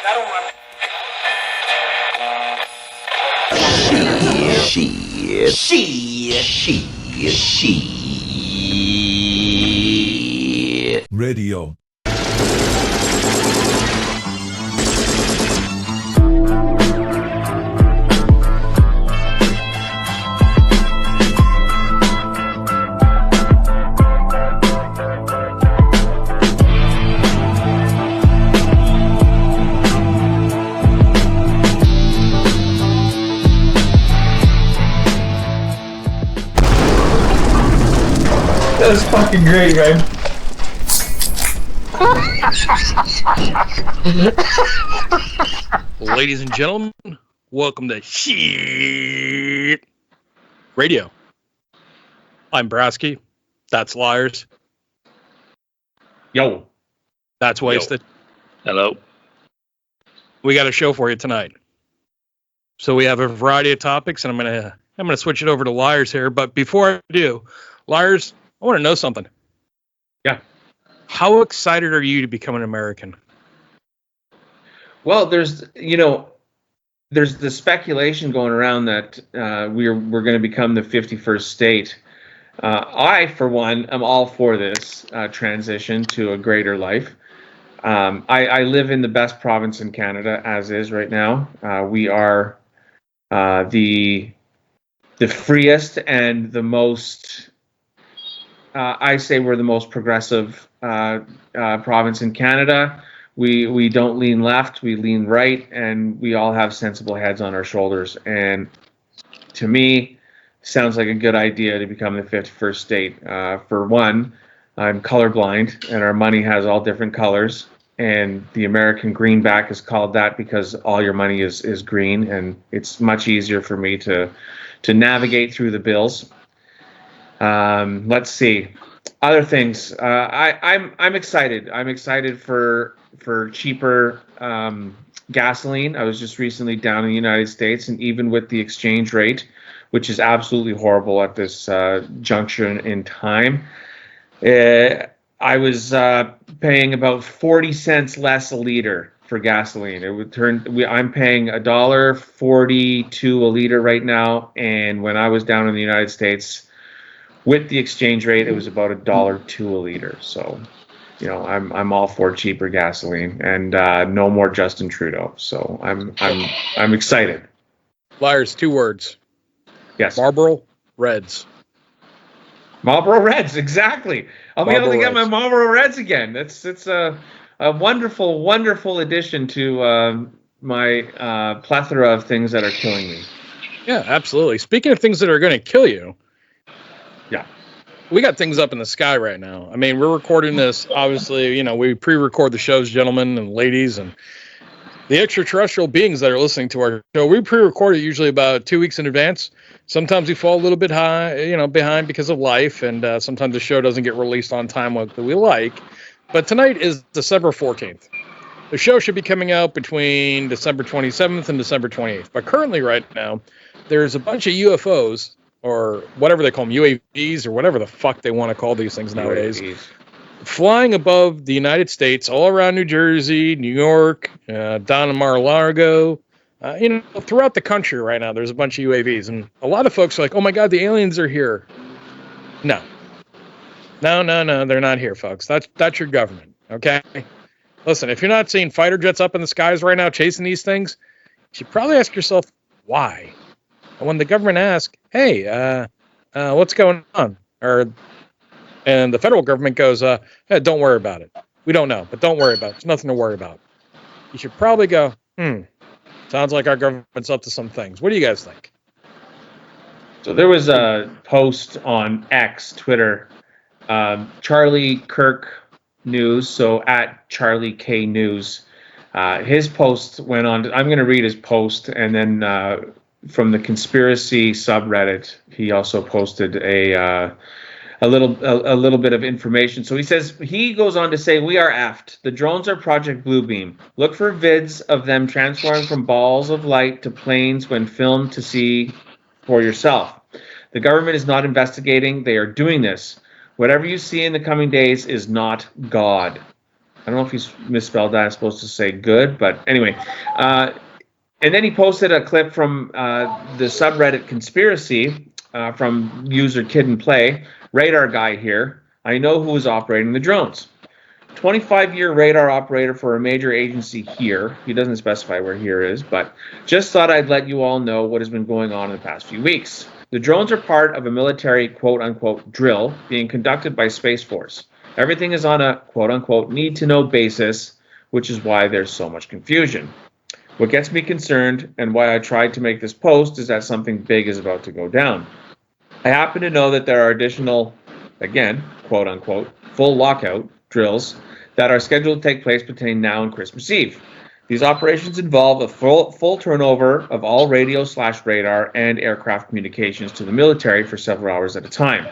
SHEEEIT Radio. That was fucking great, man. Ladies and gentlemen, welcome to SHEEEIT Radio. I'm Brasky. That's Liarz. Yo. That's Wasted. Hello. We got a show for you tonight. So we have a variety of topics, and I'm gonna switch it over to Liarz here. But before I do, Liarz, I want to know something. Yeah. How excited are you to become an American? Well, there's the speculation going around that we're going to become the 51st state. I, for one, am all for this transition to a greater life. I live in the best province in Canada, as is right now. We are the freest and the most. I say we're the most progressive province in Canada. We don't lean left, we lean right, and we all have sensible heads on our shoulders. And to me, sounds like a good idea to become the 51st state. For one, I'm colorblind, and our money has all different colors. And the American greenback is called that because all your money is green, and it's much easier for me to navigate through the bills. Let's see. Other things. I'm excited. I'm excited for cheaper gasoline. I was just recently down in the United States, and even with the exchange rate, which is absolutely horrible at this juncture in time, I was paying about 40 cents less a liter for gasoline. It would I'm paying $1.42 a liter right now, and when I was down in the United States, with the exchange rate, it was about $1.02 a liter. So, I'm all for cheaper gasoline and no more Justin Trudeau. So I'm excited. Liarz, 2 words. Yes. MarlboroReds. MarlboroReds, exactly. I'll be able to get my MarlboroReds again. It's a wonderful, wonderful addition to my plethora of things that are killing me. Yeah, absolutely. Speaking of things that are going to kill you. Yeah. We got things up in the sky right now. I mean, we're recording this, obviously, we pre-record the shows, gentlemen and ladies, and the extraterrestrial beings that are listening to our show. We pre-record it usually about 2 weeks in advance. Sometimes we fall a little bit behind because of life, and sometimes the show doesn't get released on time like we like. But tonight is December 14th. The show should be coming out between December 27th and December 28th. But currently right now, there's a bunch of UFOs, or whatever they call them, UAVs, or whatever the fuck they want to call these things nowadays, UAVs, flying above the United States, all around New Jersey, New York, down in Mar-a-Lago, throughout the country right now. There's a bunch of UAVs, and a lot of folks are like, "Oh my God, the aliens are here." No, they're not here, folks. That's your government. Okay, listen, if you're not seeing fighter jets up in the skies right now chasing these things, you should probably ask yourself why. And when the government asks, "Hey, what's going on?" and the federal government goes, "Hey, don't worry about it. We don't know, but don't worry about it. There's nothing to worry about." You should probably go, sounds like our government's up to some things. What do you guys think? So there was a post on X, Twitter, Charlie Kirk News, so at Charlie K News. His post went on. I'm going to read his post, and then from the conspiracy subreddit, he also posted a little bit of information. So he goes on to say, "We are effed. The drones are Project Bluebeam. Look for vids of them transforming from balls of light to planes when filmed to see for yourself. The government is not investigating. They are doing this. Whatever you see in the coming days is not God." I don't know if he's misspelled that. I'm supposed to say good, but anyway. And then he posted a clip from the subreddit Conspiracy from user Kid and Play. Radar guy here. I know who is operating the drones. 25-year radar operator for a major agency here. He doesn't specify where here is, but just thought I'd let you all know what has been going on in the past few weeks. The drones are part of a military quote-unquote drill being conducted by Space Force. Everything is on a quote-unquote need-to-know basis, which is why there's so much confusion. What gets me concerned and why I tried to make this post is that something big is about to go down. I happen to know that there are additional, again, quote-unquote, full lockout drills that are scheduled to take place between now and Christmas Eve. These operations involve a full turnover of all radio/radar and aircraft communications to the military for several hours at a time.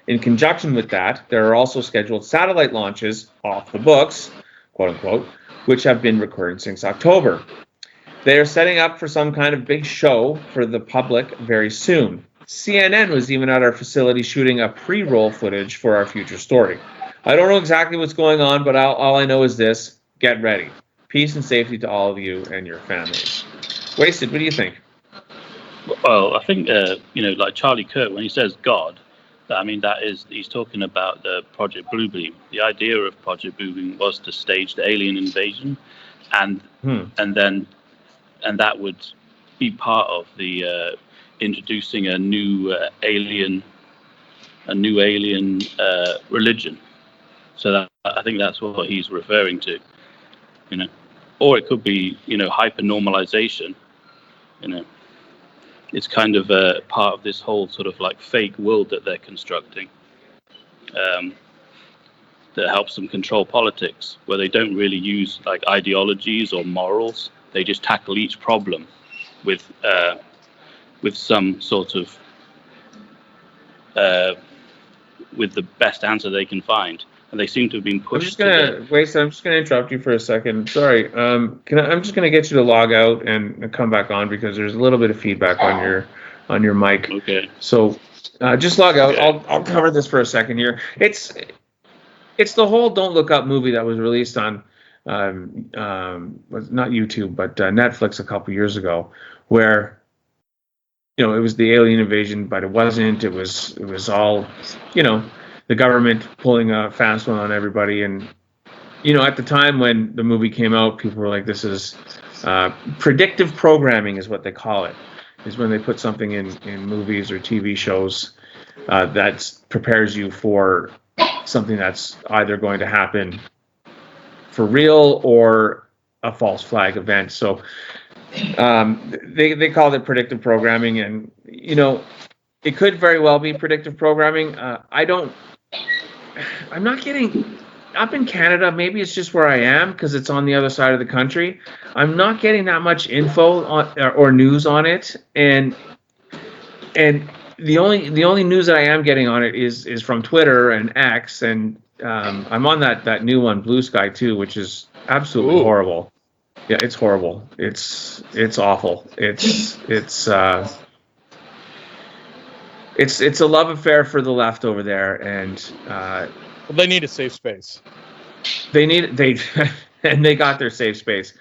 In conjunction with that, there are also scheduled satellite launches off the books, quote-unquote, which have been recurring since October. They are setting up for some kind of big show for the public very soon. CNN was even at our facility shooting a pre-roll footage for our future story. I don't know exactly what's going on, but all I know is this: get ready. Peace and safety to all of you and your families. Wasted, what do you think? Well, I think, like Charlie Kirk, when he says God, he's talking about the Project Bluebeam. The idea of Project Bluebeam was to stage the alien invasion, and that would be part of the introducing a new alien religion. So I think that's what he's referring to, or it could be, hyper normalization. It's kind of a part of this whole sort of like fake world that they're constructing, that helps them control politics, where they don't really use like ideologies or morals. They just tackle each problem with some sort of with the best answer they can find. And they seem to have been pushed. I'm just gonna interrupt you for a second. Sorry. I'm just gonna get you to log out and come back on because there's a little bit of feedback on your mic. Okay. So just log out. Okay. I'll cover this for a second here. It's the whole Don't Look Up movie that was released on not YouTube but Netflix a couple years ago, where it was the alien invasion, but it wasn't. It was all the government pulling a fast one on everybody. And, at the time when the movie came out, people were like, this is predictive programming is what they call it, is when they put something in movies or TV shows that prepares you for something that's either going to happen for real or a false flag event. So they called it predictive programming, and, it could very well be predictive programming. I'm not getting, up in Canada, maybe it's just where I am because it's on the other side of the country. I'm not getting that much info or news on it, and the only news that I am getting on it is from Twitter and X, and I'm on that new one, Blue Sky too, which is absolutely horrible. Yeah, it's horrible. It's awful. It's a love affair for the left over there, and they need a safe space. And they got their safe space.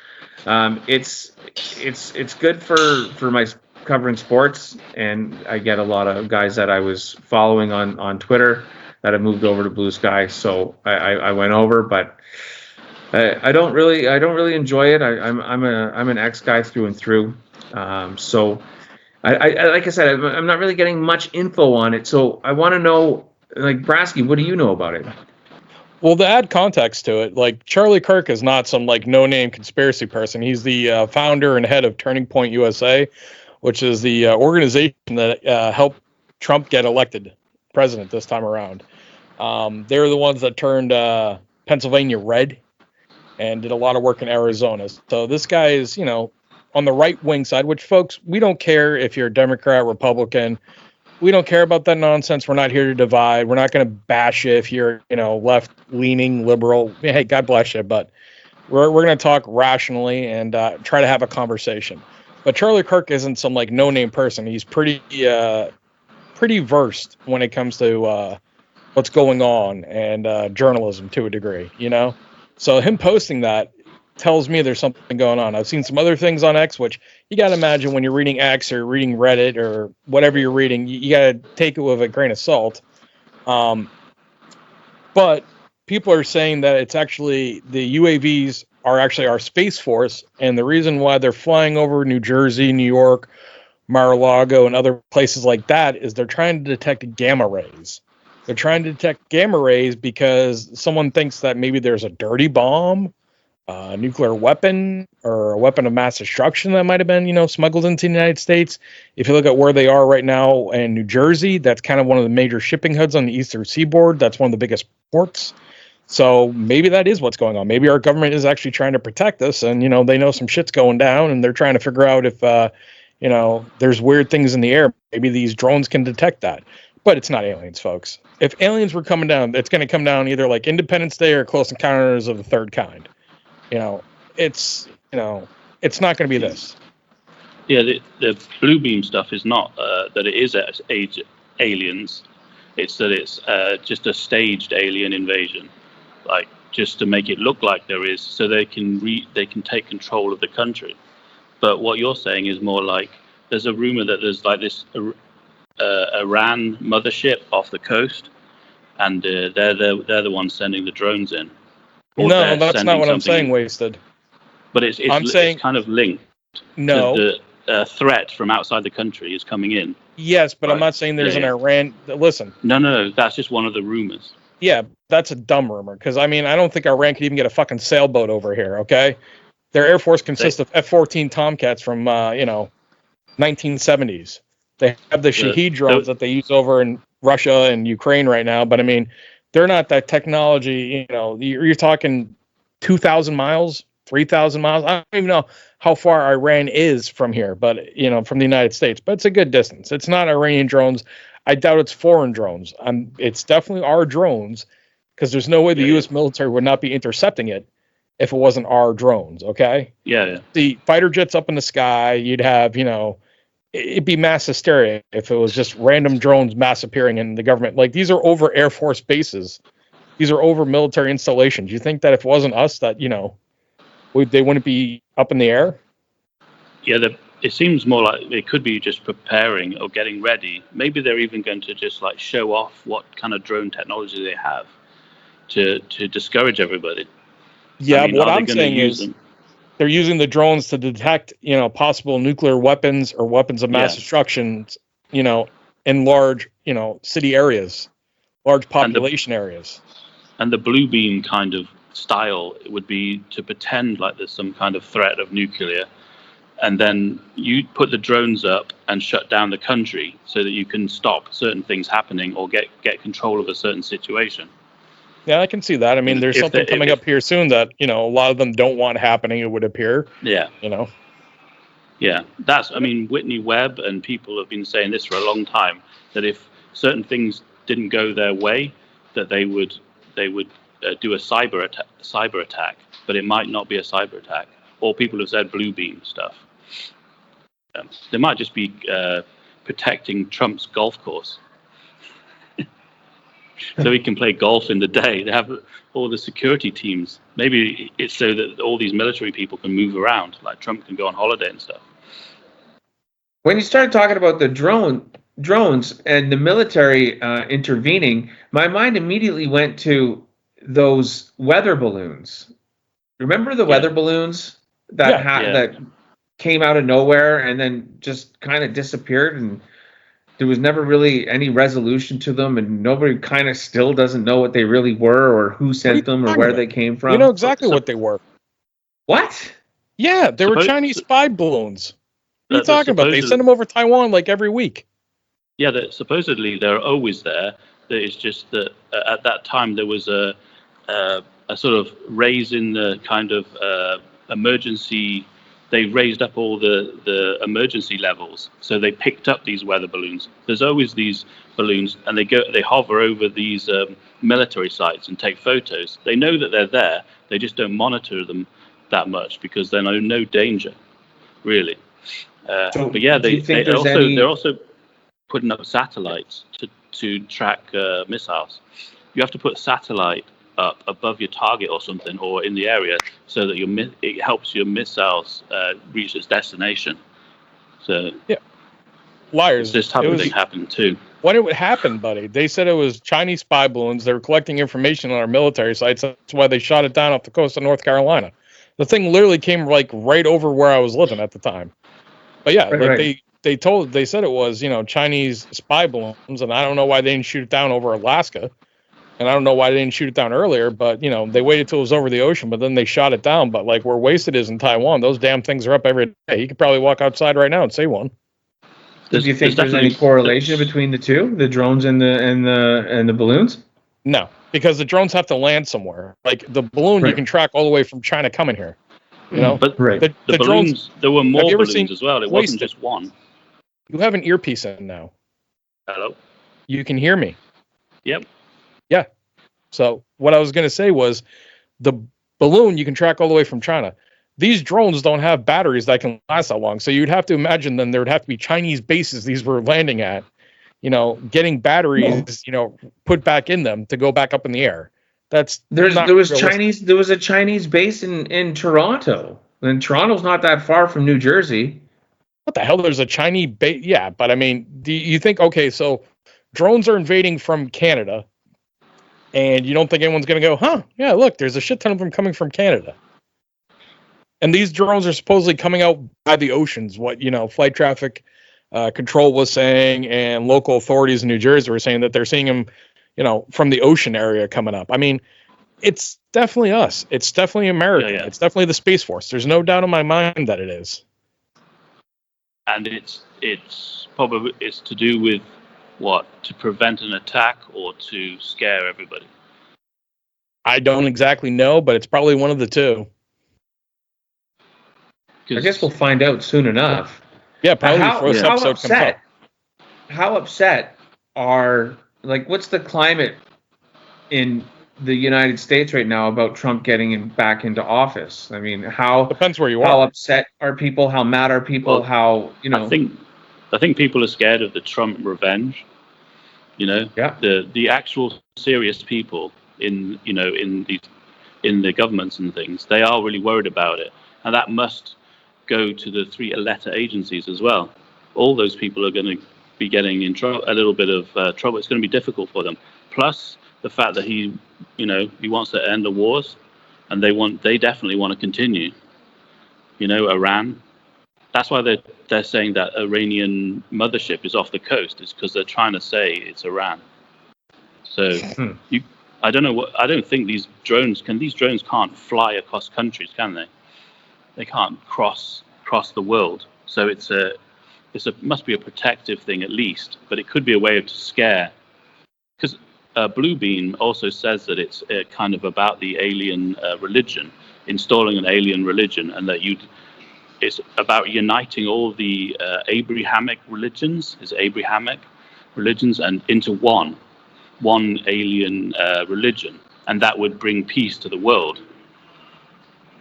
It's good for my covering sports, and I get a lot of guys that I was following on Twitter that have moved over to Blue Sky, so I went over, but I don't really enjoy it. I'm an X guy through and through, so. I like I said, I'm not really getting much info on it, so I want to know, like, Brasky, what do you know about it? Well, to add context to it, like, Charlie Kirk is not some like no-name conspiracy person. He's the founder and head of Turning Point USA, which is the organization that helped Trump get elected president this time around. They're the ones that turned Pennsylvania red and did a lot of work in Arizona. So this guy is, on the right-wing side, which, folks, we don't care if you're a Democrat, Republican. We don't care about that nonsense. We're not here to divide. We're not going to bash you if you're, left-leaning, liberal. Hey, God bless you, but we're going to talk rationally and try to have a conversation. But Charlie Kirk isn't some, like, no-name person. He's pretty versed when it comes to what's going on and journalism to a degree, So him posting that tells me there's something going on. I've seen some other things on X, which you got to imagine when you're reading X or reading Reddit or whatever you're reading, you got to take it with a grain of salt. But people are saying that it's actually the UAVs are actually our Space Force, and the reason why they're flying over New Jersey, New York, Mar-a-Lago, and other places like that is they're trying to detect gamma rays. They're trying to detect gamma rays because someone thinks that maybe there's a dirty bomb, a nuclear weapon, or a weapon of mass destruction that might have been, smuggled into the United States. If you look at where they are right now in New Jersey, that's kind of one of the major shipping hubs on the eastern seaboard. That's one of the biggest ports. So maybe that is what's going on. Maybe our government is actually trying to protect us, and they know some shit's going down, and they're trying to figure out if there's weird things in the air. Maybe these drones can detect that. But it's not aliens, folks. If aliens were coming down, it's going to come down either like Independence Day or Close Encounters of the Third Kind. It's not going to be this. Yeah, the Bluebeam stuff is not that it is aliens. It's that it's just a staged alien invasion, like just to make it look like there is, so they can take control of the country. But what you're saying is more like there's a rumor that there's like this Iran mothership off the coast, and they're the ones sending the drones in. No, that's not what I'm saying, Wasted. But it's kind of linked. No. The threat from outside the country is coming in. Yes, but right. I'm not saying there's an Iran. Listen. No, that's just one of the rumors. Yeah, that's a dumb rumor because I don't think Iran could even get a fucking sailboat over here. Okay, their air force consists of F-14 Tomcats from 1970s. They have the SHEEEIT drones that they use over in Russia and Ukraine right now, but they're not that technology. You're talking 2,000 miles. 3,000 miles. I don't even know how far Iran is from here, but from the United States. But it's a good distance. It's not Iranian drones. I doubt it's foreign drones. It's definitely our drones, because there's no way the U.S. military would not be intercepting it if it wasn't our drones. Okay. Yeah. The fighter jets up in the sky. You'd have it'd be mass hysteria if it was just random drones mass appearing in the government. Like these are over Air Force bases. These are over military installations. You think that if it wasn't us that they wouldn't be up in the air? Yeah, it seems more like they could be just preparing or getting ready. Maybe they're even going to just like show off what kind of drone technology they have to discourage everybody. Yeah, what I'm saying is they're using the drones to detect, possible nuclear weapons or weapons of mass destruction, in large, city areas, large population areas. And the Bluebeam kind of style, it would be to pretend like there's some kind of threat of nuclear, and then you put the drones up and shut down the country so that you can stop certain things happening or get control of a certain situation. Yeah, I can see that. There's something coming up here soon that a lot of them don't want happening, it would appear. Yeah. That's Whitney Webb and people have been saying this for a long time, that if certain things didn't go their way, that they would do a cyber attack, but it might not be a cyber attack. Or people have said Bluebeam stuff. They might just be protecting Trump's golf course, so he can play golf in the day. They have all the security teams. Maybe it's so that all these military people can move around, like Trump can go on holiday and stuff. When you started talking about the drones and the military intervening, my mind immediately went to those weather balloons. Remember the weather balloons that came out of nowhere and then just kind of disappeared, and there was never really any resolution to them, and nobody kind of still doesn't know what they really were or who sent them or where they came from? You know exactly what they were. What? Yeah, they were Chinese spy balloons. What are you talking about? They send them over Taiwan like every week. Yeah, supposedly they're always there. It's just that at that time there was a sort of raise in the kind of emergency. They raised up all the emergency levels, so they picked up these weather balloons. There's always these balloons, and they hover over these military sites and take photos. They know that they're there. They just don't monitor them that much because they're no danger, really. But yeah, they're also putting up satellites to track missiles. You have to put satellite up above your target or something, or in the area, so that it helps your missiles reach its destination. So yeah, Liarz. This type of thing happened too. When it would happen, buddy, they said it was Chinese spy balloons. They were collecting information on our military sites. That's why they shot it down off the coast of North Carolina. The thing literally came like right over where I was living at the time. But yeah, they said it was, Chinese spy balloons, and I don't know why they didn't shoot it down over Alaska. And I don't know why they didn't shoot it down earlier, but they waited till it was over the ocean, but then they shot it down. But like where Wasted is in Taiwan, those damn things are up every day. You could probably walk outside right now and see one. Do you think there's any correlation between the two, the drones and the balloons? No, because the drones have to land somewhere. Like the balloon, you can track all the way from China coming here. But the balloons, drones, there were more balloons as well. It wasn't just one. You have an earpiece in now. Hello. You can hear me. Yep. Yeah. So what I was going to say was, the balloon you can track all the way from China. These drones don't have batteries that can last that long. So you'd have to imagine then there would have to be Chinese bases these were landing at, getting batteries, put back in them to go back up in the air. There was a Chinese base in Toronto. And Toronto's not that far from New Jersey. What the hell? There's a Chinese base? Yeah, but I mean, do you think, okay, so drones are invading from Canada, and you don't think anyone's going to go, huh, yeah, look, there's a shit ton of them coming from Canada. And these drones are supposedly coming out by the oceans, what, flight traffic control was saying, and local authorities in New Jersey were saying that they're seeing them, from the ocean area coming up. I mean, it's definitely us. It's definitely America. Yeah. It's definitely the Space Force. There's no doubt in my mind that it is. And it's probably to do with what? To prevent an attack or to scare everybody? I don't exactly know, but it's probably one of the two. I guess we'll find out soon enough. Yeah, probably before this episode comes out. How upset what's the climate in the United States right now about Trump getting back into office? I mean, depends where you are. How upset are people? How mad are people? I think people are scared of the Trump revenge. Yeah. The actual serious people in the governments and things, they are really worried about it, and that must go to the 3 letter agencies as well. All those people are going to be getting in trouble, a little bit of trouble. It's going to be difficult for them. Plus the fact that he wants to end the wars, and they definitely want to continue. Iran. That's why they're saying that Iranian mothership is off the coast. It's because they're trying to say it's Iran. So I don't know I don't think these drones can't fly across countries, can they? They can't cross the world. So it's must be a protective thing at least, but it could be a way to scare. Because Bluebeam also says that it's kind of about the alien religion, installing an alien religion, and that it's about uniting all the Abrahamic religions, and into one alien religion, and that would bring peace to the world.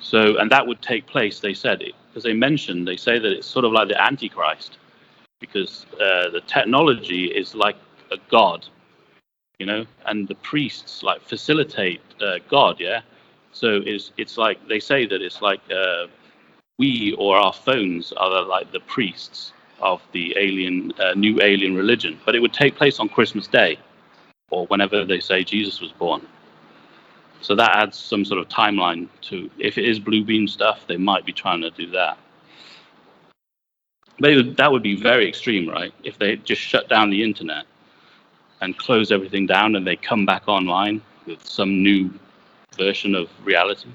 So, and that would take place, they said, because they say that it's sort of like the Antichrist, because the technology is like a god, and the priests like facilitate God, yeah. So it's like they say that it's like we or our phones are like the priests of the new alien religion, but it would take place on Christmas Day, or whenever they say Jesus was born. So that adds some sort of timeline to, if it is Bluebeam stuff, they might be trying to do that. But that would be very extreme, right? If they just shut down the internet and close everything down, and they come back online with some new version of reality.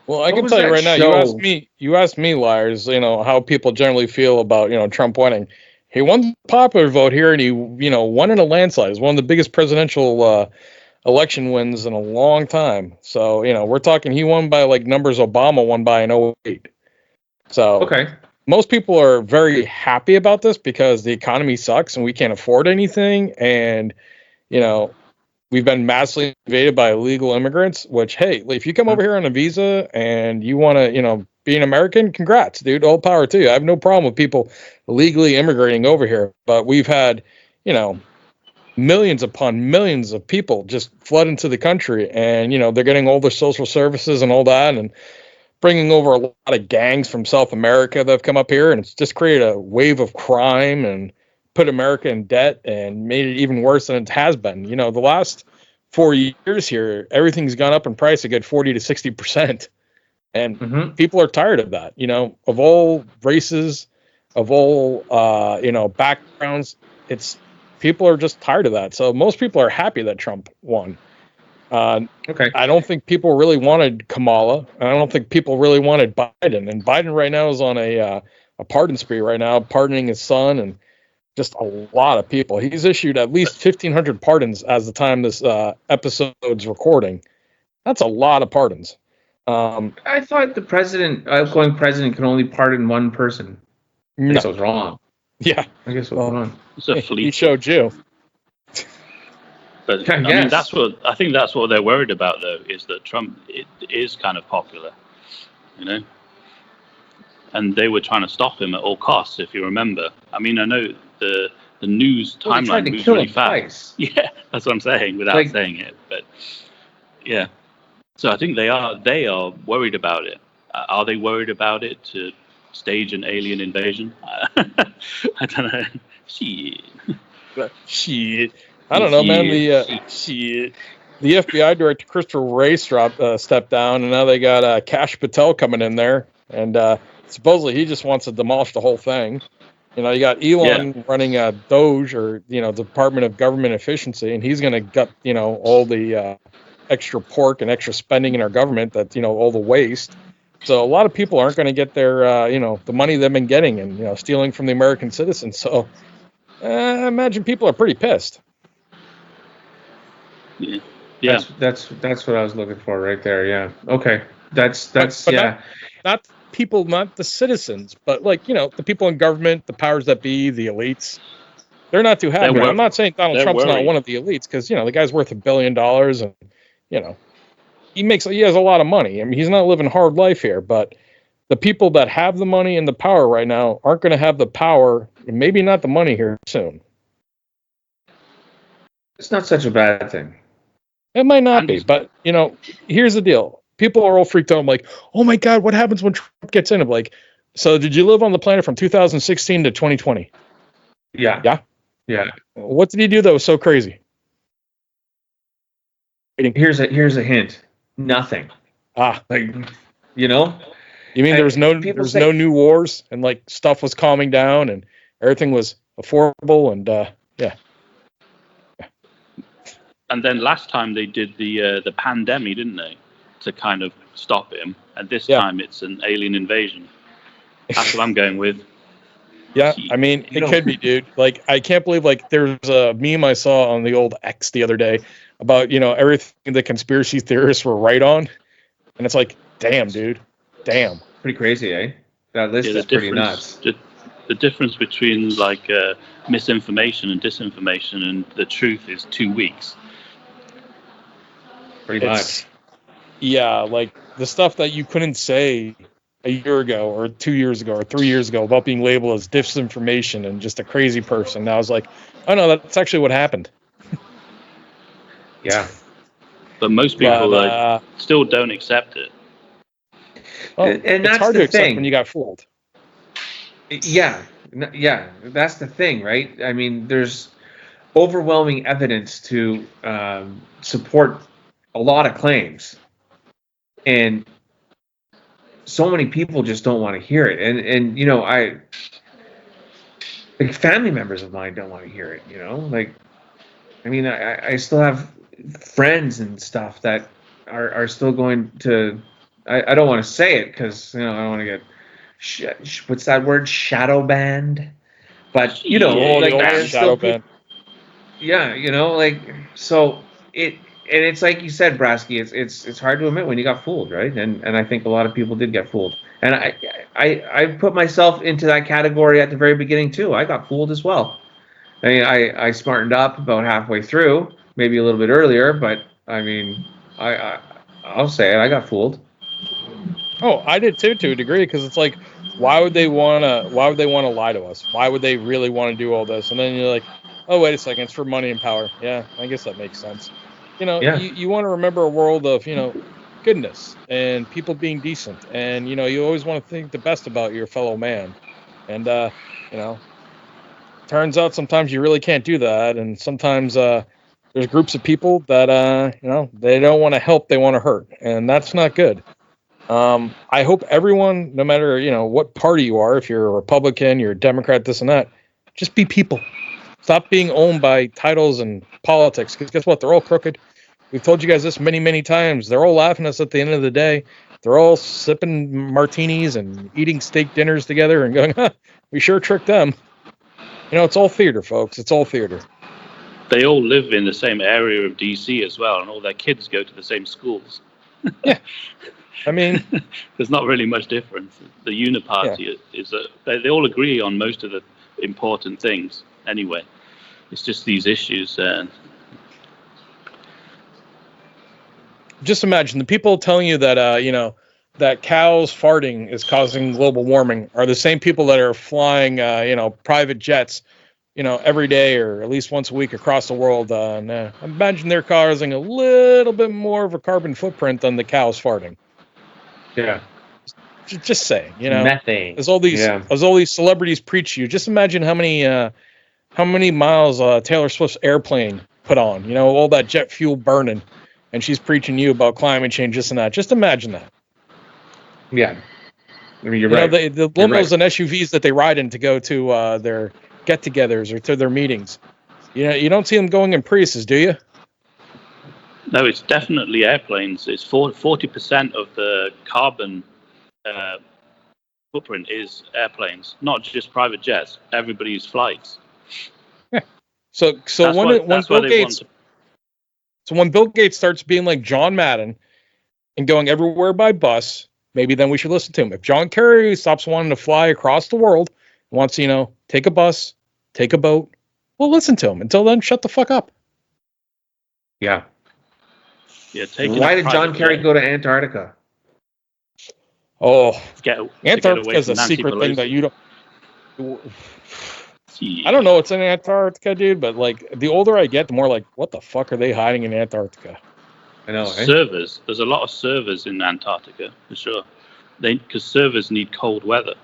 Well, I can tell you right now, you asked me, Liarz, how people generally feel about, Trump winning. He won the popular vote here, and he, won in a landslide. It's one of the biggest presidential election wins in a long time. So, we're talking he won by like numbers Obama won by in 2008. So, okay. Most people are very happy about this because the economy sucks and we can't afford anything. And, we've been massively invaded by illegal immigrants, which, hey, if you come over here on a visa and you want to, be an American, congrats, dude. All power to you. I have no problem with people illegally immigrating over here. But we've had, millions upon millions of people just flood into the country, and they're getting all the social services and all that, and bringing over a lot of gangs from South America that have come up here, and it's just created a wave of crime and put America in debt and made it even worse than it has been. The last 4 years here, everything's gone up in price a good 40 to 60%. And people are tired of that, of all races, of all, backgrounds. People are just tired of that. So most people are happy that Trump won. Okay. I don't think people really wanted Kamala. And I don't think people really wanted Biden. And Biden right now is on a pardon spree right now, pardoning his son and just a lot of people. He's issued at least 1,500 pardons as the time this episode's recording. That's a lot of pardons. I thought the outgoing president can only pardon one person. I guess I was wrong. Yeah. I guess I was wrong. It's a fleet. He showed you. But I mean, I think that's what they're worried about, though, is that Trump is kind of popular, and they were trying to stop him at all costs. If you remember, I mean, I know the news timeline moves really fast. Yeah, that's what I'm saying without saying it, but yeah. So I think they are worried about it. Are they worried about it to stage an alien invasion? I don't know. Shit. I don't know, man. The FBI director Christopher Wray stepped down, and now they got Kash Patel coming in there, and supposedly he just wants to demolish the whole thing. You got Elon running DOGE, or Department of Government Efficiency, and he's going to gut all the extra pork and extra spending in our government, that all the waste. So a lot of people aren't going to get their the money they've been getting and stealing from the American citizens. So I imagine people are pretty pissed. Yeah, that's what I was looking for right there. Yeah. Okay. That's but not people, not the citizens, but the people in government, the powers that be, the elites. They're not too happy. I'm not saying Donald Trump's not one of the elites, because the guy's worth $1 billion, and he has a lot of money. I mean, he's not living a hard life here, but the people that have the money and the power right now aren't going to have the power, and maybe not the money here soon. It's not such a bad thing. It might not be, but here's the deal. People are all freaked out. I'm like, oh my God, what happens when Trump gets in? I'm like, so did you live on the planet from 2016 to 2020? Yeah. Yeah? Yeah. What did he do that was so crazy? Here's a hint. Nothing. You mean there was no new wars, and stuff was calming down and everything was affordable, and yeah. And then last time they did the pandemic, didn't they, to kind of stop him? And this time it's an alien invasion. That's what I'm going with. Yeah, I mean, it could be, dude. I can't believe, there's a meme I saw on the old X the other day about, everything the conspiracy theorists were right on. And it's like, damn, dude. Damn. Pretty crazy, eh? That list is pretty nuts. The difference between, misinformation and disinformation and the truth is 2 weeks. Pretty much. Yeah, the stuff that you couldn't say a year ago or 2 years ago or 3 years ago about being labeled as disinformation and just a crazy person. Now I was like, oh no, that's actually what happened. Yeah. But most people still don't accept it. Well, and it's hard to accept when you got fooled. Yeah. Yeah, that's the thing, right? I mean, there's overwhelming evidence to support a lot of claims. And so many people just don't want to hear it. And family members of mine don't want to hear it, I still have friends and stuff that are still going to, I don't want to say it because, I don't want to get, what's that word? Shadow banned. But, shadow ban. Yeah, so and it's like you said, Brasky, it's hard to admit when you got fooled, right? And I think a lot of people did get fooled. And I put myself into that category at the very beginning too. I got fooled as well. I mean, I smartened up about halfway through, maybe a little bit earlier, but I mean, I'll say it, I got fooled. Oh, I did too, to a degree, because it's like, why would they want to lie to us? Why would they really want to do all this? And then you're like, Oh, wait a second. It's for money and power. Yeah, I guess that makes sense. Yeah. You want to remember a world of, goodness and people being decent. And, you always want to think the best about your fellow man. And, turns out sometimes you really can't do that. And sometimes there's groups of people that, they don't want to help, they want to hurt. And that's not good. I hope everyone, no matter, what party you are, if you're a Republican, you're a Democrat, this and that, just be people. Stop being owned by titles and politics, because guess what? They're all crooked. We've told you guys this many, many times. They're all laughing at us at the end of the day. They're all sipping martinis and eating steak dinners together and going, we sure tricked them. It's all theater, folks. It's all theater. They all live in the same area of DC as well, and all their kids go to the same schools. Yeah. I mean, there's not really much difference. The uniparty is they all agree on most of the important things anyway. It's just these issues. Just imagine the people telling you that that cows farting is causing global warming are the same people that are flying private jets every day or at least once a week across the world. Imagine they're causing a little bit more of a carbon footprint than the cows farting. Yeah. Just saying, methane. As all these celebrities preach to you, just imagine how many miles Taylor Swift's airplane put on. All that jet fuel burning, and she's preaching to you about climate change, this and that. Just imagine that. Yeah, I mean, you're right. The limos and SUVs that they ride in to go to their get-togethers or to their meetings. You don't see them going in Priuses, do you? No, it's definitely airplanes. It's 40% of the carbon footprint is airplanes, not just private jets. Everybody's flights. Yeah. So when Bill Gates starts being like John Madden and going everywhere by bus, maybe then we should listen to him. If John Kerry stops wanting to fly across the world, wants to take a bus, take a boat, we'll listen to him. Until then, shut the fuck up. Yeah. Yeah. Why did John Kerry go to Antarctica? Oh, Antarctica is a secret thing that you don't. I don't know what's in Antarctica, dude, but like the older I get, the more like, what the fuck are they hiding in Antarctica? I know. Servers. There's a lot of servers in Antarctica for sure. Because servers need cold weather.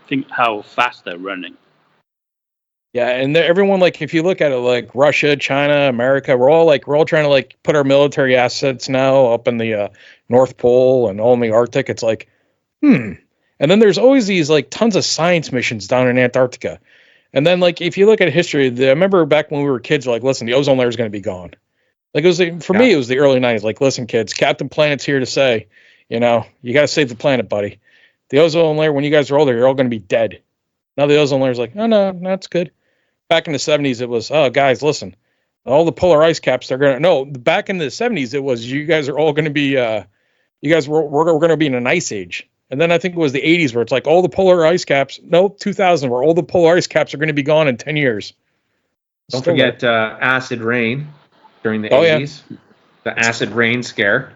Think how fast they're running. Yeah, and everyone, like, if you look at it, like Russia, China, America, we're all trying to like put our military assets now up in the North Pole and all in the Arctic. It's like, And then there's always these like tons of science missions down in Antarctica. And then like if you look at history, I remember back when we were kids, like, listen, the ozone layer is going to be gone. Like for me, it was the early 90s. Like, listen, kids, Captain Planet's here to say, you got to save the planet, buddy. The ozone layer, when you guys are older, you're all going to be dead. Now the ozone layer's like, oh, no, that's good. Back in the 70s, it was, oh, guys, listen, all the polar ice caps, back in the 70s, it was, you guys are all going to be, we're going to be in an ice age. And then I think it was the 80s where it's like all the polar ice caps, 2000, where all the polar ice caps are going to be gone in 10 years. Don't forget acid rain during the 80s. Yeah. The acid rain scare.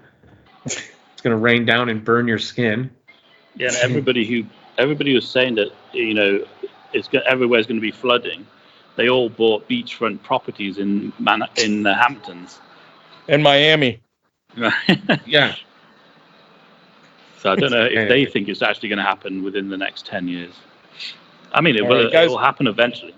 It's going to rain down and burn your skin. Yeah, and everybody was saying that, everywhere's going to be flooding. They all bought beachfront properties in the Hamptons. In Miami. Yeah. So I don't know if they think it's actually going to happen within the next 10 years. I mean, it will happen eventually.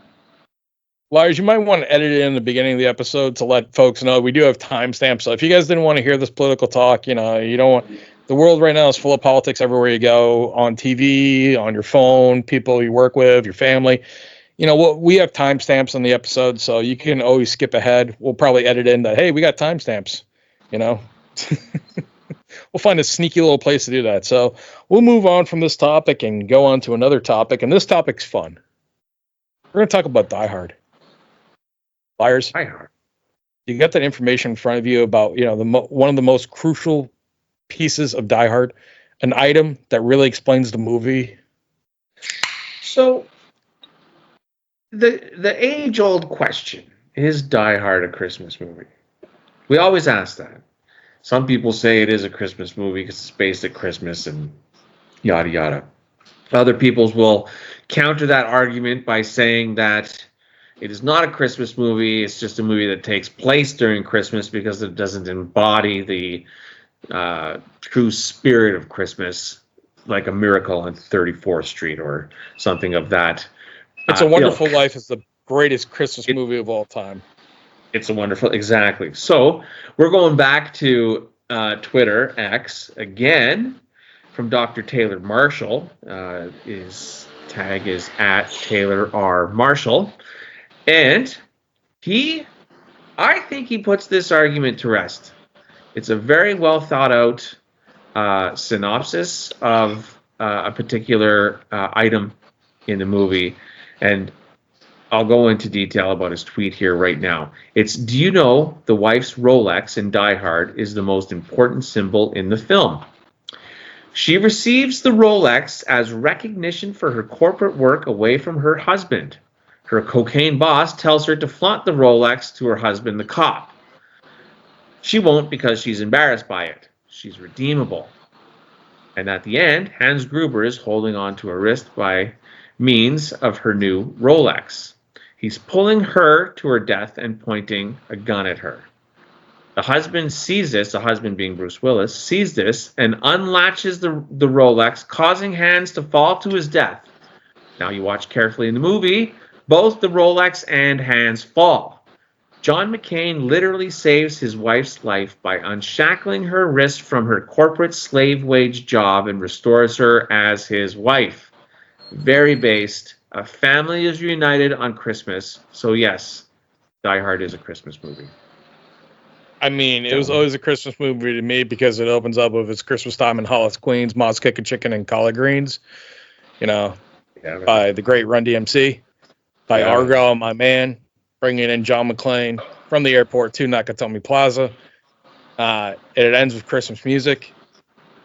Liarz, you might want to edit it in the beginning of the episode to let folks know we do have timestamps. So if you guys didn't want to hear this political talk, you don't want. The world right now is full of politics everywhere you go, on TV, on your phone, people you work with, your family. We have timestamps on the episode, so you can always skip ahead. We'll probably edit in that, hey, we got timestamps, We'll find a sneaky little place to do that. So we'll move on from this topic and go on to another topic. And this topic's fun. We're going to talk about DieHard. Liarz, DieHard. You got that information in front of you about, one of the most crucial pieces of DieHard, an item that really explains the movie. So the age-old question, is Die Hard a Christmas movie? We always ask that. Some people say it is a Christmas movie because it's based at Christmas and yada yada. Other peoples will counter that argument by saying that It is not a Christmas movie. It's just a movie that takes place during Christmas because it doesn't embody the true spirit of Christmas, like A Miracle on 34th Street or something of that. It's a Wonderful Life is the greatest Christmas movie of all time. It's a wonderful, exactly. So we're going back to Twitter, X, again, from Dr. Taylor Marshall. His tag is at Taylor R. Marshall. And I think he puts this argument to rest. It's a very well thought out synopsis of a particular item in the movie. And I'll go into detail about his tweet here right now. It's, do you know the wife's Rolex in Die Hard is the most important symbol in the film? She receives the Rolex as recognition for her corporate work away from her husband. Her cocaine boss tells her to flaunt the Rolex to her husband, the cop. She won't because she's embarrassed by it. She's redeemable. And at the end, Hans Gruber is holding on to her wrist by means of her new Rolex. He's pulling her to her death and pointing a gun at her. The husband sees this, the husband being Bruce Willis, sees this and unlatches the Rolex, causing Hans to fall to his death. Now you watch carefully in the movie, both the Rolex and Hans fall. John McCain literally saves his wife's life by unshackling her wrist from her corporate slave wage job and restores her as his wife. Very based. A family is reunited on Christmas. So yes, Die Hard is a Christmas movie. I mean, it was always a Christmas movie to me because it opens up with It's Christmas Time in Hollis, Queens, Ma's Kickin' Chicken and Collard Greens, by the great Run DMC, by Argo, my man, bringing in John McClane from the airport to Nakatomi Plaza. It ends with Christmas music.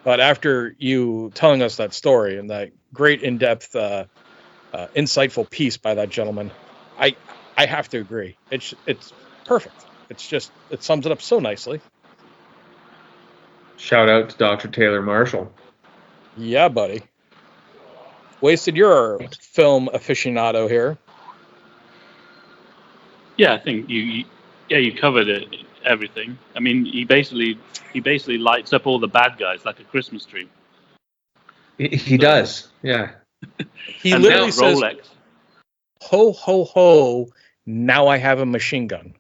But after you telling us that story and that great in-depth, insightful piece by that gentleman, I have to agree. It's perfect. It sums it up so nicely. Shout out to Dr. Taylor Marshall. Yeah, buddy. Wasted, you're a film aficionado here. Yeah, I think you covered it, everything. I mean, he basically lights up all the bad guys like a Christmas tree. He does, yeah. He literally says, Rolex. Ho, ho, ho, now I have a machine gun.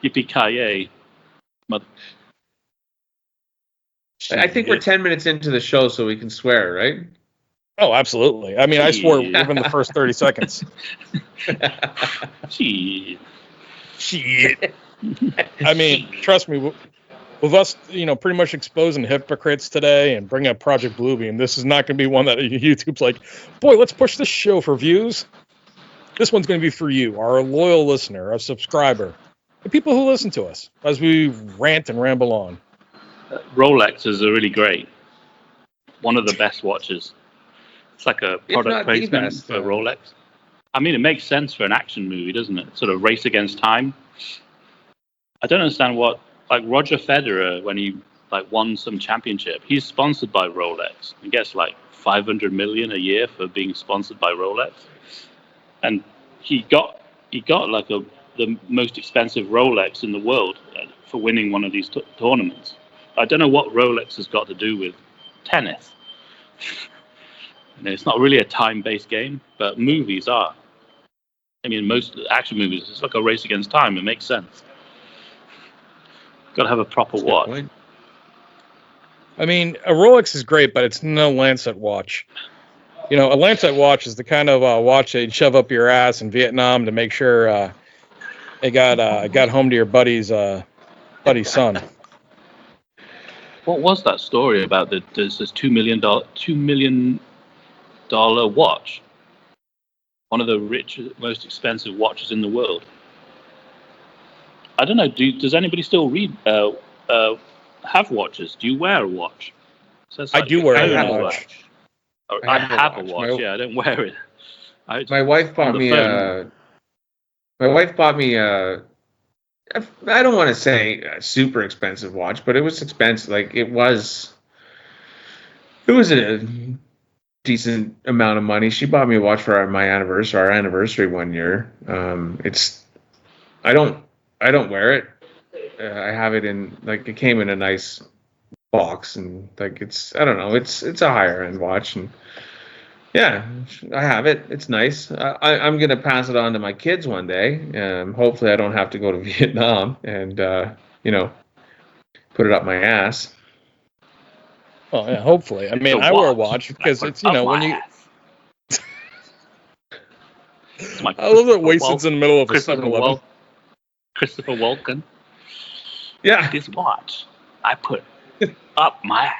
Yippee-ki-yay. I think we're 10 minutes into the show, so we can swear, right? Oh, absolutely. I mean, I swore within the first 30 seconds. Shit. I mean, trust me, with us, pretty much exposing hypocrites today and bringing up Project Bluebeam, this is not going to be one that YouTube's like, boy, let's push this show for views. This one's going to be for you, our loyal listener, our subscriber, the people who listen to us as we rant and ramble on. Rolexes are really great. One of the best watches. It's like a product placement for Rolex. I mean, it makes sense for an action movie, doesn't it? Sort of race against time. I don't understand what, like Roger Federer, when he won some championship, he's sponsored by Rolex. He gets like $500 million a year for being sponsored by Rolex. And he got like the most expensive Rolex in the world for winning one of these tournaments. I don't know what Rolex has got to do with tennis. It's not really a time-based game, but movies are. I mean, most action movies, it's like a race against time. It makes sense. Got to have a proper watch. I mean, a Rolex is great, but it's no Lancet watch. A Lancet watch is the kind of watch they'd shove up your ass in Vietnam to make sure it got home to your buddy's son. What was that story about there's this $2 million watch? One of the richest, most expensive watches in the world. I don't know. Does anybody still have watches? Do you wear a watch? I do wear a watch. I have a watch. Yeah, I don't wear it. My wife bought me I don't want to say a super expensive watch, but it was expensive. Like it was decent amount of money. She bought me a watch for our anniversary one year. I don't wear it. I have it in, like, it came in a nice box, and like, I don't know, it's a higher end watch, and yeah, I have it. It's nice. I'm gonna pass it on to my kids one day. Hopefully I don't have to go to Vietnam and put it up my ass. Well, yeah, hopefully. I mean, I wear a watch because it's, when you. I love that Wasted's in the middle of a 7-Eleven. Christopher Walken. Yeah. This watch, I put up my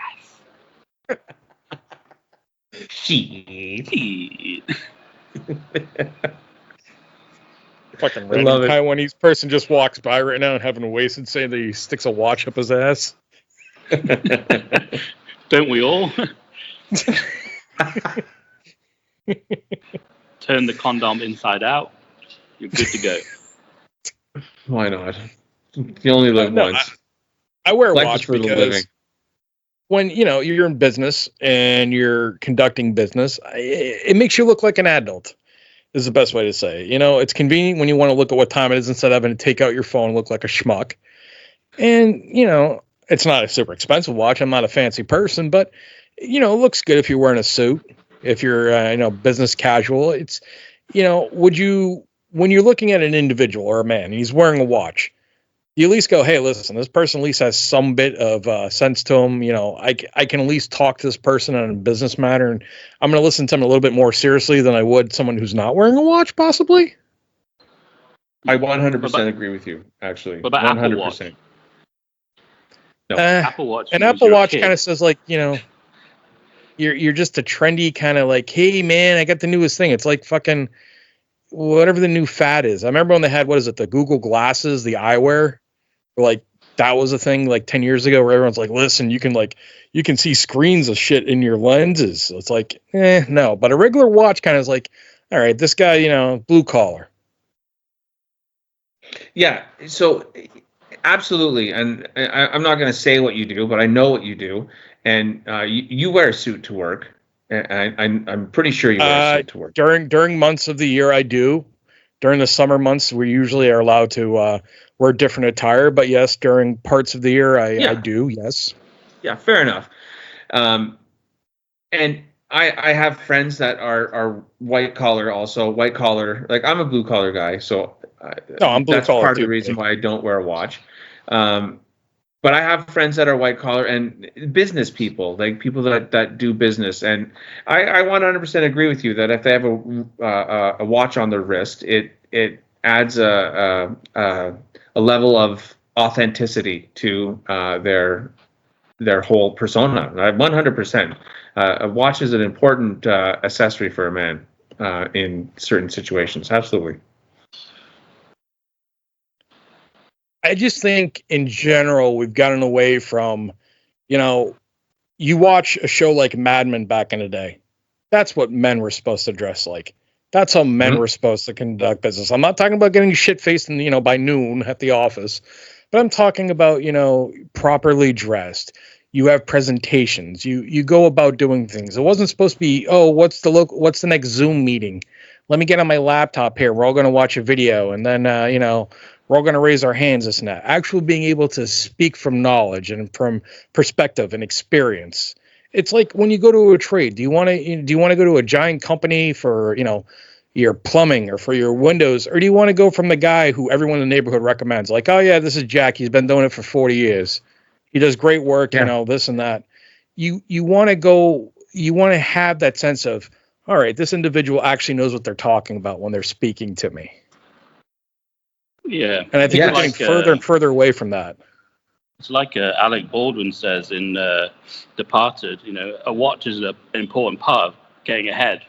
ass. Shit. Fucking random Taiwanese person just walks by right now and having a Wasted saying that he sticks a watch up his ass. Don't we all? Turn the condom inside out. You're good to go. Why not? You only live once. I wear a watch because when you're in business and you're conducting business, it makes you look like an adult. Is the best way to say it. It's convenient when you want to look at what time it is instead of having to take out your phone and look like a schmuck. And it's not a super expensive watch. I'm not a fancy person, but it looks good if you're wearing a suit. If you're business casual, it's when you're looking at an individual or a man, and he's wearing a watch, you at least go, hey, listen, this person at least has some bit of sense to him. I can at least talk to this person on a business matter, and I'm going to listen to him a little bit more seriously than I would someone who's not wearing a watch, possibly. I 100% agree with you, actually. What about 100%. Apple Watch? No. Apple Watch. An Apple Watch kind of says, like, you're just a trendy kind of like, hey, man, I got the newest thing. It's like fucking whatever the new fad is. I remember when they had, the GoogleGlasses, the eyewear. Like, that was a thing like 10 years ago where everyone's like, listen, you can see screens of shit in your lenses. So it's like, no. But a regular watch kind of is like, all right, this guy, blue collar. Yeah, so absolutely. And I'm not going to say what you do, but I know what you do. And you wear a suit to work. And I'm pretty sure you wear a suit to work. During months of the year, I do. During the summer months, we usually are allowed to wear different attire. But yes, during parts of the year, I do, yes. Yeah, fair enough. And I have friends that are white collar also. White collar, like, I'm a blue collar guy, so I'm blue that's collar part too, of the reason why I don't wear a watch. But I have friends that are white collar and business people, like people that do business. And I 100% agree with you that if they have a watch on their wrist, it adds a level of authenticity to their whole persona. 100%. A watch is an important accessory for a man in certain situations. Absolutely. I just think in general we've gotten away from, you watch a show like Mad Men back in the day. That's what men were supposed to dress like. That's how men were supposed to conduct business. I'm not talking about getting shit-faced and, by noon at the office, but I'm talking about, properly dressed. You have presentations. You go about doing things. It wasn't supposed to be, what's the next Zoom meeting? Let me get on my laptop here. We're all going to watch a video, and then we're all going to raise our hands. This and that. Actually, being able to speak from knowledge and from perspective and experience. It's like when you go to a trade. Do you want to go to a giant company for your plumbing or for your windows, or do you want to go from the guy who everyone in the neighborhood recommends? Like, oh yeah, this is Jack. He's been doing it for 40 years. He does great work, this and that. You want to go, you want to have that sense of, all right, this individual actually knows what they're talking about when they're speaking to me. Yeah. And I think we're getting further and further away from that. It's like Alec Baldwin says in Departed, a watch is an important part of getting ahead.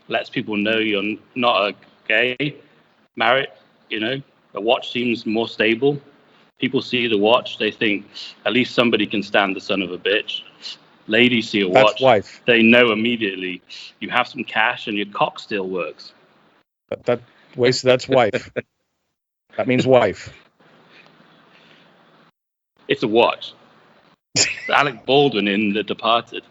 Lets people know you're not a gay, married, a watch seems more stable. People see the watch, they think, at least somebody can stand the son of a bitch. Ladies see a watch, that's wife. They know immediately you have some cash and your cock still works. That's wife. That means wife. It's a watch. Alec Baldwin in The Departed.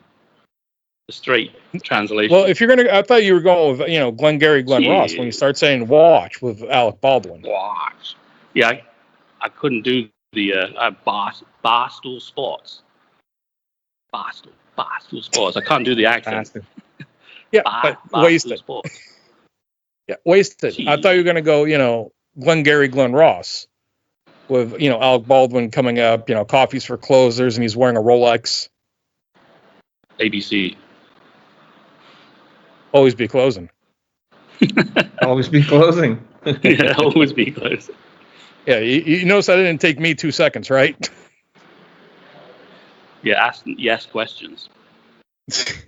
The straight translation. Well, if you're gonna, I thought you were going with Glengarry Glen Ross when you start saying watch with Alec Baldwin. Watch. Yeah, I couldn't do the Barstool Sports. Barstool Sports. I can't do the accent. Yeah, but wasted. Yeah, wasted. Jeez. I thought you were gonna go, Glengarry Glen Ross with Alec Baldwin coming up. Coffees for closers, and he's wearing a Rolex. ABC. Always be closing. Always be closing. Yeah, always be closing. Yeah, you notice that didn't take me 2 seconds, right? Yeah, ask yes questions.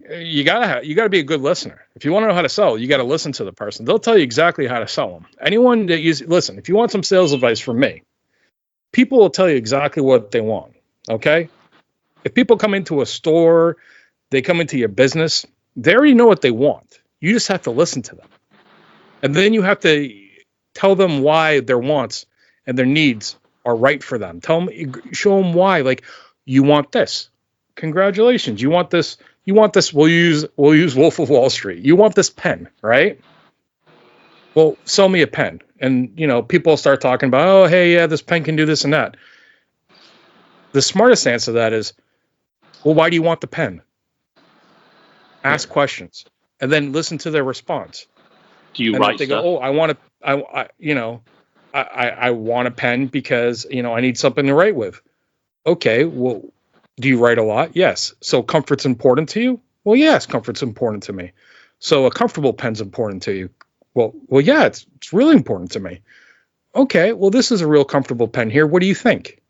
You gotta be a good listener. If you want to know how to sell, you got to listen to the person. They'll tell you exactly how to sell them. Anyone that listen, if you want some sales advice from me, people will tell you exactly what they want. Okay? If people come into a store, they come into your business, they already know what they want. You just have to listen to them. And then you have to tell them why their wants and their needs are right for them. Show them why. Like, you want this. Congratulations. You want this. We'll use Wolf of Wall Street. You want this pen, right? Well, sell me a pen. And, people start talking about, oh, hey, yeah, this pen can do this and that. The smartest answer to that is, well, why do you want the pen? Ask questions and then listen to their response. Do you and write they stuff? go, oh, I want a pen because, I need something to write with. Okay, well, do you write a lot? Yes. So comfort's important to you? Well, yes, comfort's important to me. So a comfortable pen's important to you? Well, yeah, it's really important to me. Okay, well, this is a real comfortable pen here. What do you think?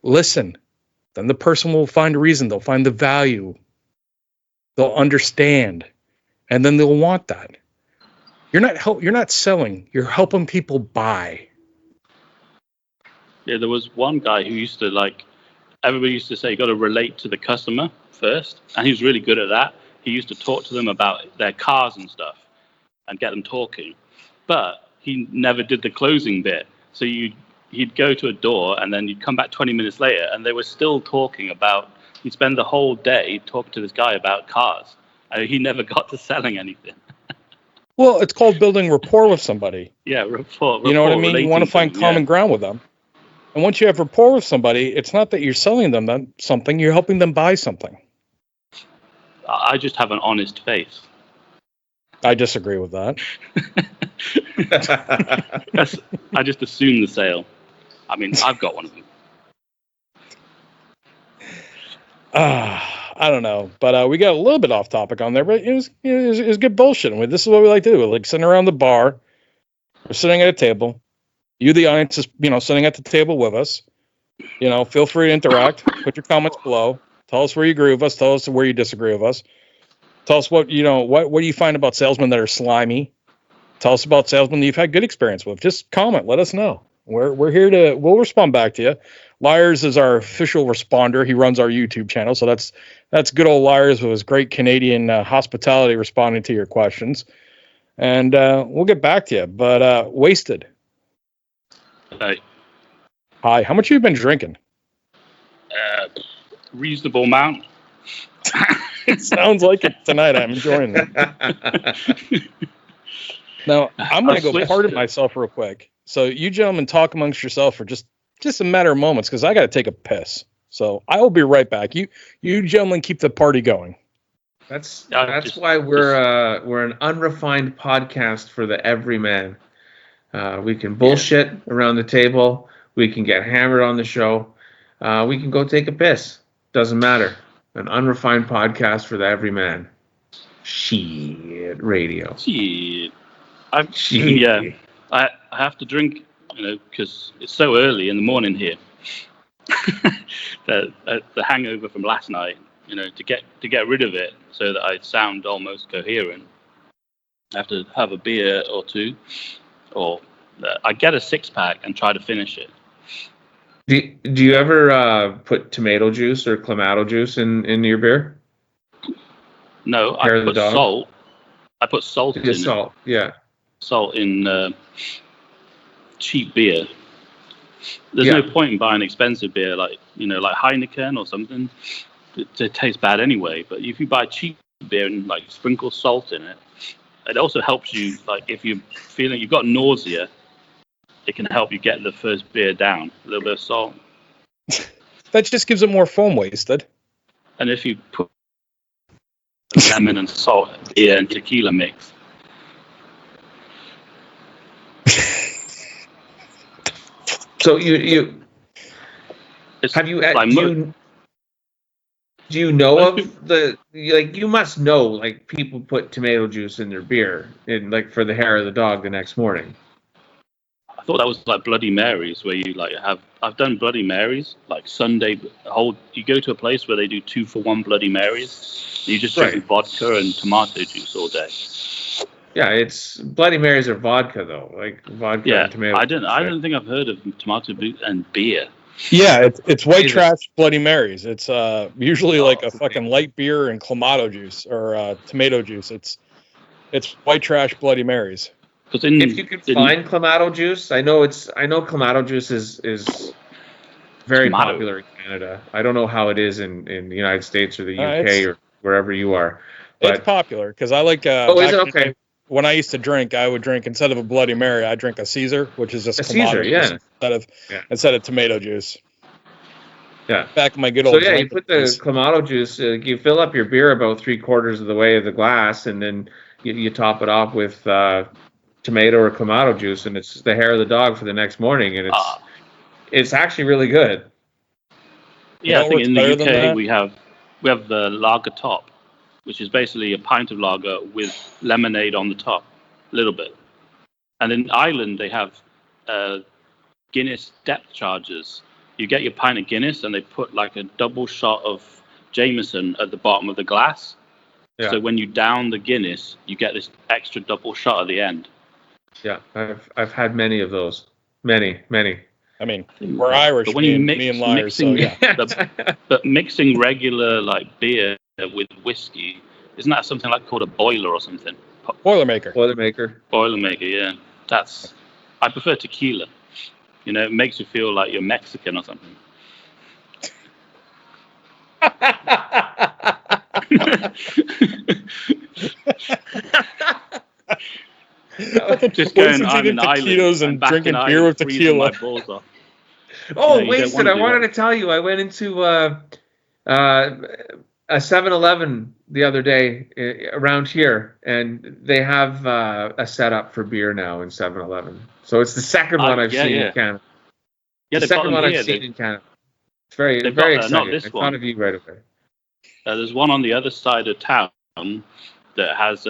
Listen. Then the person will find a reason. They'll find the value. They'll understand. And then they'll want that. You're not selling. You're helping people buy. Yeah, there was one guy who used to everybody used to say you got to relate to the customer first, and he was really good at that. He used to talk to them about their cars and stuff and get them talking, but he never did the closing bit. So he'd go to a door and then you'd come back 20 minutes later and they were still talking about, he'd spend the whole day talking to this guy about cars. He never got to selling anything. Well, it's called building rapport with somebody. Yeah, rapport. You know what I mean? You want to find common ground with them. And once you have rapport with somebody, it's not that you're selling them something, you're helping them buy something. I just have an honest face. I disagree with that. I just assume the sale. I mean, I've got one of them. I don't know, but we got a little bit off topic on there, but it was good bullshit. I mean, this is what we like to do. We're like sitting around the bar, we're sitting at a table. You, the audience, is sitting at the table with us. Feel free to interact. Put your comments below. Tell us where you agree with us. Tell us where you disagree with us. Tell us what do you find about salesmen that are slimy. Tell us about salesmen that you've had good experience with. Just comment. Let us know. We're here we'll respond back to you. Liarz is our official responder. He runs our YouTube channel, so that's good old Liarz with his great Canadian hospitality responding to your questions. And we'll get back to you. But Wasted. Hi. How much have you been drinking? Reasonable amount. It sounds like it tonight. I'm enjoying it. Now, I'm going to go pardon myself real quick. So you gentlemen talk amongst yourself for just a matter of moments because I got to take a piss. So I will be right back. You gentlemen keep the party going. That's why we're an unrefined podcast for the everyman. We can bullshit around the table. We can get hammered on the show. We can go take a piss. Doesn't matter. An unrefined podcast for the everyman. SHEEEIT Radio. Shit. I have to drink, because it's so early in the morning here. the hangover from last night, to get rid of it so that I sound almost coherent. I have to have a beer or two, or I get a 6-pack and try to finish it. Do you ever put tomato juice or clamato juice in your beer? No, I put salt. I put salt in salt, yeah. Salt in cheap beer. There's no point in buying expensive beer like Heineken or something. It tastes bad anyway. But if you buy cheap beer and like sprinkle salt in it. It also helps you, like, if you're feeling you've got nausea, it can help you get the first beer down. A little bit of salt. That just gives it more foam wasted. And if you put lemon and salt, beer and tequila mix. So you It's have you like do you know of the, like, you must know, like, people put tomato juice in their beer in, like, for the hair of the dog the next morning. I thought that was like Bloody Marys, where you like I've done Bloody Marys, like Sunday you go to a place where they do 2-for-1 Bloody Marys, and you just drink vodka and tomato juice all day. Yeah, it's Bloody Marys are vodka though, like vodka and tomato. I don't think I've heard of tomato and beer. Yeah, it's white trash Bloody Marys. It's usually like a fucking light beer and clamato juice or tomato juice. It's white trash Bloody Marys. If you could find clamato juice, I know clamato juice is very popular in Canada. I don't know how it is in the United States or the UK or wherever you are. But it's popular because I like. Is it okay? When I used to drink, I would drink, instead of a Bloody Mary, I drink a Caesar, which is just a Caesar, juice instead of tomato juice. Yeah. Back in my good old. So you put the clamato juice. You fill up your beer about 3/4 of the way of the glass, and then you top it off with tomato or clamato juice, and it's the hair of the dog for the next morning, and it's actually really good. Yeah, I think in the UK we have the lager top, which is basically a pint of lager with lemonade on the top, a little bit. And in Ireland they have Guinness depth chargers. You get your pint of Guinness, and they put like a double shot of Jameson at the bottom of the glass. Yeah. So when you down the Guinness, you get this extra double shot at the end. Yeah, I've had many of those. Many. I mean, we're Irish, but when you me and Liarz, so yeah. But mixing regular like beer with whiskey, isn't that something like called a boiler or something? Boilermaker, yeah. I prefer tequila. You know, it makes you feel like you're Mexican or something. Just going on an island and drinking beer with tequila. Oh, Wasted, I wanted to tell you, I went into a 7-Eleven the other day around here, and they have a setup for beer now in 7-Eleven. So it's the second one I've seen in Canada. Yeah, the second one I've seen in Canada. It's very exciting. Not this I one. thought of you right away. There's one on the other side of town that has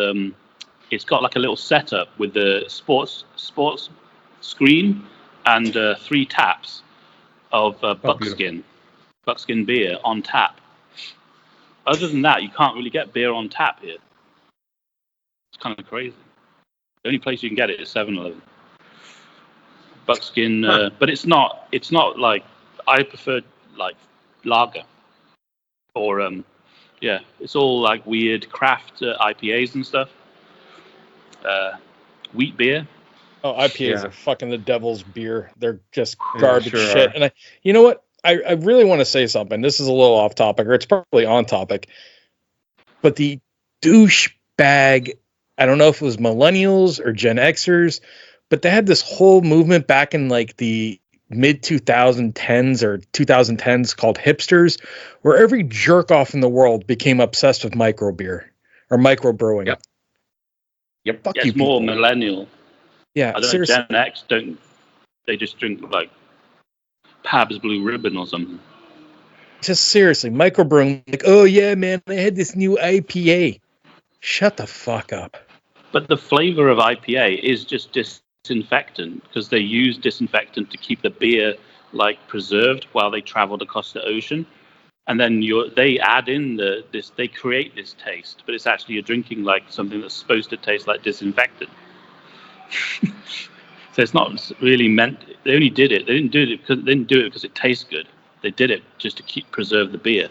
it's got like a little setup with the sports screen and 3 taps of Buckskin beer on tap. Other than that, you can't really get beer on tap here. It's kind of crazy. The only place you can get it is 7-Eleven. Buckskin, but it's not like, I prefer like lager or it's all like weird craft IPAs and stuff. Wheat beer. Oh, IPAs are fucking the devil's beer. They're just garbage shit. And you know what? I really want to say something. This is a little off topic, or it's probably on topic. But the douche bag, I don't know if it was millennials or Gen Xers, but they had this whole movement back in like the mid 2010s or 2010s called hipsters, where every jerk off in the world became obsessed with micro beer or micro brewing. Yep. Fuck it's more millennial. Yeah, I don't know, Gen X they just drink like Pabst Blue Ribbon or something. Just seriously, microbrewing, like, oh yeah, man, I had this new IPA. Shut the fuck up. But the flavor of IPA is just disinfectant, because they use disinfectant to keep the beer like preserved while they traveled across the ocean. And then they add in they create this taste, but it's actually you're drinking like something that's supposed to taste like disinfectant. So it's not really meant. They only did it. They didn't do it because it tastes good. They did it just to preserve the beer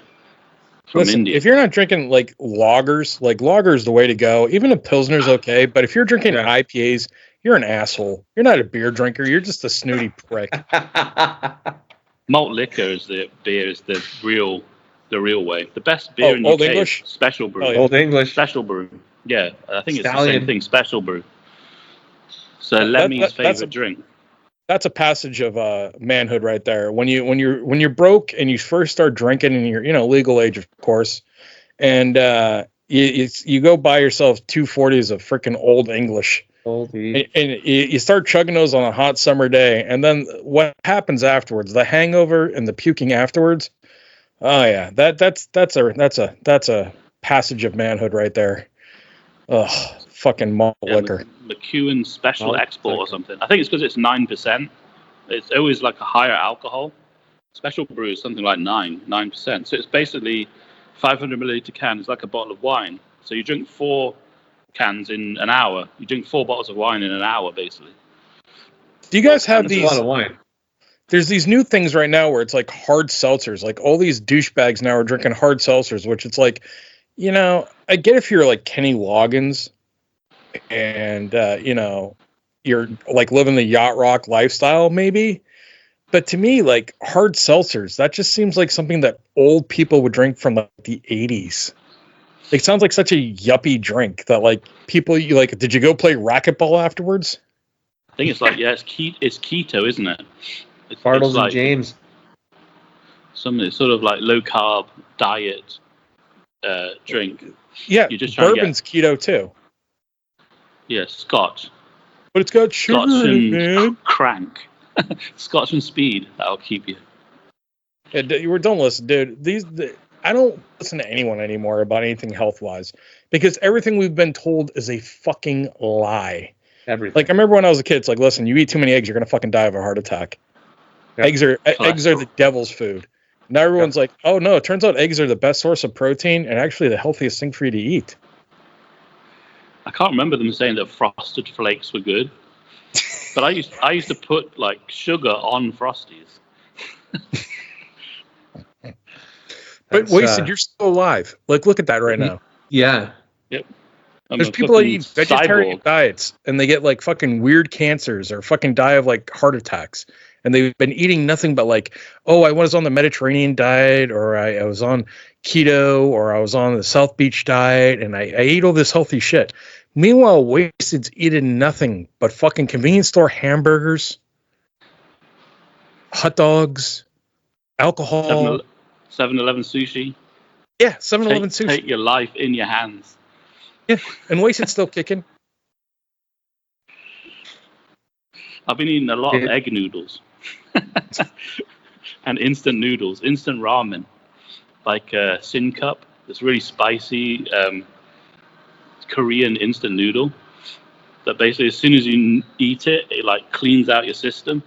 from India. If you're not drinking like lagers, lager's the way to go. Even a pilsner's okay, but if you're drinking IPAs, you're an asshole. You're not a beer drinker. You're just a snooty prick. Malt liquor is the beer, is the real the real way. The best beer in Old UK English? is Special Brew. Oh, yeah. Old English. Special Brew. Yeah, I think it's the Stallion. same thing. Special Brew. So Lemmy's favorite drink. That's a passage of manhood right there. When you're broke and you first start drinking, and you're legal age, of course, and you go buy yourself 240s of freaking Old English. And you start chugging those on a hot summer day, and then what happens afterwards? The hangover and the puking afterwards. Oh yeah, that's a passage of manhood right there. Ugh, fucking malt liquor. McEwen Special Export or something. I think it's because it's 9%. It's always like a higher alcohol. Special Brew is something like 9%. So it's basically 500 milliliter can. It's like a bottle of wine. So you drink 4 cans in an hour. You drink 4 bottles of wine in an hour, basically. Do you guys have these? A lot of wine. There's these new things right now where it's like hard seltzers. Like all these douchebags now are drinking hard seltzers, which it's like, I get if you're like Kenny Loggins and, you're like living the yacht rock lifestyle, maybe. But to me, like hard seltzers, that just seems like something that old people would drink from like the 80s. It sounds like such a yuppie drink that like people did you go play racquetball afterwards? I think it's like, it's keto, isn't it? Bartles and James. Some sort of like low carb diet drink. Yeah, you're just bourbon's keto too. Yeah, Scotch. But it's got sugar in it, man. Crank. Scotch and speed. That'll keep you. Yeah, don't listen, dude. I don't listen to anyone anymore about anything health-wise because everything we've been told is a fucking lie. Everything. Like I remember when I was a kid, it's like, listen, you eat too many eggs, you're gonna fucking die of a heart attack. Yep. Eggs are the devil's food. Now everyone's like, oh no, it turns out eggs are the best source of protein and actually the healthiest thing for you to eat. I can't remember them saying that Frosted Flakes were good, but I used to put like sugar on Frosties. But Wasted, you're still alive. Like, look at that right now. Yeah. Yep. There's people that eat vegetarian diets and they get like fucking weird cancers or fucking die of like heart attacks. And they've been eating nothing but like, oh, I was on the Mediterranean diet, or I was on keto, or I was on the South Beach diet, and I ate all this healthy shit. Meanwhile, Wasted's eating nothing but fucking convenience store hamburgers, hot dogs, alcohol. 7-Eleven sushi. Yeah, 7-Eleven sushi. Take your life in your hands. Yeah, and Wasted's still kicking. I've been eating a lot of egg noodles. And instant noodles, instant ramen. Like Sin Cup, this really spicy Korean instant noodle. That basically, as soon as you eat it, it like cleans out your system.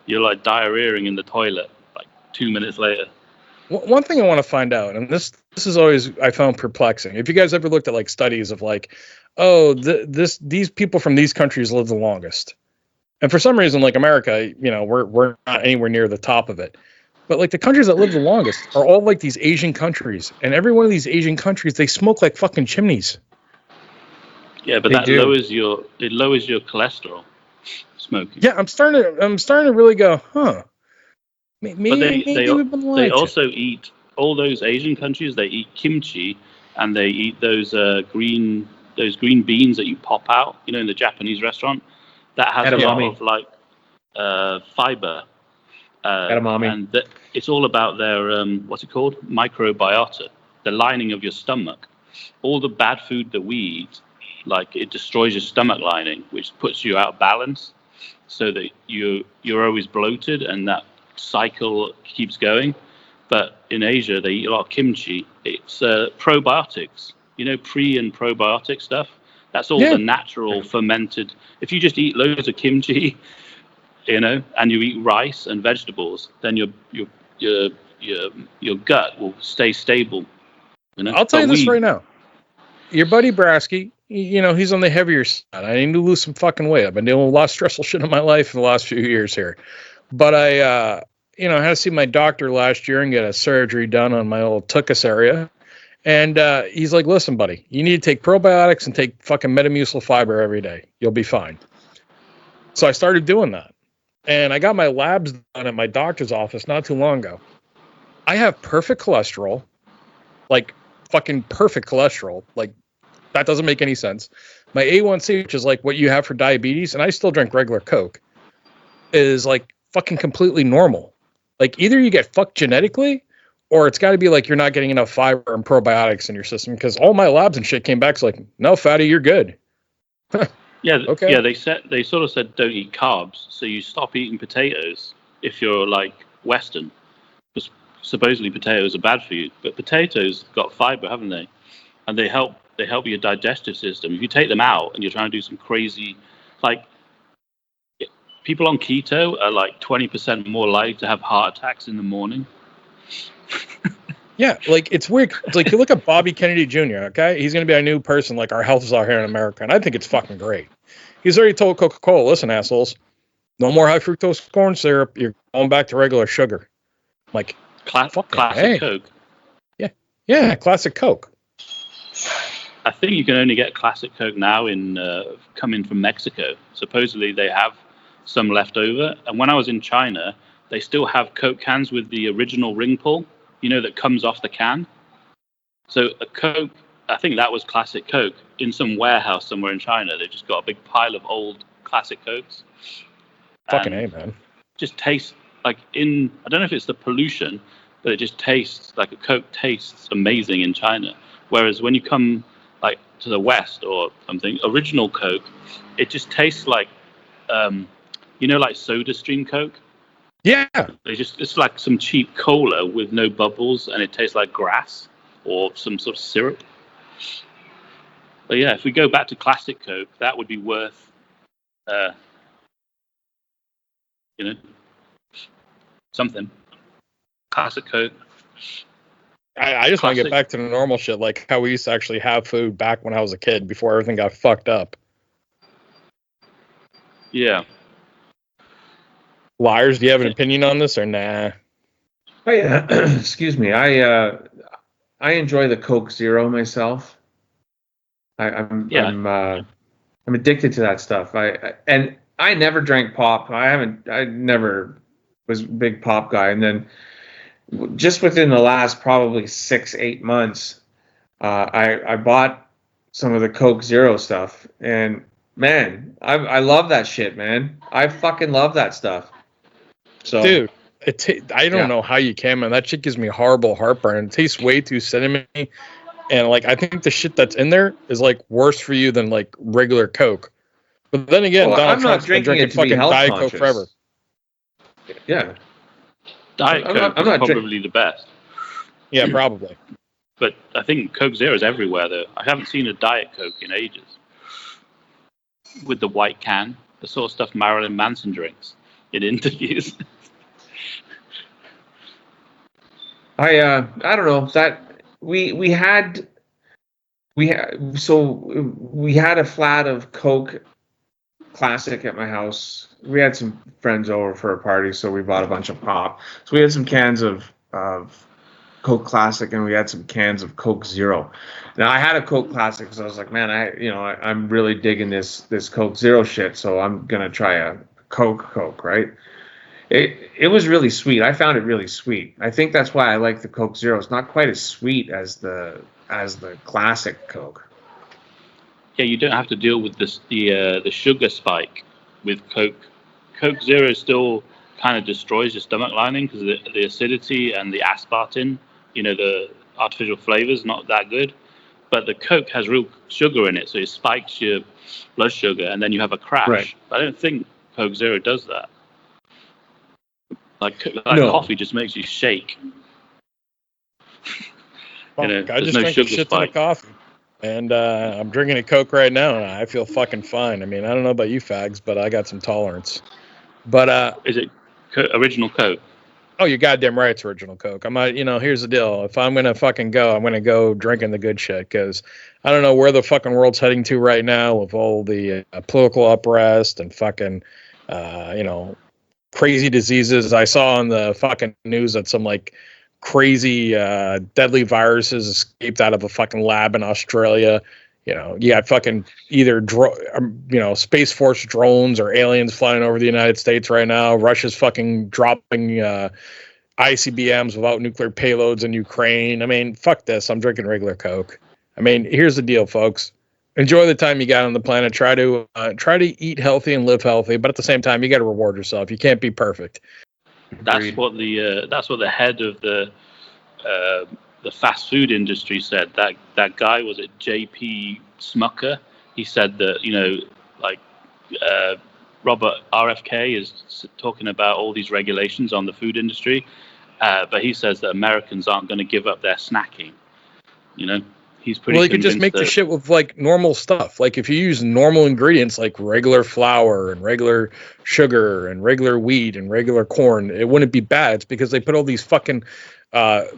You're like diarrheaing in the toilet like 2 minutes later. One thing I want to find out, and this is always I found perplexing. If you guys ever looked at like studies of like, oh, these people from these countries live the longest, and for some reason, like America, we're not anywhere near the top of it. But like the countries that live the longest are all like these Asian countries, and every one of these Asian countries they smoke like fucking chimneys. Yeah, but that lowers your cholesterol. Smoking. Yeah, I'm starting to really go, huh? But they also eat, all those Asian countries, they eat kimchi, and they eat those green beans that you pop out, in the Japanese restaurant. That has a lot of like fiber. Edamame. And it's all about their what's it called? Microbiota, the lining of your stomach. All the bad food that we eat, like it destroys your stomach lining, which puts you out of balance, so that you're always bloated, and that cycle keeps going. But in Asia, they eat a lot of kimchi. It's probiotics, pre and probiotic stuff. That's all the natural fermented. If you just eat loads of kimchi, and you eat rice and vegetables, then your gut will stay stable. I'll tell you this right now. Your buddy Brasky, he's on the heavier side. I need to lose some fucking weight. I've been dealing with a lot of stressful shit in my life in the last few years here. But I had to see my doctor last year and get a surgery done on my old tuchus area. And he's like, listen, buddy, you need to take probiotics and take fucking Metamucil fiber every day. You'll be fine. So I started doing that. And I got my labs done at my doctor's office not too long ago. I have perfect cholesterol. like fucking perfect cholesterol. Like that doesn't make any sense. My A1C, which is like what you have for diabetes, and I still drink regular Coke, is like fucking completely normal. Like either you get fucked genetically, or it's got to be like you're not getting enough fiber and probiotics in your system. Because all my labs and shit came back. It's like, no, fatty, you're good. Yeah, Okay. Yeah, they sort of said don't eat carbs, so you stop eating potatoes if you're like Western, because supposedly potatoes are bad for you. But potatoes got fiber, haven't they? And they help your digestive system. If you take them out and you're trying to do some crazy, like people on keto are like 20% more likely to have heart attacks in the morning. Yeah, like it's weird. It's like you look at Bobby Kennedy Jr., okay? He's going to be our new person, like our health czar here in America, and I think it's fucking great. He's already told Coca-Cola, listen, assholes, no more high fructose corn syrup. You're going back to regular sugar. Like, Classic hey. Coke. Yeah, classic Coke. I think you can only get classic Coke now coming from Mexico. Supposedly they have some left over. And when I was in China, they still have Coke cans with the original ring pull, that comes off the can. So a Coke, I think that was classic Coke, in some warehouse somewhere in China. They've just got a big pile of old classic Cokes. Fucking A, man. Just tastes like I don't know if it's the pollution, but it just tastes like a Coke tastes amazing in China. Whereas when you come like to the West or something, original Coke, it just tastes like, like Soda Stream Coke. Yeah. It's like some cheap cola with no bubbles, and it tastes like grass or some sort of syrup. But yeah, if we go back to classic Coke, that would be worth, something. Classic Coke. I just want to get back to the normal shit, like how we used to actually have food back when I was a kid before everything got fucked up. Yeah. Liarz, do you have an opinion on this or nah? Excuse me. I enjoy the Coke Zero myself. I'm addicted to that stuff. I never drank pop. I never was a big pop guy. And then just within the last probably 6-8 months, I bought some of the Coke Zero stuff, and man, I love that shit, man. I fucking love that stuff. So, dude, I don't know how you can, man. That shit gives me horrible heartburn. It tastes way too cinnamony, and like I think the shit that's in there is like worse for you than like regular Coke. But then again, Donald Trump's been drinking fucking Diet Coke forever. Yeah. Diet Coke is probably the best. Yeah, probably. But I think Coke Zero is everywhere, though. I haven't seen a Diet Coke in ages. With the white can, the sort of stuff Marilyn Manson drinks in interviews. I don't know that we had a flat of Coke Classic at my house. We had some friends over for a party, so we bought a bunch of pop. So we had some cans of Coke Classic, and we had some cans of Coke Zero. Now I had a Coke Classic because I was like, man, I'm really digging this Coke Zero shit, so I'm gonna try a Coke, right? It was really sweet. I found it really sweet. I think that's why I like the Coke Zero. It's not quite as sweet as the classic Coke. Yeah, you don't have to deal with the sugar spike with Coke. Coke Zero still kind of destroys your stomach lining because the acidity and the aspartame, the artificial flavors, not that good. But the Coke has real sugar in it, so it spikes your blood sugar, and then you have a crash. Right. I don't think Coke Zero does that. Like no. Coffee just makes you shake. I just drank a shit ton of coffee, and I'm drinking a Coke right now, and I feel fucking fine. I mean, I don't know about you fags, but I got some tolerance. But is it original Coke? Oh, you're goddamn right, it's original Coke. I'm not, here's the deal. If I'm gonna fucking go, I'm gonna go drinking the good shit, because I don't know where the fucking world's heading to right now with all the political unrest and fucking, crazy diseases. I saw on the fucking news that some like crazy deadly viruses escaped out of a fucking lab in Australia. You got fucking either Space Force drones or aliens flying over the United States right now. Russia's fucking dropping ICBMs without nuclear payloads in Ukraine. I mean, fuck this. I'm drinking regular Coke. I mean, here's the deal, folks. Enjoy the time you got on the planet. Try to eat healthy and live healthy, but at the same time, you got to reward yourself. You can't be perfect. That's what the head of the fast food industry said. That guy, was it J.P. Smucker? He said that Robert RFK is talking about all these regulations on the food industry, but he says that Americans aren't going to give up their snacking. He's pretty. Well, you could just make the shit with like normal stuff. Like if you use normal ingredients like regular flour and regular sugar and regular wheat and regular corn, it wouldn't be bad. It's because they put all these fucking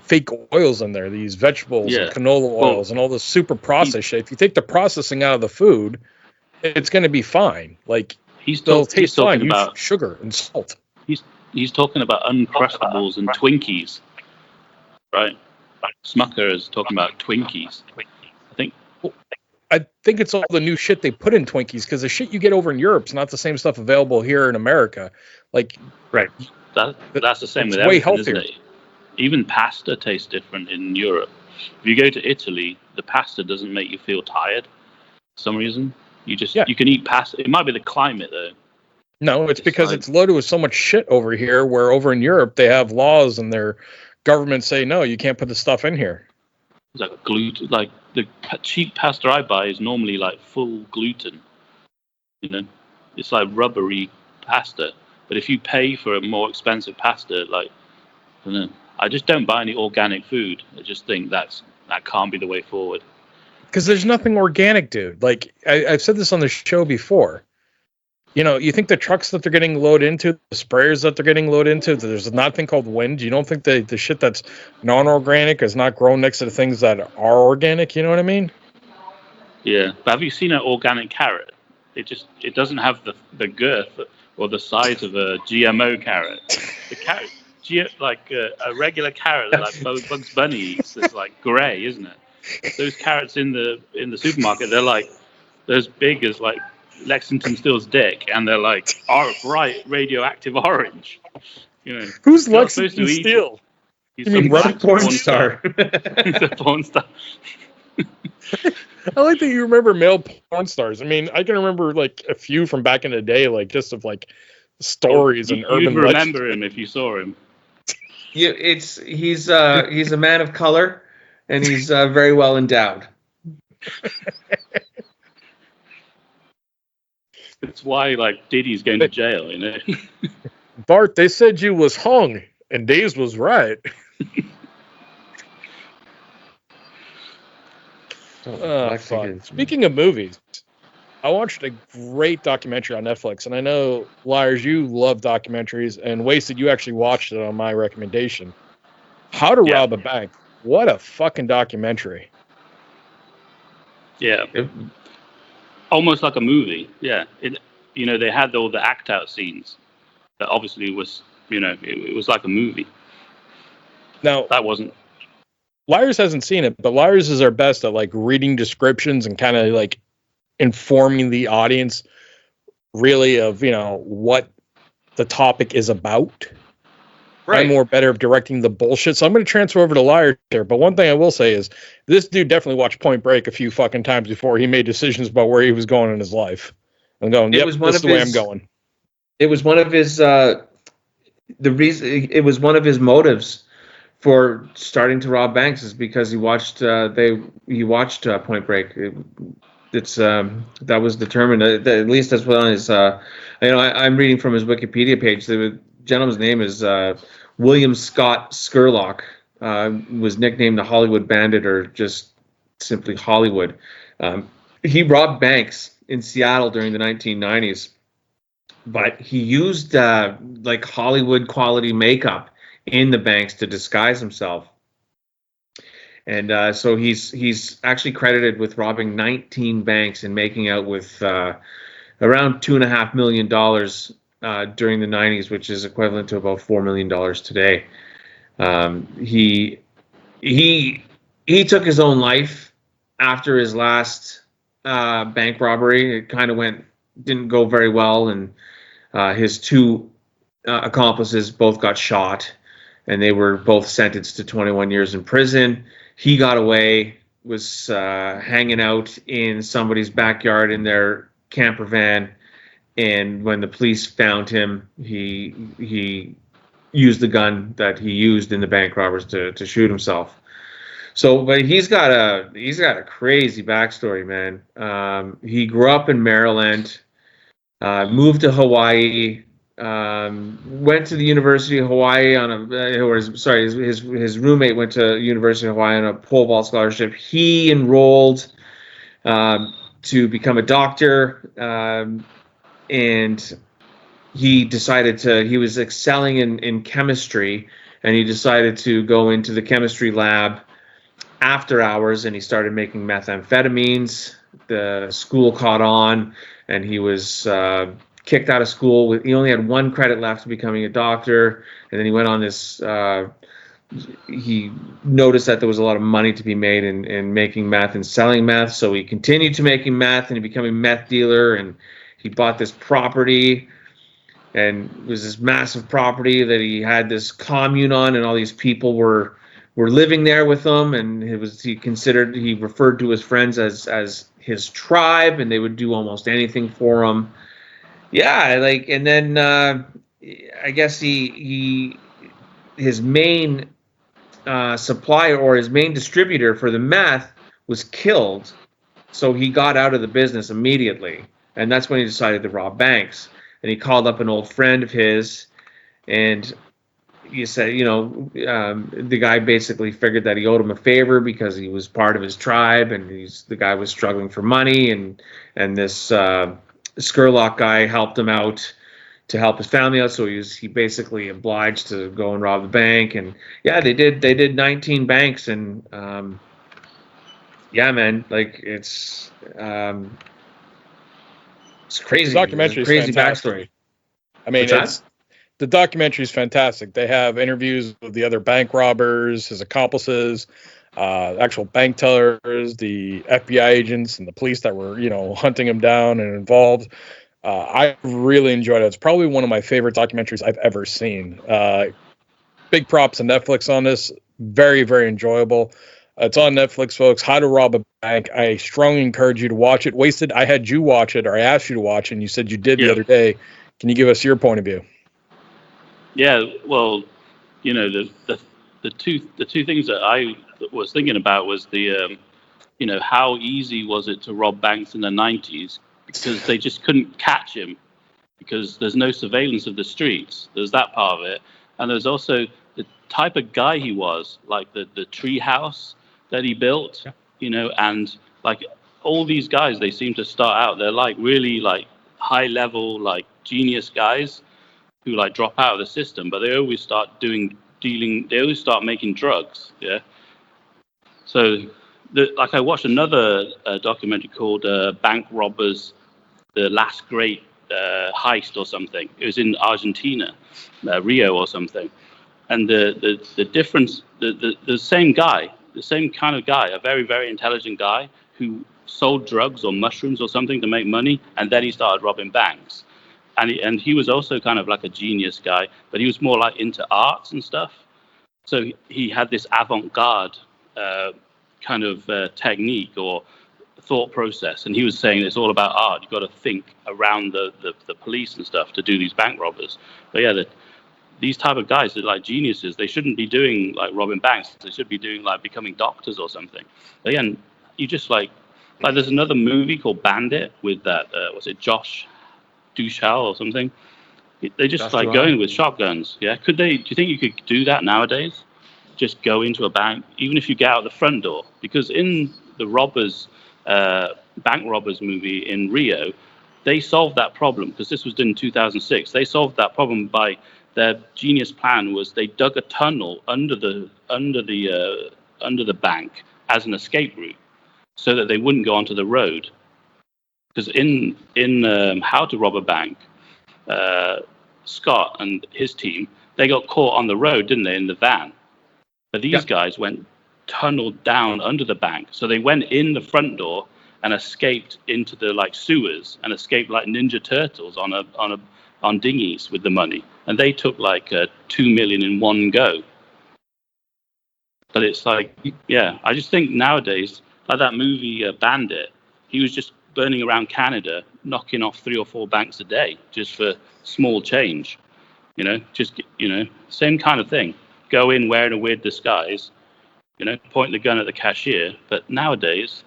fake oils in there, these vegetables and canola oils and all this super processed shit. If you take the processing out of the food, it's going to be fine. Like he's talking about sugar and salt. He's talking about Uncrustables and Twinkies, right? Smucker is talking about Twinkies. I think it's all the new shit they put in Twinkies, because the shit you get over in Europe's not the same stuff available here in America. Like, right. That's the same with everything, way healthier. Isn't it? Even pasta tastes different in Europe. If you go to Italy, the pasta doesn't make you feel tired for some reason. You can eat pasta. It might be the climate though. No, it's because it's loaded with so much shit over here, where over in Europe they have laws and their governments say, no, you can't put the stuff in here. It's like gluten. Like the cheap pasta I buy is normally like full gluten. It's like rubbery pasta. But if you pay for a more expensive pasta, like, I don't know, I just don't buy any organic food. I just think that can't be the way forward. Because there's nothing organic, dude. Like I've said this on the show before. You think the trucks that they're getting loaded into, the sprayers that they're getting loaded into, there's nothing called wind. You don't think the shit that's non-organic is not grown next to the things that are organic? You know what I mean? Yeah. But have you seen an organic carrot? It doesn't have the girth or the size of a GMO carrot. The carrot, like a regular carrot, like Bugs Bunny eats, is like grey, isn't it? Those carrots in the supermarket, they're as big as like Lexington Steele's dick, and they're like bright radioactive orange. Who's Lexington Steele? He's a porn star. He's a porn star. I like that you remember male porn stars. I mean, I can remember like a few from back in the day, like just of like stories and urban legends. You'd remember him if you saw him. Yeah, he's a man of color, and he's very well endowed. It's why, like, Diddy's going to jail, Bart, they said you was hung, and Dave's was right. Fuck. Speaking of movies, I watched a great documentary on Netflix, and I know, Liarz, you love documentaries, and Wasted, you actually watched it on my recommendation. How to Rob a Bank. What a fucking documentary. Yeah. Almost like a movie, yeah. They had all the act out scenes. That obviously was, it was like a movie. Now that wasn't. Liarz hasn't seen it, but Liarz is our best at like reading descriptions and kind of like informing the audience, really, of what the topic is about. Right. I'm more better of directing the bullshit, so I'm going to transfer over to Liarz here. But one thing I will say is, this dude definitely watched Point Break a few fucking times before he made decisions about where he was going in his life. I'm going, this is the way I'm going. It was one of his it was one of his motives for starting to rob banks, is because he watched Point Break. That was determined. At least that's what on his. I'm reading from his Wikipedia page. The gentleman's name is William Scott Scurlock. Was nicknamed the Hollywood Bandit, or just simply Hollywood. He robbed banks in Seattle during the 1990s, but he used like Hollywood quality makeup in the banks to disguise himself. And so he's actually credited with robbing 19 banks and making out with around $2.5 million during the 90s, which is equivalent to about $4 million today. He took his own life after his last bank robbery. It kind of didn't go very well, and his two accomplices both got shot. and they were both sentenced to 21 years in prison. He got away, was hanging out in somebody's backyard in their camper van, and when the police found him, he used the gun that he used in the bank robbers to shoot himself. So, but he's got a crazy backstory, man. He grew up in Maryland, moved to Hawaii, went to the University of Hawaii his roommate went to University of Hawaii on a pole vault scholarship. He enrolled to become a doctor, and he was excelling in chemistry, and he decided to go into the chemistry lab after hours, and he started making methamphetamines. The school caught on, and he was kicked out of school. He only had one credit left to becoming a doctor, and then he went on this. He noticed that there was a lot of money to be made in making meth and selling meth, so he continued to making meth, and he became a meth dealer, and he bought this property, and it was this massive property that he had this commune on, and all these people were living there with him, and he referred to his friends as his tribe, and they would do almost anything for him. Yeah, and then I guess his main supplier or his main distributor for the meth was killed, so he got out of the business immediately, and that's when he decided to rob banks. And he called up an old friend of his, and he said, the guy basically figured that he owed him a favor because he was part of his tribe, and the guy was struggling for money, and this Skurlock guy helped him out to help his family out, so he basically obliged to go and rob the bank. And yeah, they did 19 banks, and yeah, man, like it's crazy. The documentary is crazy fantastic. Backstory. I mean, the documentary is fantastic. They have interviews with the other bank robbers, his accomplices, actual bank tellers, the FBI agents, and the police that were, hunting him down and involved. I really enjoyed it. It's probably one of my favorite documentaries I've ever seen. Big props to Netflix on this. Very, very enjoyable. It's on Netflix, folks. How to Rob a Bank. I strongly encourage you to watch it. Wasted, I had you watch it, or I asked you to watch it, and you said you did the other day. Can you give us your point of view? Yeah, well, the two things that I was thinking about was the how easy was it to rob banks in the 90s, because they just couldn't catch him because there's no surveillance of the streets. There's that part of it, and there's also the type of guy he was, like the tree house that he built, and like all these guys, they seem to start out, they're like really like high level, like genius guys who like drop out of the system, but they always start they always start making drugs. Yeah. So I watched another documentary called Bank Robbers, The Last Great Heist or something. It was in Argentina, Rio or something. And the difference, the same guy, the same kind of guy, a very, very intelligent guy who sold drugs or mushrooms or something to make money, and then he started robbing banks. And he was also kind of like a genius guy, but he was more like into arts and stuff. So he had this avant-garde kind of technique or thought process, and he was saying it's all about art. You've got to think around the police and stuff to do these bank robbers. But yeah, these type of guys are like geniuses. They shouldn't be doing like robbing banks. They should be doing like becoming doctors or something. But again, you just like there's another movie called Bandit with that was it Josh Duhamel or something? They just like going with shotguns. Yeah, do you think you could do that nowadays? Just go into a bank, even if you get out the front door? Because in the bank robbers movie in Rio, they solved that problem, because this was done in 2006. They solved that problem by their genius plan was they dug a tunnel under the bank as an escape route, so that they wouldn't go onto the road. Because in How to Rob a Bank, Scott and his team, they got caught on the road, didn't they, in the van? But these guys tunneled down under the bank. So they went in the front door and escaped into the like sewers, and escaped like Ninja Turtles on dinghies with the money. And they took like $2 million in one go. But it's like, yeah, I just think nowadays, like that movie Bandit, he was just burning around Canada, knocking off 3 or 4 banks a day just for small change. Same kind of thing. Go in wearing a weird disguise, point the gun at the cashier. But nowadays,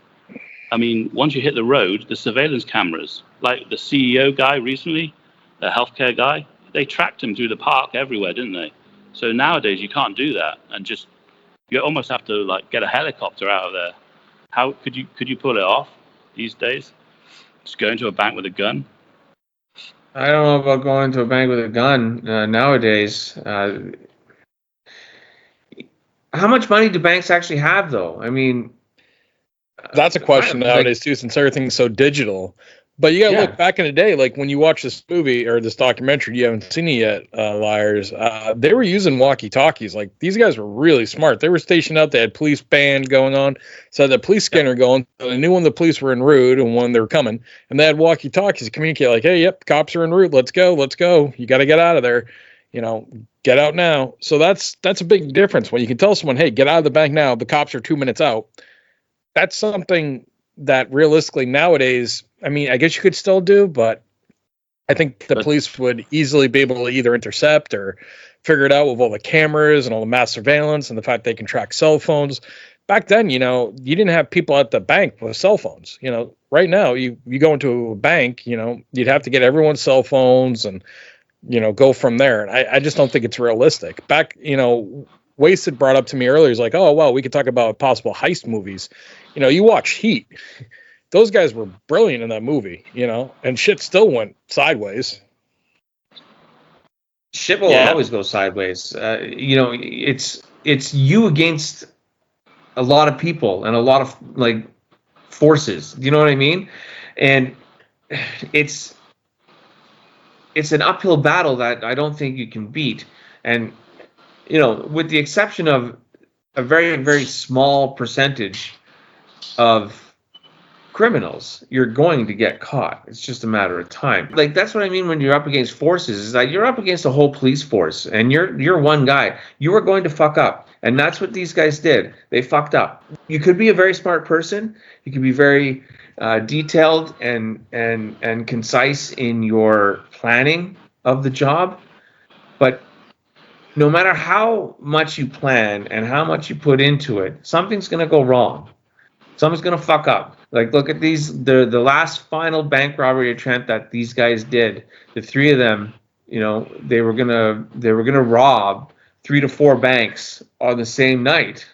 I mean, once you hit the road, the surveillance cameras, like the CEO guy recently, the healthcare guy, they tracked him through the park everywhere, didn't they? So nowadays you can't do that, and just you almost have to like get a helicopter out of there. How could you pull it off these days? Just go into a bank with a gun? I don't know about going to a bank with a gun nowadays. How much money do banks actually have, though? I mean, that's a question nowadays too, since everything's so digital. But you got to look back in the day, like when you watch this movie or this documentary, you haven't seen it yet, Liarz. They were using walkie-talkies. Like these guys were really smart. They were stationed out. They had police band going on, so the police scanner going. So they knew when the police were en route and when they were coming, and they had walkie-talkies to communicate. Like, hey, yep, cops are en route. Let's go. You got to get out of there. Get out now. So that's a big difference when you can tell someone, hey, get out of the bank now. The cops are 2 minutes out. That's something that realistically nowadays, I mean, I guess you could still do, but I think the police would easily be able to either intercept or figure it out with all the cameras and all the mass surveillance and the fact they can track cell phones. Back then, you didn't have people at the bank with cell phones. Right now, you go into a bank, you'd have to get everyone's cell phones and, go from there. And I just don't think it's realistic. Back, Wasted brought up to me earlier, he's like, oh, well, we could talk about possible heist movies. You watch Heat. Those guys were brilliant in that movie, and shit still went sideways. Shit will always go sideways. It's you against a lot of people and a lot of like forces. Do you know what I mean? And it's an uphill battle that I don't think you can beat. And with the exception of a very, very small percentage of criminals, you're going to get caught. It's just a matter of time. Like that's what I mean when you're up against forces, is that you're up against a whole police force and you're one guy. You are going to fuck up. And that's what these guys did. They fucked up. You could be a very smart person. You could be very detailed and concise in your planning of the job. But no matter how much you plan and how much you put into it, something's going to go wrong. Someone's going to fuck up. Like, look at the last final bank robbery attempt that these guys did. The 3 of them, they were gonna rob 3 to 4 banks on the same night.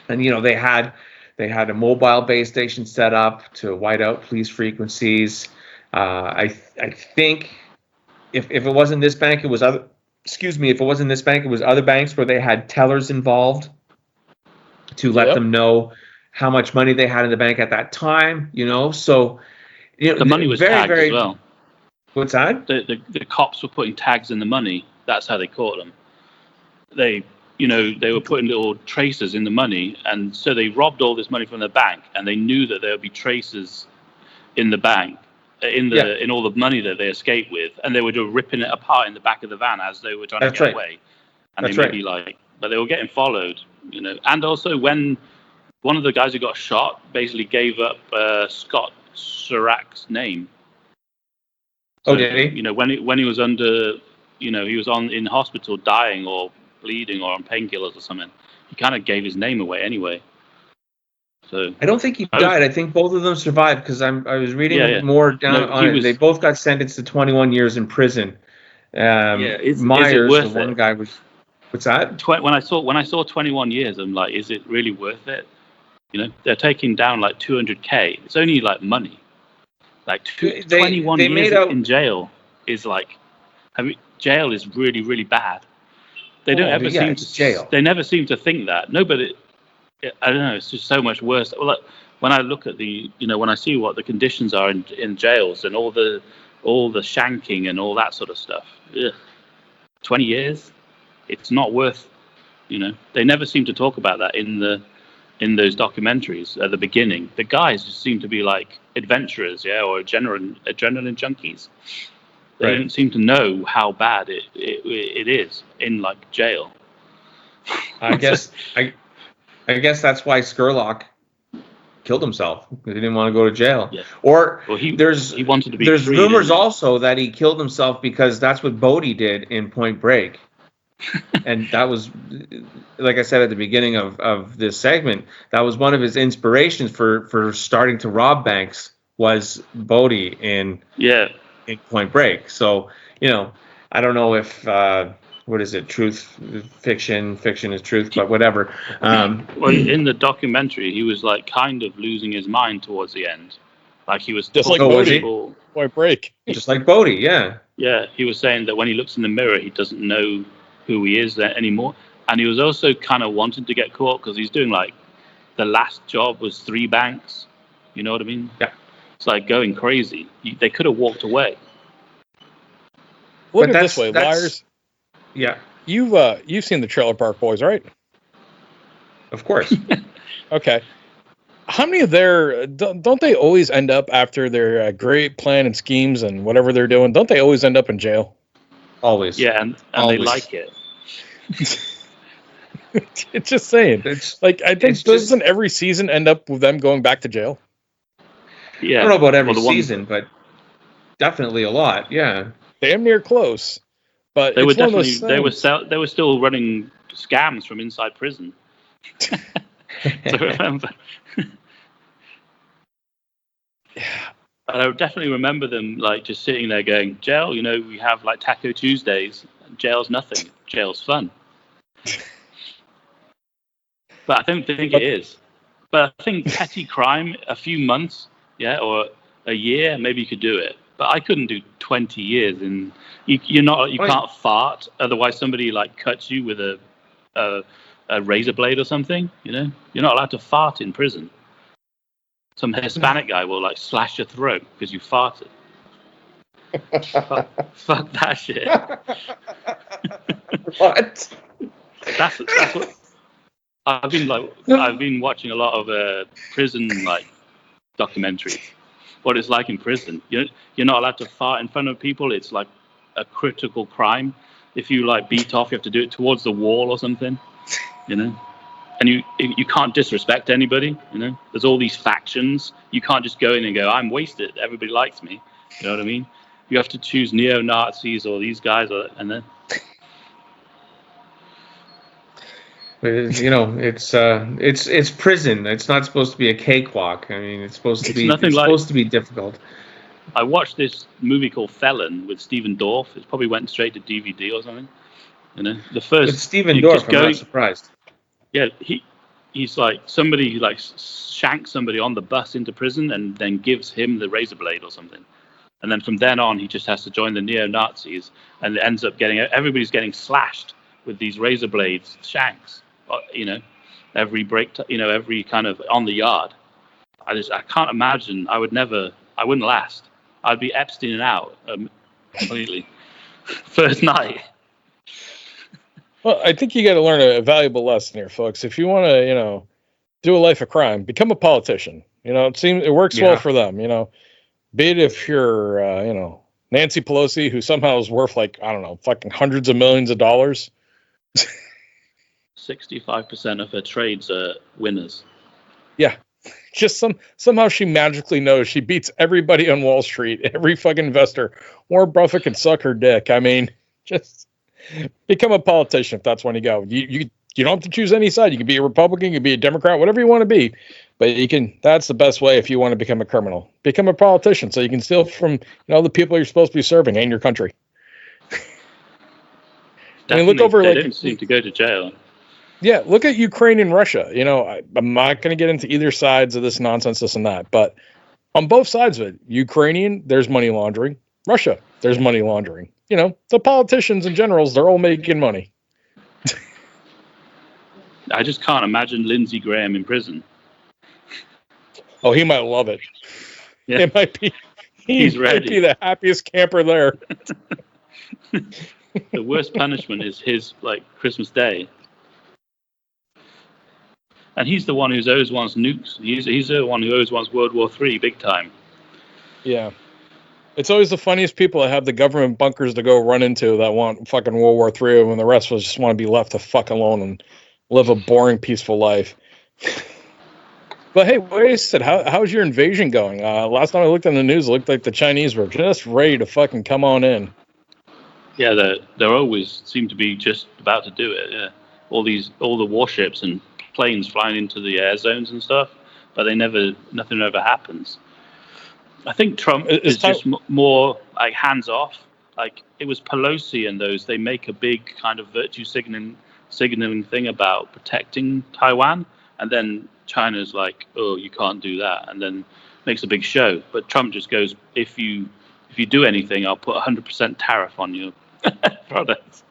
And, they had a mobile base station set up to white out police frequencies. I think if it wasn't this bank, it was other. Excuse me. If it wasn't this bank, it was other banks where they had tellers involved to let them know how much money they had in the bank at that time. So the money was tagged as well. What's that? The cops were putting tags in the money. That's how they caught them. They were putting little traces in the money, and so they robbed all this money from the bank, and they knew that there would be traces in the bank, in all the money that they escaped with, and they were just ripping it apart in the back of the van as they were trying to get away. And they may be but they were getting followed, And also when one of the guys who got shot basically gave up Scott Surratt's name. So, did he? When he was under, he was in hospital dying or bleeding or on painkillers or something. He kind of gave his name away anyway. So I don't think he died. I think both of them survived because I was reading more down on it. They both got sentenced to 21 years in prison. Myers, the one guy was. What's that? When I saw 21 years, I'm like, is it really worth it? They're taking down like 200K. It's only like money. Like 21 years in jail is like, jail is really, really bad. They don't ever seem to jail. They never seem to think that. No, but I don't know. It's just so much worse. Well, when I look at when I see what the conditions are in jails and all the shanking and all that sort of stuff. 20 years, it's not worth. They never seem to talk about that in those documentaries at the beginning. The guys just seem to be like adventurers, or adrenaline junkies. They don't seem to know how bad it is in like jail. I guess I guess that's why Skurlock killed himself. He didn't want to go to jail. Yeah. Or he wanted to be there's free, rumors didn't he? also that he killed himself because that's what Bodie did in Point Break. And that was, like I said at the beginning of this segment, that was one of his inspirations for starting to rob banks, was Bodie in Point Break. So, I don't know if what is it, fiction is truth, but whatever. Well, in the documentary, he was like kind of losing his mind towards the end. Like he was just like Bodie. Point Break. Just like Bodie, yeah. Yeah, he was saying that when he looks in the mirror, he doesn't know who he is there anymore. And he was also kind of wanting to get caught because he's doing like, the last job was 3 banks. You know what I mean? Yeah. It's like going crazy. They could have walked away. Look at it this way, Liarz. Yeah. You've seen the Trailer Park Boys, right? Of course. Okay. How many of their don't they always end up after their great plan and schemes and whatever they're doing? Don't they always end up in jail? Always. Yeah, and always. They like it. It's just saying. I think doesn't every season end up with them going back to jail? Yeah. I don't know about every season, but definitely a lot. Yeah. Damn near close. But they were definitely they were still running scams from inside prison. To remember. Yeah. And I definitely remember them like just sitting there going, jail, we have like Taco Tuesdays. Jail's nothing. Jail's fun. But I don't think it is. But I think petty crime, a few months, or a year, maybe you could do it. But I couldn't do 20 years, and you can't fart. Otherwise, somebody like cuts you with a razor blade or something. You're not allowed to fart in prison. Some Hispanic guy will like slash your throat because you farted. Fuck that shit. What? That's what I've been watching a lot of prison like documentaries. What it's like in prison. You're not allowed to fart in front of people. It's like a critical crime. If you like beat off, you have to do it towards the wall or something. And you can't disrespect anybody. There's all these factions. You can't just go in and go, I'm wasted. Everybody likes me. You know what I mean? You have to choose neo-Nazis or these guys, and then. It's prison. It's not supposed to be a cakewalk. I mean, it's supposed to be difficult. I watched this movie called Felon with Stephen Dorff. It probably went straight to DVD or something. The first. With Stephen Dorff, I'm not surprised. Yeah, he's like somebody who like shanks somebody on the bus into prison and then gives him the razor blade or something. And then from then on, he just has to join the neo-Nazis, and it ends up everybody's getting slashed with these razor blades, shanks. Every break, every kind of on the yard. I can't imagine. I wouldn't last. I'd be Epstein out completely. First night. Well, I think you got to learn a valuable lesson here, folks. If you want to, do a life of crime, become a politician. It works well for them. Be it if you're, Nancy Pelosi, who somehow is worth like, I don't know, fucking hundreds of millions of dollars. 65% of her trades are winners. Yeah. Just somehow she magically knows she beats everybody on Wall Street, every fucking investor. Warren Buffett can suck her dick. I mean, just become a politician if that's when you go. You don't have to choose any side. You can be a Republican, you can be a Democrat, whatever you want to be. But that's the best way if you want to become a criminal. Become a politician so you can steal from the people you're supposed to be serving and your country. I mean, look over they don't seem to go to jail. Yeah, look at Ukraine and Russia. I'm not going to get into either sides of this nonsense, this and that, but on both sides of it, Ukrainian, there's money laundering. Russia, there's money laundering. The politicians and generals, they're all making money. I just can't imagine Lindsey Graham in prison. Oh, he might love it. Yeah. It might be. He's ready. Might be the happiest camper there. The worst punishment is his Christmas Day. And he's the one who always wants nukes. He's the one who always wants World War III big time. Yeah. It's always the funniest people that have the government bunkers to go run into that want fucking World War III, when the rest of us just want to be left to fuck alone and live a boring, peaceful life. But hey, wait a second. How's your invasion going? Last time I looked on the news, it looked like the Chinese were just ready to fucking come on in. Yeah, they're always seem to be just about to do it. Yeah, all the warships and planes flying into the air zones and stuff, but nothing ever happens. I think Trump is just more like hands off. Like it was Pelosi and those. They make a big kind of virtue signaling thing about protecting Taiwan, and then China's like, oh, you can't do that, and then makes a big show. But Trump just goes, if you do anything, I'll put 100% tariff on your products,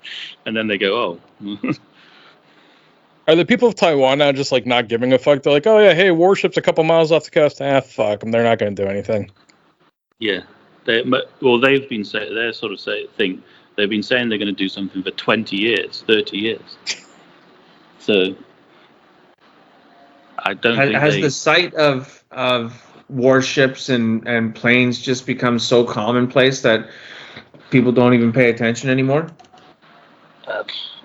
and then they go, oh. Are the people of Taiwan now just like not giving a fuck? They're like, oh yeah, hey, warship's a couple miles off the coast. Fuck them. They're not going to do anything. Yeah, they've been saying they've been saying they're going to do something for 20 years, 30 years. So I don't think has the sight of warships and planes just become so commonplace that people don't even pay attention anymore?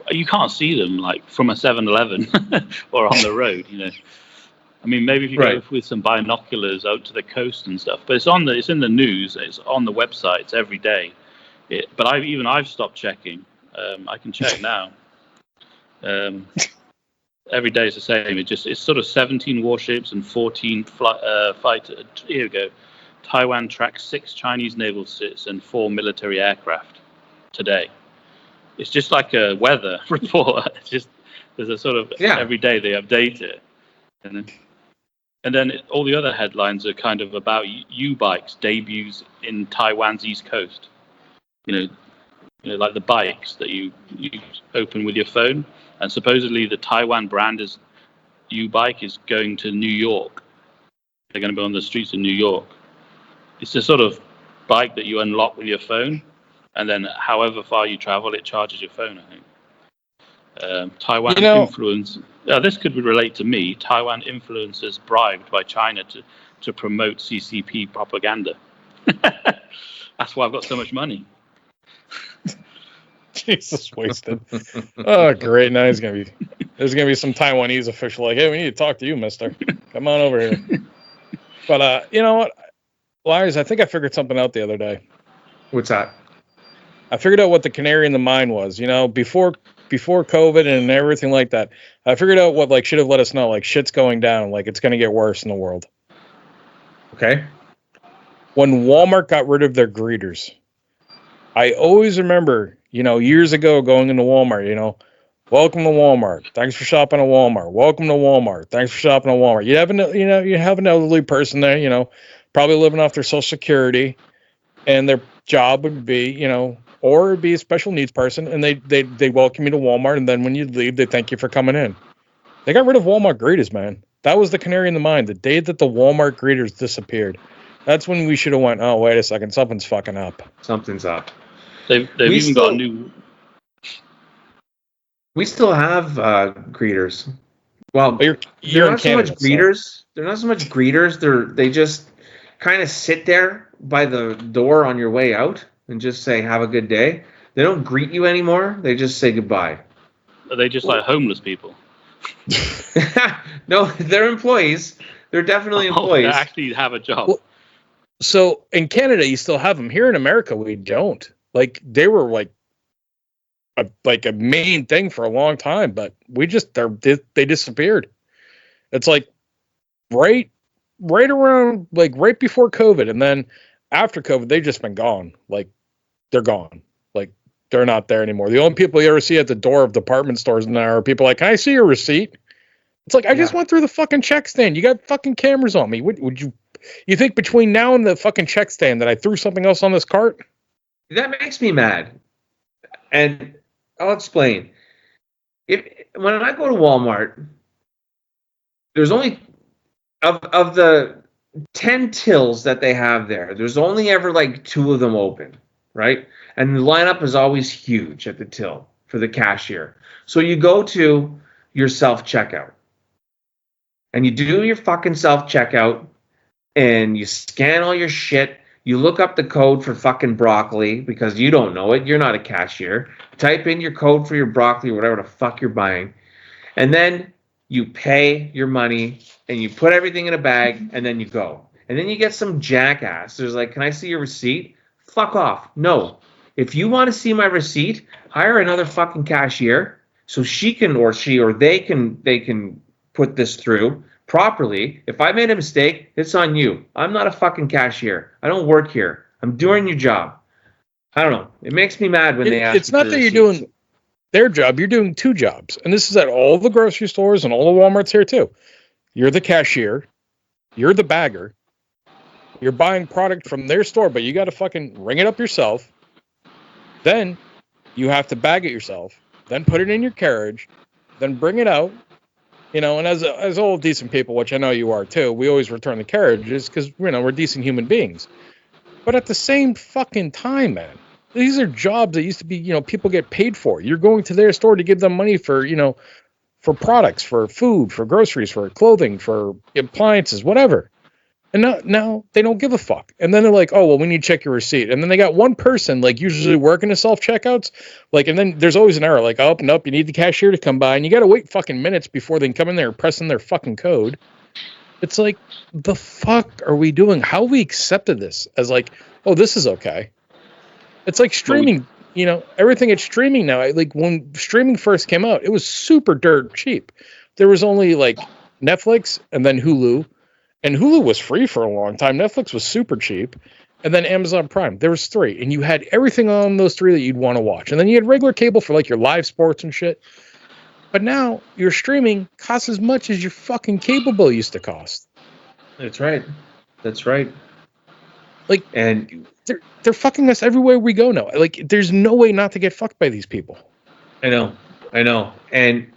You can't see them like from a 7-Eleven or on the road, you know. I mean, maybe if you go with some binoculars out to the coast and stuff, but it's in the news, it's on the websites every day. But I've stopped checking. I can check now. Every day is the same. It's sort of 17 warships and 14 fighter. Here we go. Taiwan tracks 6 Chinese naval ships and 4 military aircraft today. It's just like a weather report. It's just there's a sort of every day they update it, and then all the other headlines are kind of about U-bikes debuts in Taiwan's east coast. You know, like the bikes that you open with your phone, and supposedly the Taiwan brand is U-bike is going to New York. They're going to be on the streets of New York. It's a sort of bike that you unlock with your phone. And then, however far you travel, it charges your phone, I think. Taiwan influence. This could relate to me. Taiwan influencers bribed by China to promote CCP propaganda. That's why I've got so much money. Jesus, wasted. Oh, great. Now there's gonna be some Taiwanese official like, hey, we need to talk to you, mister. Come on over here. But you know what, Liarz, I think I figured something out the other day. What's that? I figured out what the canary in the mine was. You know, before COVID and everything like that, I figured out what like should have let us know like shit's going down, like it's going to get worse in the world. Okay. When Walmart got rid of their greeters, I always remember, you know, years ago going into Walmart, you know, welcome to Walmart. Thanks for shopping at Walmart. Welcome to Walmart. Thanks for shopping at Walmart. You have an elderly person there, you know, probably living off their Social Security, and their job would be, you know, or it'd be a special needs person, and they welcome you to Walmart, and then when you leave, they thank you for coming in. They got rid of Walmart greeters, man. That was the canary in the mine. The day that the Walmart greeters disappeared, that's when we should have went, oh, wait a second, something's fucking up. Something's up. They've even got a new... We still have greeters. Well, they're not so much greeters. They're not so much greeters. They just kind of sit there by the door on your way out and just say, have a good day. They don't greet you anymore. They just say goodbye. Are they just like homeless people? No, they're employees. They're definitely employees. They actually have a job. Well, so in Canada, you still have them. Here in America, we don't. Like, they were like a main thing for a long time, but they disappeared. It's like right around, like right before COVID, and then after COVID, they've just been gone. Like, they're gone. Like, they're not there anymore. The only people you ever see at the door of department stores now are people like, can I see your receipt? It's like, I just went through the fucking check stand. You got fucking cameras on me. Would you think between now and the fucking check stand that I threw something else on this cart? That makes me mad. And I'll explain. When I go to Walmart, there's only of the 10 tills that they have there, there's only ever like 2 of them open, right? And the lineup is always huge at the till for the cashier. So you go to your self-checkout and you do your fucking self-checkout and you scan all your shit. You look up the code for fucking broccoli because you don't know it. You're not a cashier. Type in your code for your broccoli or whatever the fuck you're buying. And then you pay your money, and you put everything in a bag, and then you go. And then you get some jackass who's like, can I see your receipt? Fuck off. No. If you want to see my receipt, hire another fucking cashier so she can, or they can put this through properly. If I made a mistake, it's on you. I'm not a fucking cashier. I don't work here. I'm doing your job. I don't know. It makes me mad when they ask. It's not that you're doing their job. You're doing two jobs. And this is at all the grocery stores and all the Walmarts here too. You're the cashier. You're the bagger. You're buying product from their store, but you got to fucking ring it up yourself. Then you have to bag it yourself. Then put it in your carriage. Then bring it out. You know, and as all decent people, which I know you are too, we always return the carriages because, you know, we're decent human beings. But at the same fucking time, man, these are jobs that used to be, you know, people get paid for. You're going to their store to give them money for, you know, for products, for food, for groceries, for clothing, for appliances, whatever. And now they don't give a fuck. And then they're like, oh, well, we need to check your receipt. And then they got one person, like, usually working the self-checkouts. Like, and then there's always an error. Like, oh, nope, you need the cashier to come by. And you got to wait fucking minutes before they can come in there pressing their fucking code. It's like, the fuck are we doing? How we accepted this as like, oh, this is okay. It's like streaming, you know, everything it's streaming now. Like, when streaming first came out, it was super dirt cheap. There was only, like, Netflix and then Hulu. And Hulu was free for a long time. Netflix was super cheap. And then Amazon Prime. There was three. And you had everything on those three that you'd want to watch. And then you had regular cable for like your live sports and shit. But now your streaming costs as much as your fucking cable bill used to cost. That's right. That's right. Like, and they're fucking us everywhere we go now. Like, there's no way not to get fucked by these people. I know. And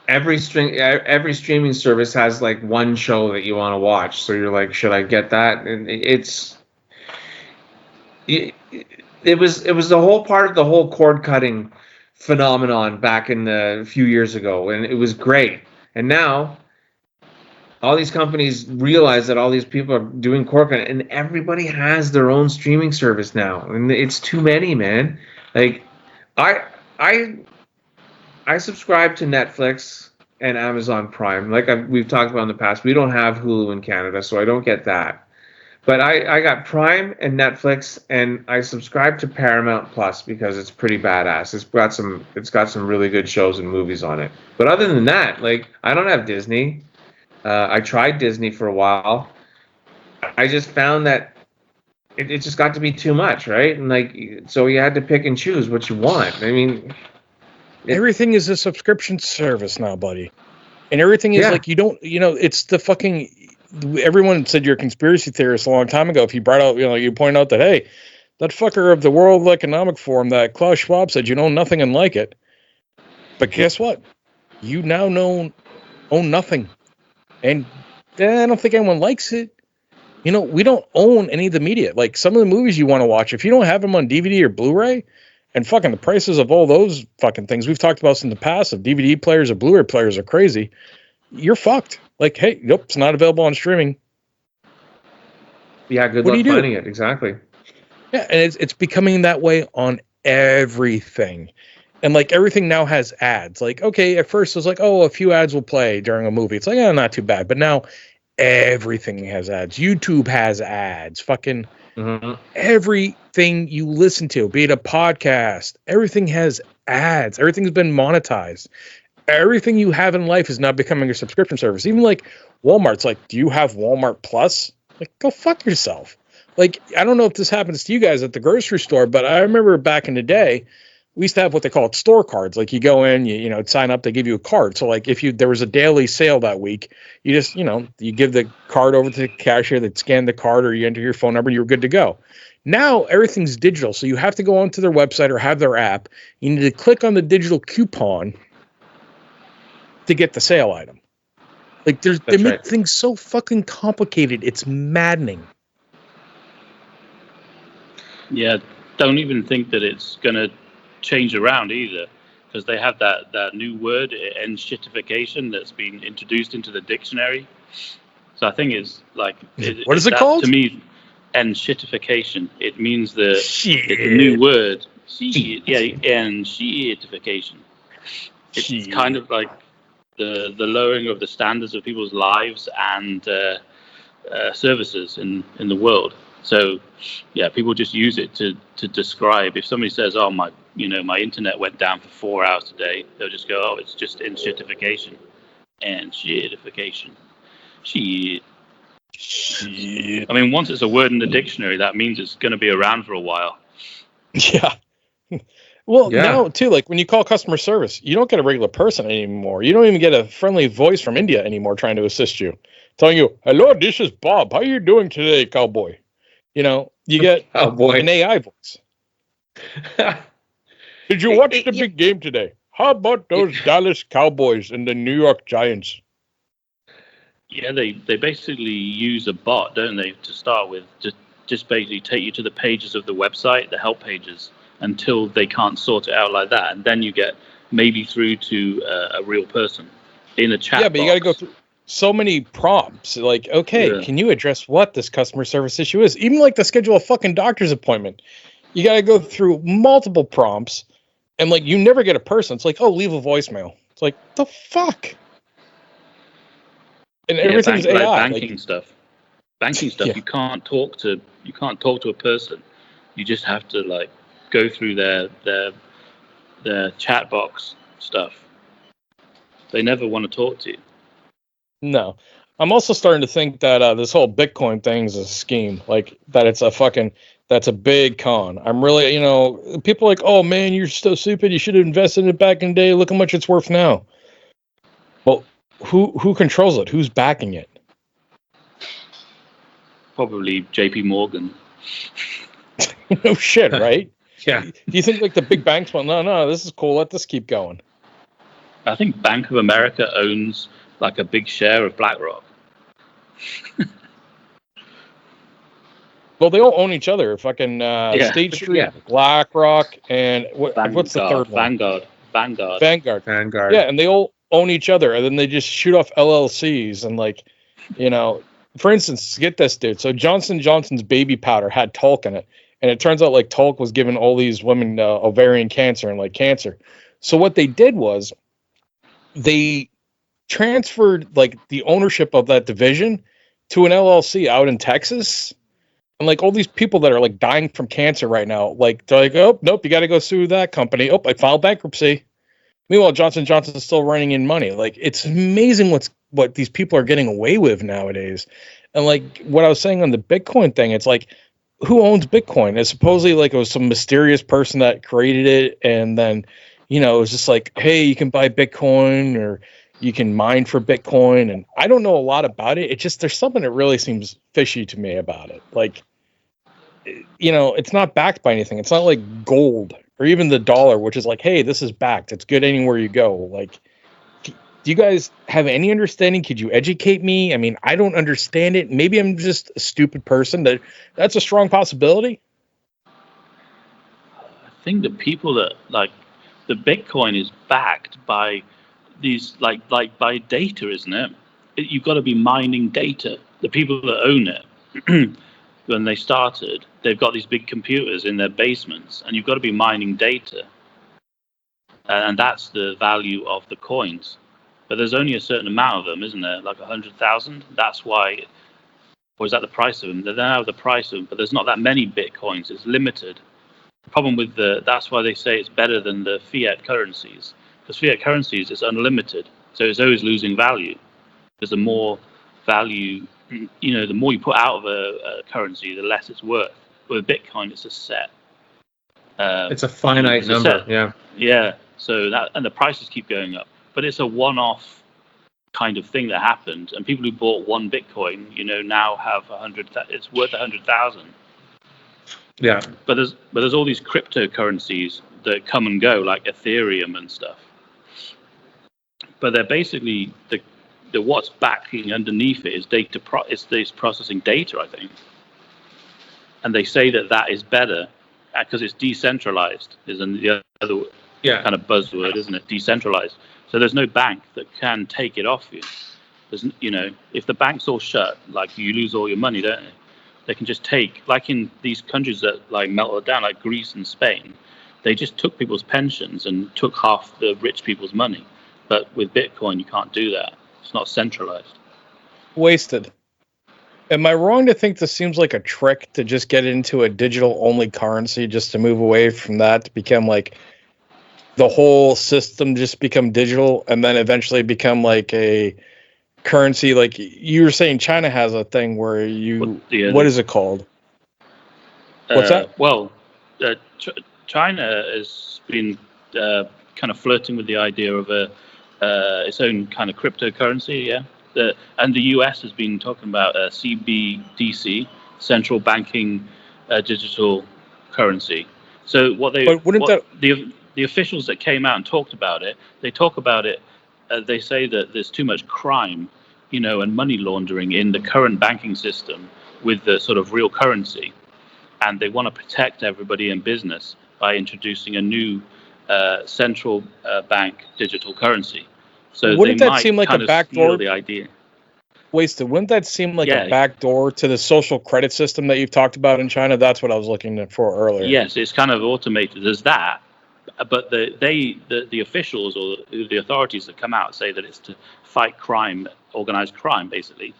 every streaming service has like one show that you want to watch, so you're like, should I get that? And it was the whole part of the whole cord cutting phenomenon back in a few years ago, and it was great. And now all these companies realize that all these people are doing cord cutting, and everybody has their own streaming service now, and it's too many, man. Like I subscribe to Netflix and Amazon Prime. Like we've talked about in the past, we don't have Hulu in Canada, so I don't get that. But I got Prime and Netflix, and I subscribe to Paramount Plus because it's pretty badass. It's got some really good shows and movies on it. But other than that, like, I don't have Disney. I tried Disney for a while. I just found that it just got to be too much, right? And like, so you had to pick and choose what you want. I mean, everything is a subscription service now, buddy. And everything is like, you don't, you know, it's the fucking, everyone said you're a conspiracy theorist a long time ago. If you brought out, you know, you point out that, hey, that fucker of the World Economic Forum, that Klaus Schwab, said you know nothing and like it. But guess what? You now own nothing. And I don't think anyone likes it. You know, we don't own any of the media. Like, some of the movies you want to watch, if you don't have them on DVD or Blu-ray, and fucking the prices of all those fucking things we've talked about in the past, of DVD players or Blu-ray players are crazy, you're fucked. Like, hey, nope, it's not available on streaming. Yeah, good luck finding it. Exactly. Yeah, and it's becoming that way on everything. And, like, everything now has ads. Like, okay, at first it was like, oh, a few ads will play during a movie. It's like, oh, not too bad. But now everything has ads. YouTube has ads. Fucking everything you listen to, be it a podcast, everything has ads. Everything's been monetized. Everything you have in life is now becoming a subscription service. Even like Walmart's like, do you have Walmart Plus? Like, go fuck yourself. Like, I don't know if this happens to you guys at the grocery store, but I remember back in the day, we used to have what they call store cards. Like, you go in, you know, sign up, they give you a card. So like, if there was a daily sale that week, you just, you know, you give the card over to the cashier, they'd scan the card, or you enter your phone number, and you're good to go. Now everything's digital. So you have to go onto their website or have their app. You need to click on the digital coupon to get the sale item. Like, they make things so fucking complicated. It's maddening. Yeah, don't even think that it's going to change around either, because they have that new word, EnSHEEEITification, that's been introduced into the dictionary. So I think it's like, what is it called? To me, EnSHEEEITification. It means it's a new word. EnSHEEEITification. It's kind of like the lowering of the standards of people's lives and services in the world. So, yeah, people just use it to describe. If somebody says, "Oh, my internet went down for 4 hours today," they'll just go, "Oh, it's just EnSHEEEItification." EnSHEEEItification. Shit. I mean, once it's a word in the dictionary, that means it's going to be around for a while. Yeah. Well, now too, like when you call customer service, you don't get a regular person anymore. You don't even get a friendly voice from India anymore trying to assist you, telling you, "Hello, this is Bob. How you doing today, cowboy?" You get an AI voice. Did you watch the big game today? How about those Dallas Cowboys and the New York Giants? Yeah, they basically use a bot, don't they, to start with, to just basically take you to the pages of the website, the help pages, until they can't sort it out like that. And then you get maybe through to a real person in a chat box. Yeah, but you got to go through so many prompts. Like, okay, can you address what this customer service issue is? Even like to schedule a fucking doctor's appointment, you got to go through multiple prompts. And like, you never get a person. It's like, oh, leave a voicemail. It's like, the fuck? And everything's AI. Like banking stuff. Banking stuff. You can't talk to a person. You just have to like go through their chat box stuff. They never want to talk to you. No. I'm also starting to think that this whole Bitcoin thing is a scheme. Like that that's a big con. I'm really, people are like, "Oh man, you're so stupid. You should have invested in it back in the day. Look how much it's worth now." Well, who controls it? Who's backing it? Probably JP Morgan. No shit, right? Yeah. Do you think like the big banks went, no, this is cool. Let this keep going? I think Bank of America owns like a big share of BlackRock. Well, they all own each other. Fucking State Street, BlackRock, and what's the third one? Vanguard. Yeah, and they all own each other, and then they just shoot off LLCs and like, for instance, get this, dude. So Johnson & Johnson's baby powder had talc in it, and it turns out like talc was giving all these women ovarian cancer and like cancer. So what they did was they transferred like the ownership of that division to an LLC out in Texas. And like all these people that are like dying from cancer right now, like they're like, "Oh, nope, you got to go sue that company. Oh, I filed bankruptcy." Meanwhile, Johnson & Johnson is still running in money. Like it's amazing what these people are getting away with nowadays. And like what I was saying on the Bitcoin thing, it's like, who owns Bitcoin? It's supposedly like it was some mysterious person that created it, and then it was just like, hey, you can buy Bitcoin or you can mine for Bitcoin. And I don't know a lot about it. It's just there's something that really seems fishy to me about it. Like, it's not backed by anything. It's not like gold or even the dollar, which is like, hey, this is backed. It's good anywhere you go. Like, do you guys have any understanding? Could you educate me? I mean, I don't understand it. Maybe I'm just a stupid person. That's a strong possibility. I think the people that like the Bitcoin is backed by these like by data, isn't it? You've got to be mining data. The people that own it. When they started, they've got these big computers in their basements, and you've got to be mining data. And that's the value of the coins. But there's only a certain amount of them, isn't there? Like 100,000. That's why, or is that the price of them? They don't have the price of them, but there's not that many Bitcoins. It's limited. The problem with that's why they say it's better than the fiat currencies. Because fiat currencies is unlimited, so it's always losing value. Because the more value, the more you put out of a currency, the less it's worth. With Bitcoin, it's a set. It's a finite number. Yeah. So and the prices keep going up, but it's a one-off kind of thing that happened. And people who bought one Bitcoin, now have 100. It's worth 100,000. Yeah. But there's all these cryptocurrencies that come and go, like Ethereum and stuff. But they're basically the what's backing underneath it is data. It's processing data, I think. And they say that is better because it's decentralized. Is the other kind of buzzword, isn't it? Decentralized. So there's no bank that can take it off you. There's, if the bank's all shut, like you lose all your money, don't they? They can just take, like in these countries that like melted down, like Greece and Spain, they just took people's pensions and took half the rich people's money. But with Bitcoin, you can't do that. It's not centralized. Wasted. Am I wrong to think this seems like a trick to just get into a digital-only currency, just to move away from that to become like the whole system just become digital and then eventually become like a currency? Like you were saying, China has a thing where what is it called? What's that? Well, China has been kind of flirting with the idea of its own kind of cryptocurrency, yeah. And the US has been talking about CBDC, central banking digital currency. So the officials that came out and talked about it, they talk about it. They say that there's too much crime, and money laundering in the current banking system with the sort of real currency, and they want to protect everybody in business by introducing a new central bank digital currency. So wouldn't that seem like a backdoor? The idea. Wasted. Wouldn't that seem like a backdoor to the social credit system that you've talked about in China? That's what I was looking for earlier. Yes, it's kind of automated as that, but the officials or the authorities that come out say that it's to fight crime, organized crime, basically.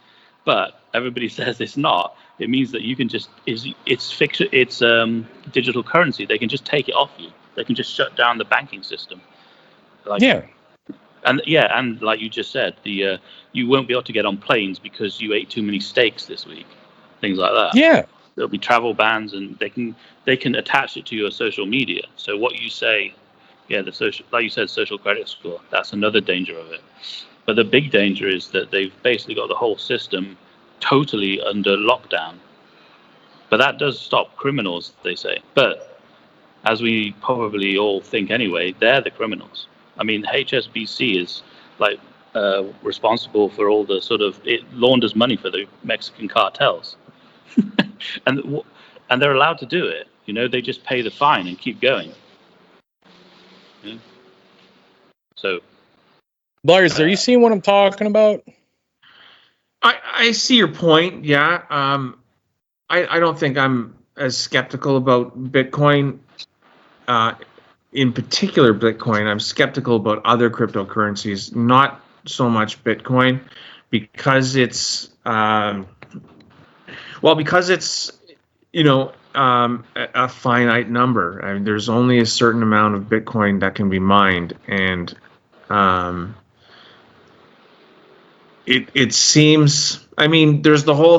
But everybody says it's not. It means that you can just it's digital currency. They can just take it off you. They can just shut down the banking system. And like you just said, you won't be able to get on planes because you ate too many steaks this week, things like that. Yeah, there'll be travel bans, and they can attach it to your social media. So what you say, the social, like you said, social credit score. That's another danger of it. But the big danger is that they've basically got the whole system totally under lockdown. But that does stop criminals, they say. But as we probably all think anyway, they're the criminals. I mean, HSBC is like responsible for all the it launders money for the Mexican cartels, and they're allowed to do it. They just pay the fine and keep going. Yeah. So, Liarz, are you seeing what I'm talking about? I see your point. Yeah. I don't think I'm as skeptical about Bitcoin. In particular, Bitcoin. I'm skeptical about other cryptocurrencies, not so much Bitcoin, because it's a finite number. I mean, there's only a certain amount of Bitcoin that can be mined, and it seems. I mean, there's the whole.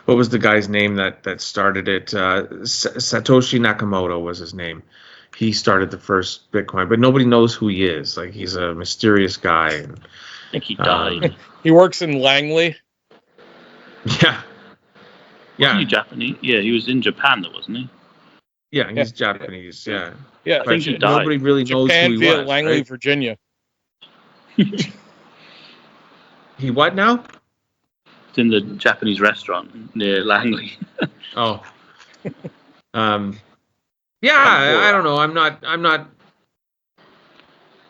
What was the guy's name that started it? Satoshi Nakamoto was his name. He started the first Bitcoin, but nobody knows who he is. Like, he's a mysterious guy. I think he died. He works in Langley. Yeah. Wasn't he Japanese? Yeah, he was in Japan, though, wasn't he? Yeah, he's Japanese. Yeah. Yeah, I think he died. Nobody really knows Japan who he via was. Langley, right? Virginia. He what now? It's in the Japanese restaurant near Langley. Oh. Yeah, I don't know. I'm not.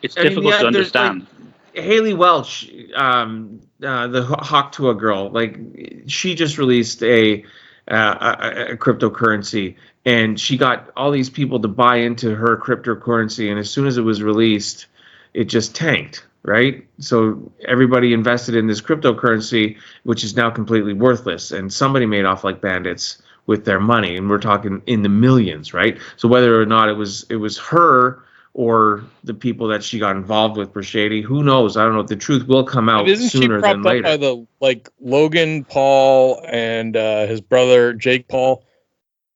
It's difficult to understand. Like, Haley Welch, the Hawktua girl, like, she just released a cryptocurrency, and she got all these people to buy into her cryptocurrency, and as soon as it was released, it just tanked. Right? So everybody invested in this cryptocurrency, which is now completely worthless, and somebody made off like bandits with their money, and we're talking in the millions, right? So whether or not it was her or the people that she got involved with per shady, who knows? I don't know. The truth will come out sooner than later. Isn't she propped up by Logan Paul and his brother Jake Paul?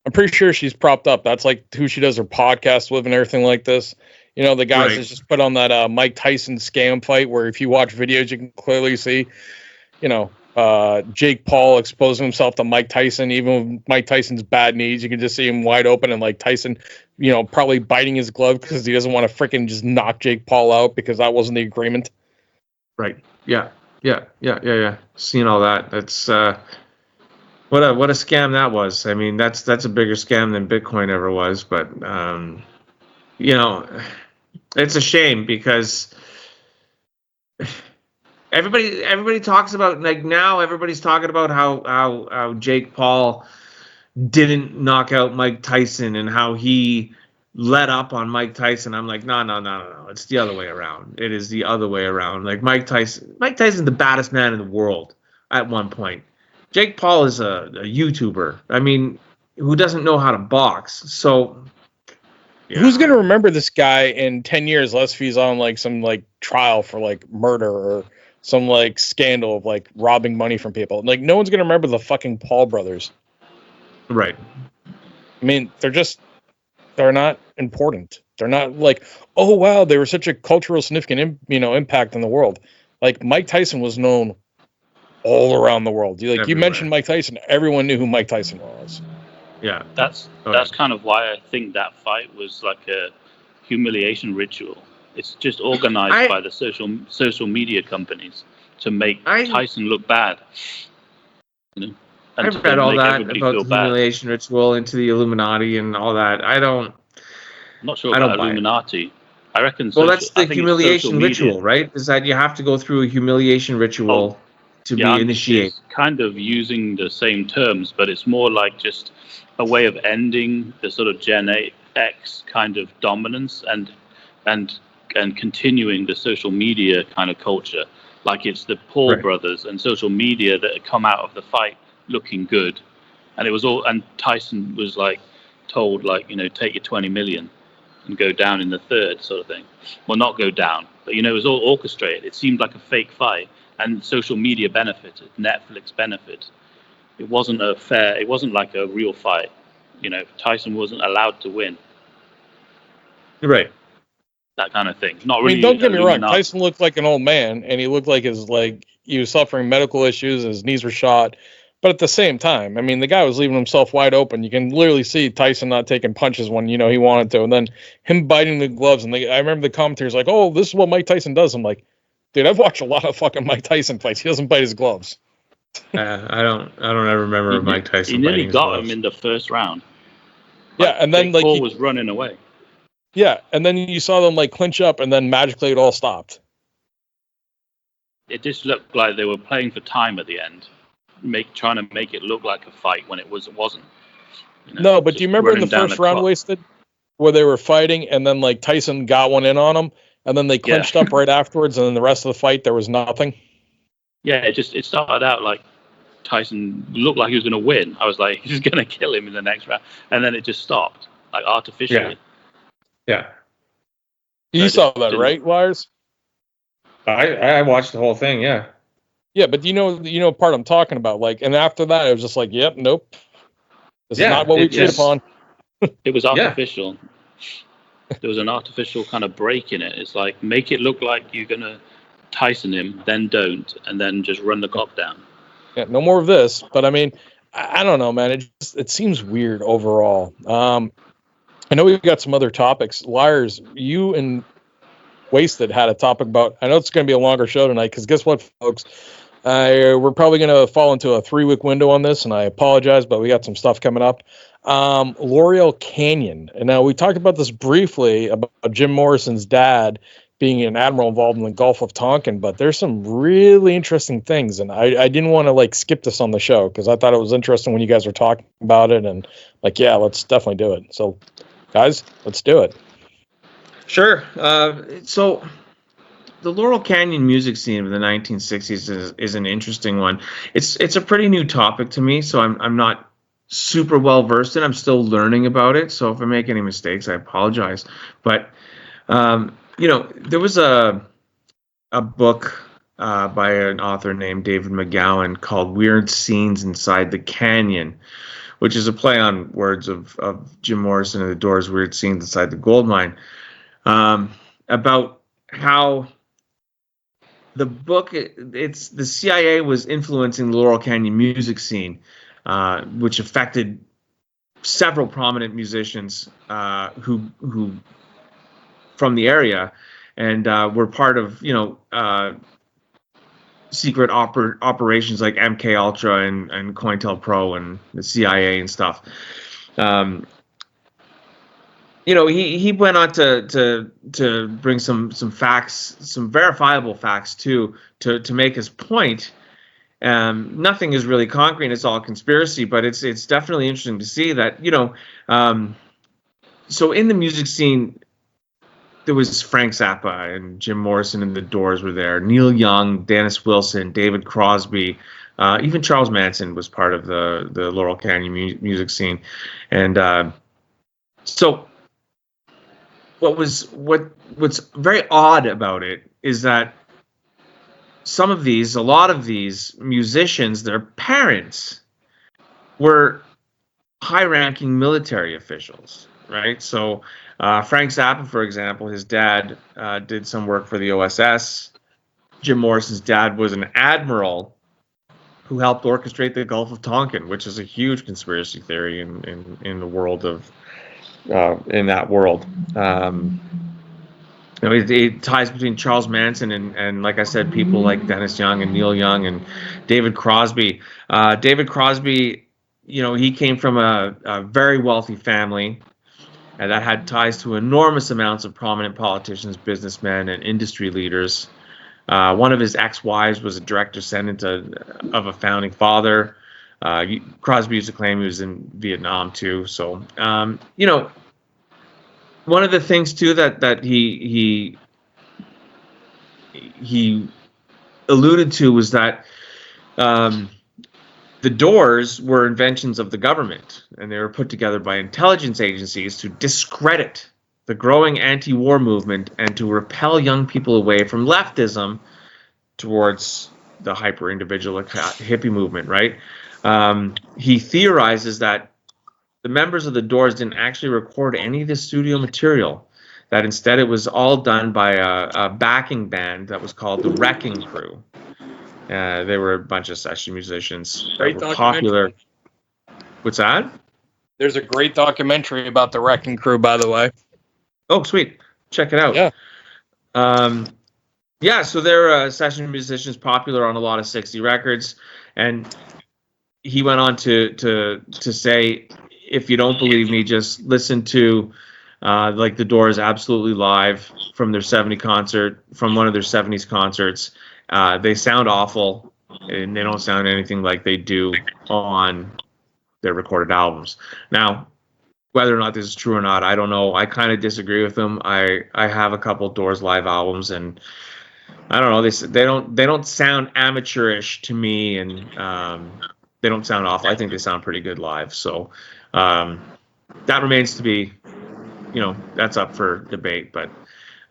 I'm pretty sure she's propped up. That's like who she does her podcast with and everything like this. The guys that just put on that Mike Tyson scam fight, where if you watch videos, you can clearly see, Jake Paul exposing himself to Mike Tyson. Even with Mike Tyson's bad knees, you can just see him wide open, and like Tyson, probably biting his glove because he doesn't want to freaking just knock Jake Paul out because that wasn't the agreement. Right. Yeah. Seeing all that. That's what a scam that was. I mean, that's a bigger scam than Bitcoin ever was. But it's a shame because everybody talks about, like, now everybody's talking about how Jake Paul didn't knock out Mike Tyson and how he let up on Mike Tyson. I'm like, no. It's the other way around. It is the other way around. Like Mike Tyson's the baddest man in the world at one point. Jake Paul is a YouTuber. I mean, who doesn't know how to box? So yeah. Who's gonna remember this guy in 10 years unless if he's on like some like trial for like murder or some like scandal of like robbing money from people? Like no one's gonna remember the fucking Paul brothers. Right. I mean, they're not important. They're not like, oh wow, they were such a cultural significant impact in the world. Like Mike Tyson was known all around the world. You mentioned Mike Tyson, everyone knew who Mike Tyson was. Yeah, that's kind of why I think that fight was like a humiliation ritual. It's just organized by the social media companies to make Tyson look bad. You know, and I've read all that about the humiliation ritual into the Illuminati and all that. I'm not sure about Illuminati. I reckon. Well, that's the humiliation ritual, right? Is that you have to go through a humiliation ritual to be initiated. It's kind of using the same terms, but it's more like just a way of ending the sort of Gen X kind of dominance and continuing the social media kind of culture. Like it's the Paul brothers and social media that had come out of the fight looking good, and it was all. And Tyson was like told, like, take your 20 million and go down in the third, sort of thing. Well, not go down, but it was all orchestrated. It seemed like a fake fight, and social media benefited, Netflix benefited. It wasn't it wasn't like a real fight. Tyson wasn't allowed to win. Right. That kind of thing. Not really. I mean, don't get me wrong. Tyson looked like an old man, and he looked like he was suffering medical issues, and his knees were shot. But at the same time, I mean, the guy was leaving himself wide open. You can literally see Tyson not taking punches when he wanted to, and then him biting the gloves. And I remember the commentators like, "Oh, this is what Mike Tyson does." I'm like, dude, I've watched a lot of fucking Mike Tyson fights. He doesn't bite his gloves. I don't ever remember Mike Tyson. He nearly got him in the first round. Yeah, and then Jake Paul was running away. Yeah, and then you saw them like clinch up, and then magically it all stopped. It just looked like they were playing for time at the end, trying to make it look like a fight when it wasn't. No, but do you remember in the first round, Wasted, where they were fighting, and then like Tyson got one in on them, and then they clinched up right afterwards, and then the rest of the fight there was nothing. Yeah, it started out like Tyson looked like he was going to win. I was like, he's going to kill him in the next round, and then it just stopped, like artificially. Yeah. You saw that, right, Liarz? I watched the whole thing. Yeah. Yeah, but you know part I'm talking about. Like, and after that, it was just like, yep, nope. This is not what we cheered upon. It was artificial. There was an artificial kind of break in it. It's like, make it look like you're going to Tyson him, then don't, and then just run the clock down. Yeah, no more of this. But I mean, I don't know, man. It seems weird overall. I know we've got some other topics. Liarz, you and Wasted had a topic about. I know it's going to be a longer show tonight because guess what, folks? We're probably going to fall into a 3-week window on this, and I apologize, but we got some stuff coming up. Laurel Canyon. And now we talked about this briefly about Jim Morrison's dad being an admiral involved in the Gulf of Tonkin, but there's some really interesting things, and I didn't want to like skip this on the show because I thought it was interesting when you guys were talking about it, and like, yeah, let's definitely do it. So, guys, let's do it. Sure. So the Laurel Canyon music scene of the 1960s is an interesting one. It's a pretty new topic to me, so I'm not super well versed in it. I'm still learning about it, so if I make any mistakes, I apologize. But there was a book by an author named David McGowan called Weird Scenes Inside the Canyon, which is a play on words of Jim Morrison and the Doors' Weird Scenes Inside the Gold Mine, about how the book, the CIA was influencing the Laurel Canyon music scene, which affected several prominent musicians who from the area, and were part of secret operations like MK Ultra and COINTELPRO and the CIA and stuff. He went on to bring some facts, some verifiable facts too, to make his point. Nothing is really concrete; it's all conspiracy. But it's definitely interesting to see that so in the music scene, there was Frank Zappa and Jim Morrison and the Doors were there. Neil Young, Dennis Wilson, David Crosby, even Charles Manson was part of the Laurel Canyon music scene. And so what's very odd about it is that a lot of these musicians, their parents were high-ranking military officials, right? So Frank Zappa, for example, his dad did some work for the OSS. Jim Morrison's dad was an admiral who helped orchestrate the Gulf of Tonkin, which is a huge conspiracy theory in the world of in that world. It ties between Charles Manson and like I said, people like Dennis Young and Neil Young and David Crosby. David Crosby, he came from a very wealthy family, and that had ties to enormous amounts of prominent politicians, businessmen, and industry leaders. One of his ex-wives was a direct descendant of a founding father. Crosby used to claim he was in Vietnam too. So, one of the things too that he alluded to was that the Doors were inventions of the government, and they were put together by intelligence agencies to discredit the growing anti-war movement and to repel young people away from leftism towards the hyper-individual hippie movement, right? He theorizes that the members of the Doors didn't actually record any of the studio material, that instead it was all done by a backing band that was called the Wrecking Crew. They were a bunch of session musicians that were popular. What's that? There's a great documentary about the Wrecking Crew, by the way. Oh, sweet. Check it out. Yeah. So they're session musicians, popular on a lot of 60 records. And he went on to say, if you don't believe me, just listen to like the Doors Absolutely Live from their 70 concert, from one of their 70s concerts. They sound awful, and they don't sound anything like they do on their recorded albums. Now, whether or not this is true or not, I don't know. I kind of disagree with them. I have a couple Doors live albums, and I don't know. They don't sound amateurish to me, and they don't sound awful. I think they sound pretty good live. So that remains to be, that's up for debate. But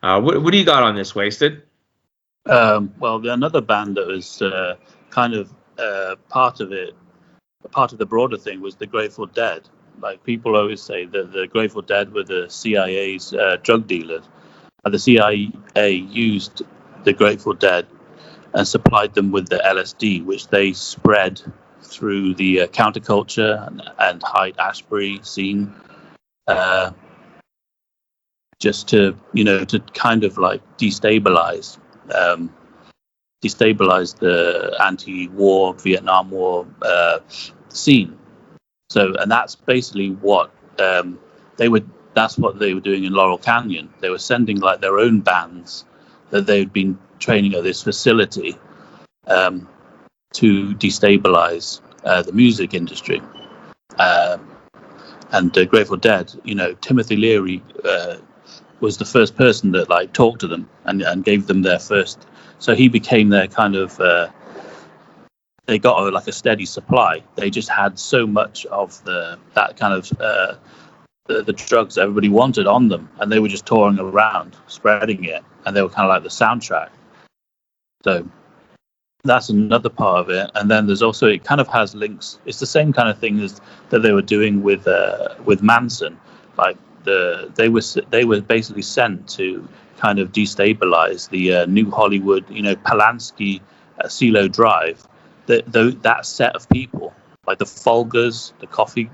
what do you got on this, Wasted? Well, another band that was kind of part of the broader thing was the Grateful Dead. Like, people always say that the Grateful Dead were the CIA's drug dealers, and the CIA used the Grateful Dead and supplied them with the LSD, which they spread through the counterculture and Haight-Ashbury scene, just to kind of like destabilize the anti-war Vietnam War scene. So, and that's basically what that's what they were doing in Laurel Canyon. They were sending like their own bands that they'd been training at this facility to destabilize the music industry. And Grateful Dead, Timothy Leary was the first person that like talked to them and gave them their first. So he became their kind of. They got like a steady supply. They just had so much of that kind of the drugs that everybody wanted on them, and they were just touring around, spreading it, and they were kind of like the soundtrack. So that's another part of it. And then there's also, it kind of has links. It's the same kind of thing as that they were doing with Manson. Like they were basically sent to kind of destabilize the New Hollywood, Polanski, CeeLo Drive. That set of people, like the Folgers, the Coffee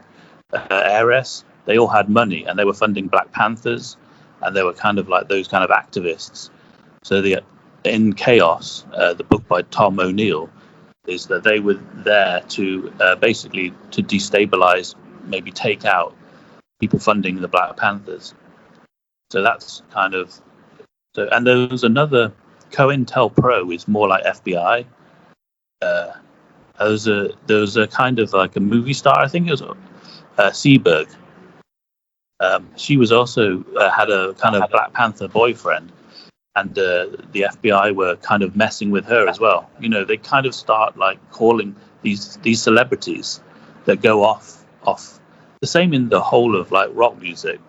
heiress, they all had money, and they were funding Black Panthers, and they were kind of like those kind of activists. So in Chaos, the book by Tom O'Neill, is that they were there to basically to destabilize, maybe take out people funding the Black Panthers. So that's kind of so. And there was another COINTELPRO is more like FBI. There was a kind of like a movie star, I think it was Seberg. She was also had a kind of Black Panther boyfriend, and the FBI were kind of messing with her as well. You know, they kind of start like calling these celebrities that go off. The same in the whole of like rock music.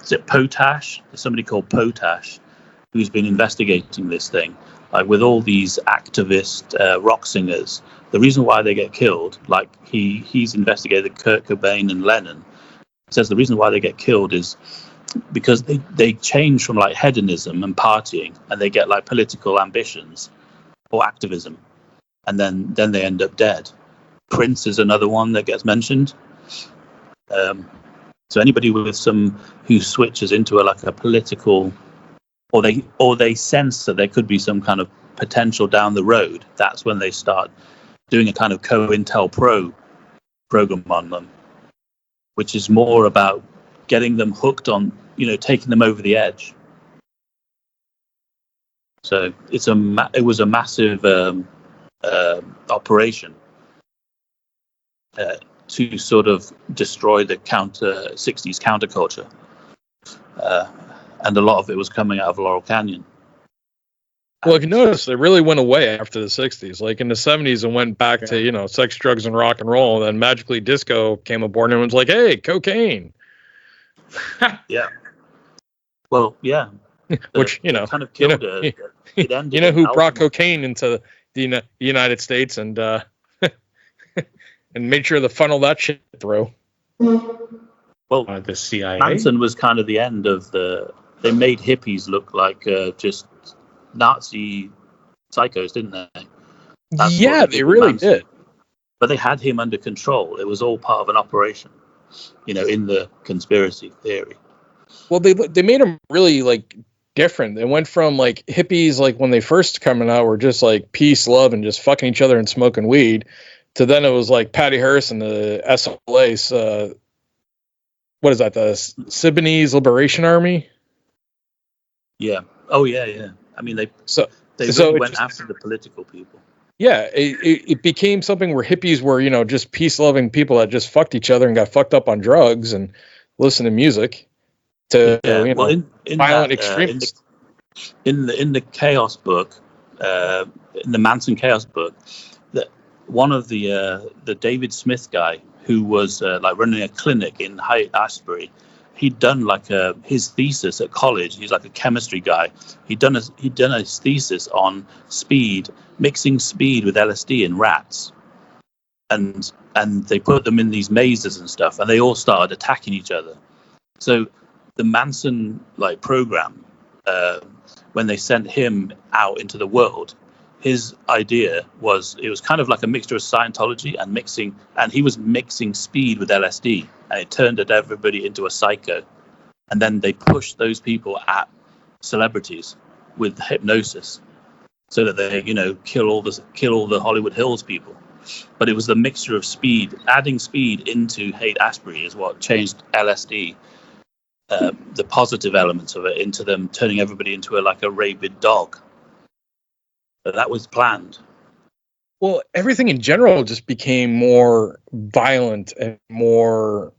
Is it Potash? There's somebody called Potash who's been investigating this thing. Like with all these activist rock singers, the reason why they get killed, like he's investigated Kurt Cobain and Lennon, says the reason why they get killed is because they change from like hedonism and partying, and they get like political ambitions or activism, and then they end up dead. Prince is another one that gets mentioned. So anybody with who switches into a political, or they sense that there could be some kind of potential down the road, that's when they start doing a kind of COINTELPRO program on them, which is more about getting them hooked on, taking them over the edge. So it was a massive operation to sort of destroy the 60s counterculture, and a lot of it was coming out of Laurel Canyon. Well, if you notice, they really went away after the 60s. Like in the 70s, it went back to, sex, drugs, and rock and roll. And then magically disco came aboard and it was like, hey, cocaine. Yeah. Well, yeah. Which, kind of killed it. It ended who brought cocaine into the United States and and made sure to funnel that shit through? Well, the CIA. Manson was kind of the end of they made hippies look like just Nazi psychos, didn't they? Yeah, they really did. But they had him under control. It was all part of an operation, in the conspiracy theory. Well, they made them really like different. They went from like hippies, like when they first coming out, were just like peace, love, and just fucking each other and smoking weed, to then it was like Patty Hearst and the SLA. What is that? The Sudanese Liberation Army? Yeah. Oh, yeah, yeah. I mean, they went after the political people. Yeah, it became something where hippies were, just peace-loving people that just fucked each other and got fucked up on drugs and listened to music. Violent extremists. In the Chaos book, in the Manson Chaos book, that one of the David Smith guy who was running a clinic in Haight-Ashbury, he'd done his thesis at college. He's like a chemistry guy. He'd done his thesis on mixing speed with LSD in rats, and they put them in these mazes and stuff, and they all started attacking each other. So the Manson program, when they sent him out into the world, his idea was it was kind of like a mixture of Scientology and he was mixing speed with LSD, and it turned everybody into a psycho. And then they pushed those people at celebrities with hypnosis, so that they kill all the Hollywood Hills people. But it was the mixture of speed, adding speed into Haight-Ashbury is what changed LSD, the positive elements of it, into them turning everybody into a rabid dog. But that was planned. Well, everything in general just became more violent and more.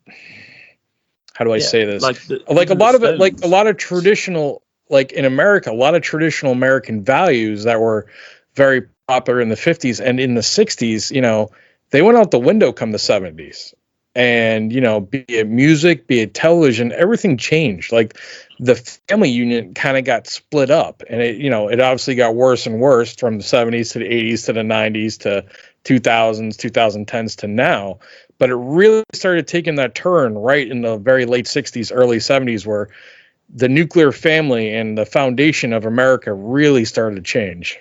How do I say this? A lot of traditional, like in America, a lot of traditional American values that were very popular in the 50s and in the 60s, they went out the window come the 70s. And, be it music, be it television, everything changed. Like the family unit kind of got split up, and it obviously got worse and worse from the 70s to the 80s to the 90s to 2000s, 2010s to now. But it really started taking that turn right in the very late 60s, early 70s, where the nuclear family and the foundation of America really started to change.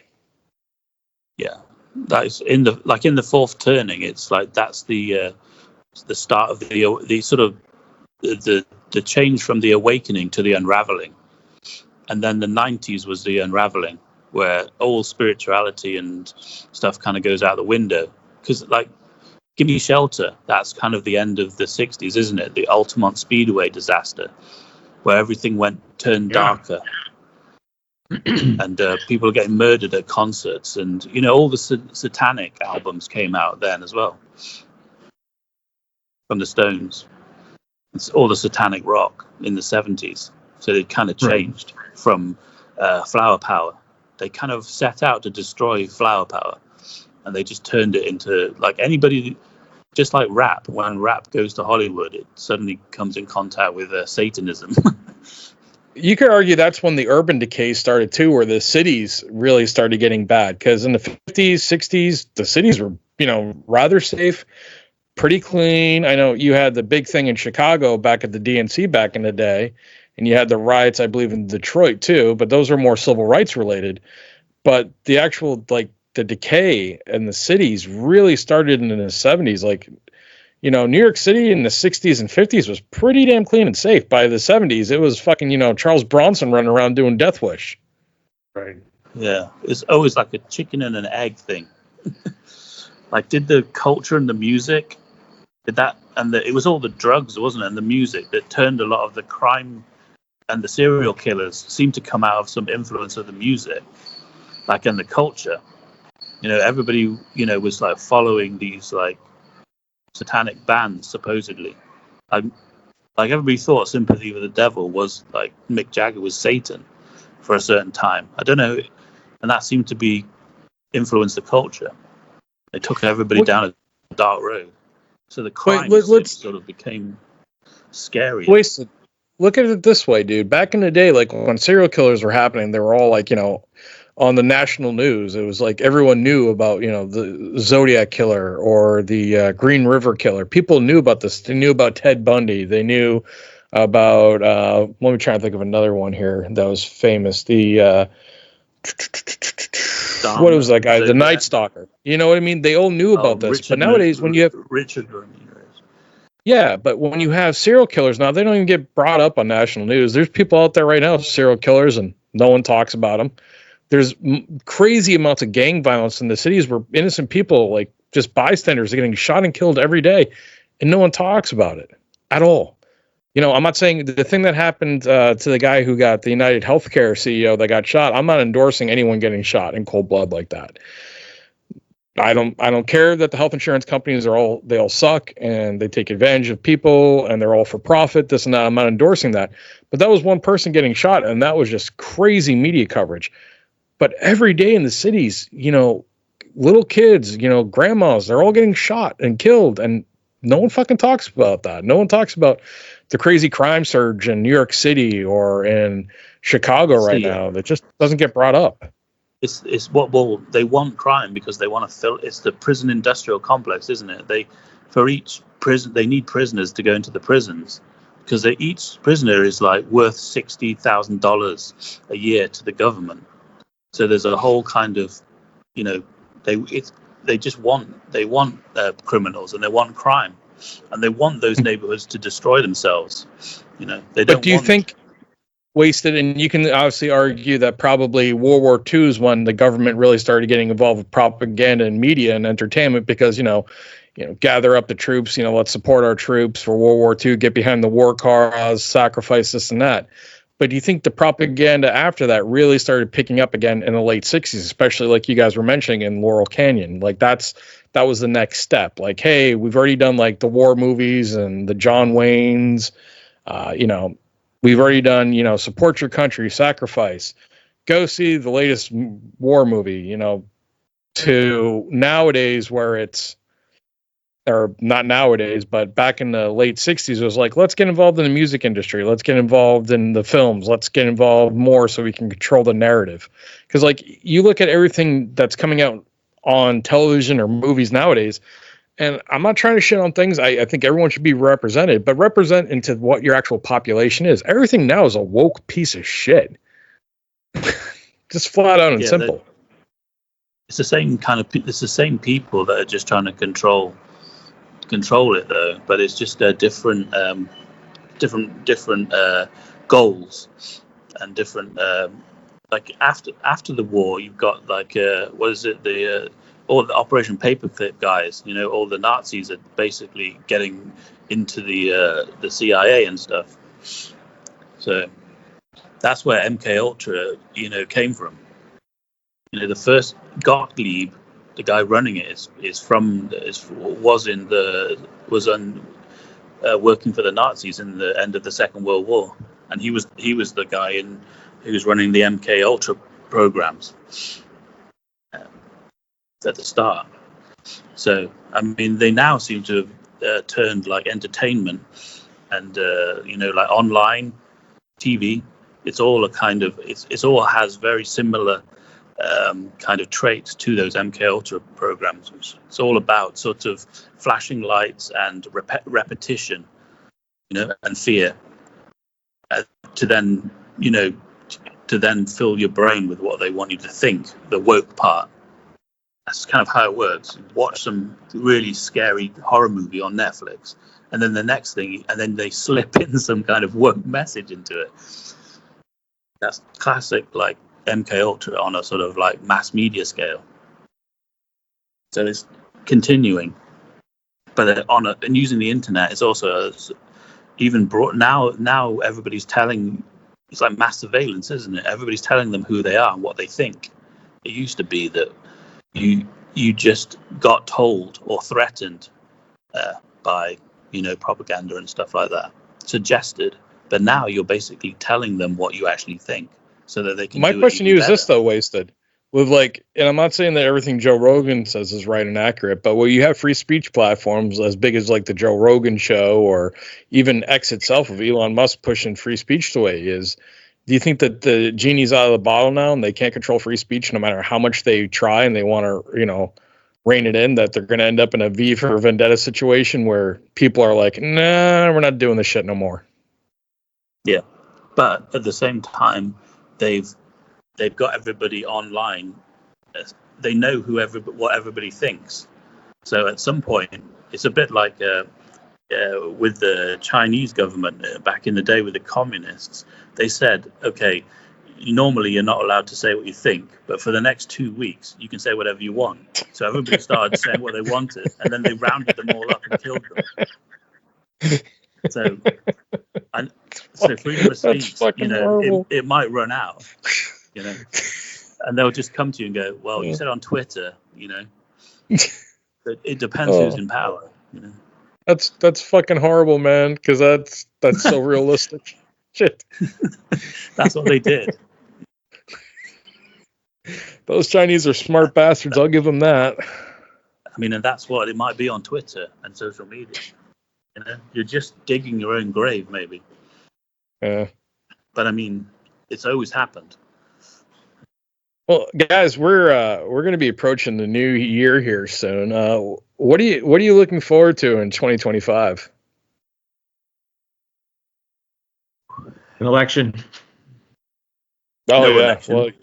Yeah, that is in the fourth turning. It's like that's the start of the sort of the change from the awakening to the unraveling, and then the 90s was the unraveling, where all spirituality and stuff kind of goes out the window. Because Give Me Shelter, that's kind of the end of the 60s, isn't it? The Altamont Speedway disaster, where everything turned darker. And people are getting murdered at concerts, and all the satanic albums came out then as well, from the Stones. It's all the satanic rock in the 70s. So they kind of changed from flower power. They kind of set out to destroy flower power, and they just turned it into like anybody, just like rap. When rap goes to Hollywood, it suddenly comes in contact with Satanism. You could argue that's when the urban decay started too, where the cities really started getting bad. Because in the 50s, 60s, the cities were, rather safe, pretty clean. I know you had the big thing in Chicago back at the DNC back in the day, and you had the riots, I believe, in Detroit too, but those are more civil rights related. But the actual, like, the decay in the cities really started in the 70s. Like, New York City in the 60s and 50s was pretty damn clean and safe. By the 70s, it was fucking, Charles Bronson running around doing Death Wish. Right. Yeah, it's always like a chicken and an egg thing. Like, did the culture and the music, it was all the drugs, wasn't it, and the music that turned a lot of the crime and the serial killers seemed to come out of some influence of the music, like, and the culture. Everybody, was like following these like satanic bands supposedly. Like everybody thought Sympathy for the Devil was like Mick Jagger was Satan for a certain time. I don't know, and that seemed to be influence the culture. They took everybody down a dark road. So the crime sort of became scary. Wasted. Look at it this way, dude. Back in the day, like when serial killers were happening, they were all like, on the national news. It was like everyone knew about, the Zodiac killer or the Green River killer. People knew about this. They knew about Ted Bundy. They knew about, let me try and think of another one here that was famous. The, what was that guy? The Night Stalker. You know what I mean? They all knew about this. But nowadays, when you have Richard Ramirez. Yeah, but when you have serial killers now, they don't even get brought up on national news. There's people out there right now, serial killers, and no one talks about them. There's crazy amounts of gang violence in the cities where innocent people, like just bystanders, are getting shot and killed every day, and no one talks about it at all. I'm not saying the thing that happened to the guy who got the United Healthcare CEO that got shot. I'm not endorsing anyone getting shot in cold blood like that. I don't care that the health insurance companies they all suck and they take advantage of people and they're all for profit, this and that. I'm not endorsing that. But that was one person getting shot, and that was just crazy media coverage. But every day in the cities, little kids, grandmas, they're all getting shot and killed, and no one fucking talks about that. No one talks about the crazy crime surge in New York City or in Chicago right now that just doesn't get brought up. It's they want crime because they want to fill. It's the prison industrial complex, isn't it? For each prison, they need prisoners to go into the prisons because each prisoner is like worth $60,000 a year to the government. So there's a whole kind of, they just want criminals, and they want crime, and they want those neighborhoods to destroy themselves. They don't. But do you think Wasted, and you can obviously argue that probably World War II is when the government really started getting involved with propaganda and media and entertainment because, gather up the troops, let's support our troops for World War II, get behind the war cause, sacrifice this and that. But do you think the propaganda after that really started picking up again in the late 60s, especially like you guys were mentioning in Laurel Canyon? Like that was the next step. Like, hey, we've already done like the war movies and the John Waynes, we've already done, support your country, sacrifice. Go see the latest war movie, to nowadays where it's, or not nowadays, but back in the late 60s, it was like, let's get involved in the music industry. Let's get involved in the films. Let's get involved more so we can control the narrative. Because, like, you look at everything that's coming out on television or movies nowadays, and I'm not trying to shit on things. I think everyone should be represented, but represent into what your actual population is. Everything now is a woke piece of shit. Just flat out and simple. It's the same kind of. It's the same people that are just trying to control it, though. But it's just different goals and different. Like after the war, you've got like what is it? All the Operation Paperclip guys, all the Nazis are basically getting into the CIA and stuff. So that's where MK Ultra, came from. The first Gottlieb, the guy running it, was working for the Nazis in the end of the Second World War, and he was the guy who was running the MK Ultra programs at the start. So I mean, they now seem to have turned like entertainment and like online TV. It's all a kind of it's all has very similar kind of traits to those MK Ultra programs. It's all about sort of flashing lights and repetition, and fear, to then fill your brain with what they want you to think. The woke part. That's kind of how it works. Watch some really scary horror movie on Netflix, and then the next thing, and then they slip in some kind of woke message into it. That's classic, like MK Ultra on a sort of like mass media scale. So it's continuing, but and using the internet is also even brought now. Everybody's telling. It's like mass surveillance, isn't it? Everybody's telling them who they are and what they think. It used to be that you just got told or threatened by propaganda and stuff like that, suggested, but now you're basically telling them what you actually think so that they can. My question to you is this though, Wasted, with and I'm not saying that everything Joe Rogan says is right and accurate, but where you have free speech platforms as big as like the Joe Rogan show or even X itself of Elon Musk pushing free speech the way he is, do you think that the genie's out of the bottle now and they can't control free speech no matter how much they try and they want to, rein it in, that they're going to end up in a V for Vendetta situation where people are like, nah, we're not doing this shit no more? Yeah. But at the same time, they've got everybody online. They know what everybody thinks. So at some point, it's a bit like with the Chinese government back in the day with the communists. They said, okay, normally you're not allowed to say what you think, but for the next 2 weeks, you can say whatever you want. So everybody started saying what they wanted, and then they rounded them all up and killed them. So freedom of speech, it might run out, and they'll just come to you and go, well, you said on Twitter, it depends who's in power, That's fucking horrible, man, because that's so realistic. Shit. That's what they did. Those Chinese are smart bastards, I'll give them that. I mean, and that's what it might be on Twitter and social media. You're just digging your own grave, maybe. Yeah. But I mean, it's always happened. Well, guys, we're going to be approaching the new year here soon. What are you looking forward to in 2025? An election. Oh, no, yeah. Election.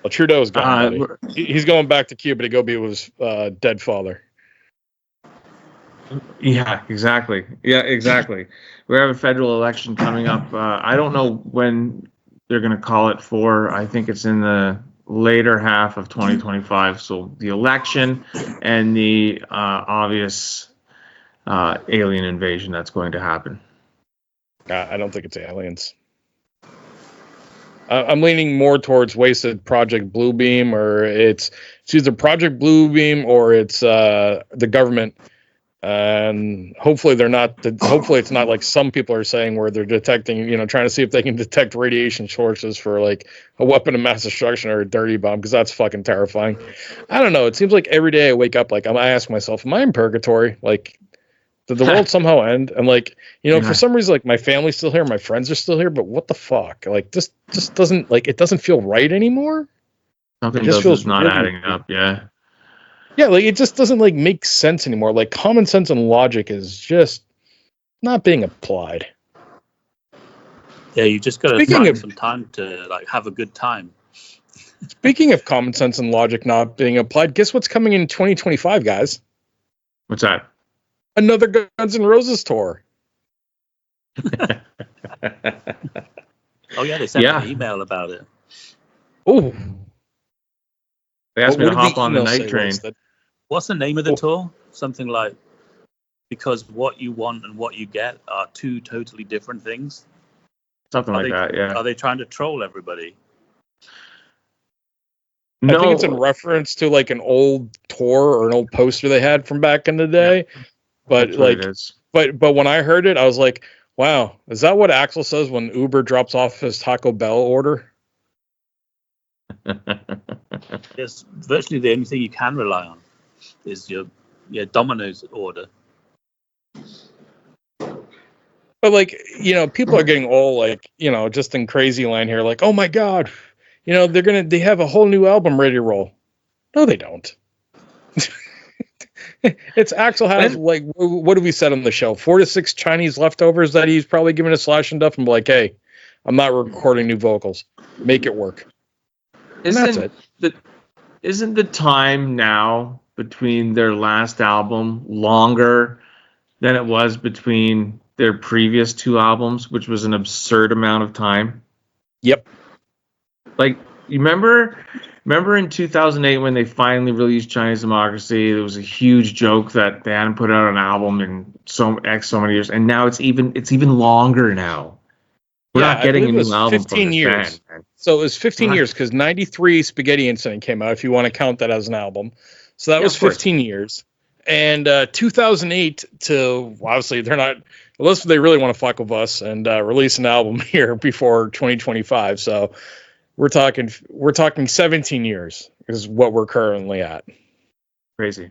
Well, Trudeau's gone. He's going back to Cuba to go be with his dead father. Yeah, exactly. We have a federal election coming up. I don't know when they're going to call it for. I think it's in the later half of 2025. So the election and the obvious alien invasion that's going to happen. I don't think it's aliens. I'm leaning more towards Wasted Project Bluebeam, or it's either Project Bluebeam or it's the government. And hopefully they're not. Hopefully it's not like some people are saying, where they're detecting, trying to see if they can detect radiation sources for like a weapon of mass destruction or a dirty bomb, because that's fucking terrifying. I don't know. It seems like every day I wake up, like I ask myself, am I in purgatory? Like, did the world somehow end? And like, for some reason, like my family's still here, my friends are still here, but what the fuck? Like, this just doesn't, like, it doesn't feel right anymore. Something just feels not really adding up. Yeah, like it just doesn't like make sense anymore. Like common sense and logic is just not being applied. Yeah, you just got to find some time to like have a good time. Speaking of common sense and logic not being applied, guess what's coming in 2025, guys? What's that? Another Guns N Roses tour. Oh yeah, they sent me an email about it. Oh. They asked me to hop on the night train. What's the name of the tour? Something like, because what you want and what you get are two totally different things. Something like that, yeah. Are they trying to troll everybody? No. I think it's in reference to like an old tour or an old poster they had from back in the day. But That's what like, it is. but when I heard it, I was like, wow, is that what Axl says when Uber drops off his Taco Bell order? It's virtually the only thing you can rely on is your Domino's order. But like, people are getting all like, just in crazy line here, like, oh my God, they have a whole new album ready to roll. No, they don't. It's Axl has like, what have we said on the show? 4 to 6 Chinese leftovers that he's probably giving to Slash and Duff and be like, hey, I'm not recording new vocals. Make it work. And that's it. Isn't the time now between their last album longer than it was between their previous 2 albums, which was an absurd amount of time? Yep. Like, you remember in 2008 when they finally released Chinese Democracy, there was a huge joke that they hadn't put out an album in so many years, and now it's even longer now. We're not getting a new album 15 from this years. band. So it was 15 years because 93 Spaghetti Incident came out, if you want to count that as an album. So that was 15 years. And 2008 to, obviously, they're not, unless they really want to fuck with us and release an album here before 2025. So we're talking 17 years is what we're currently at. Crazy.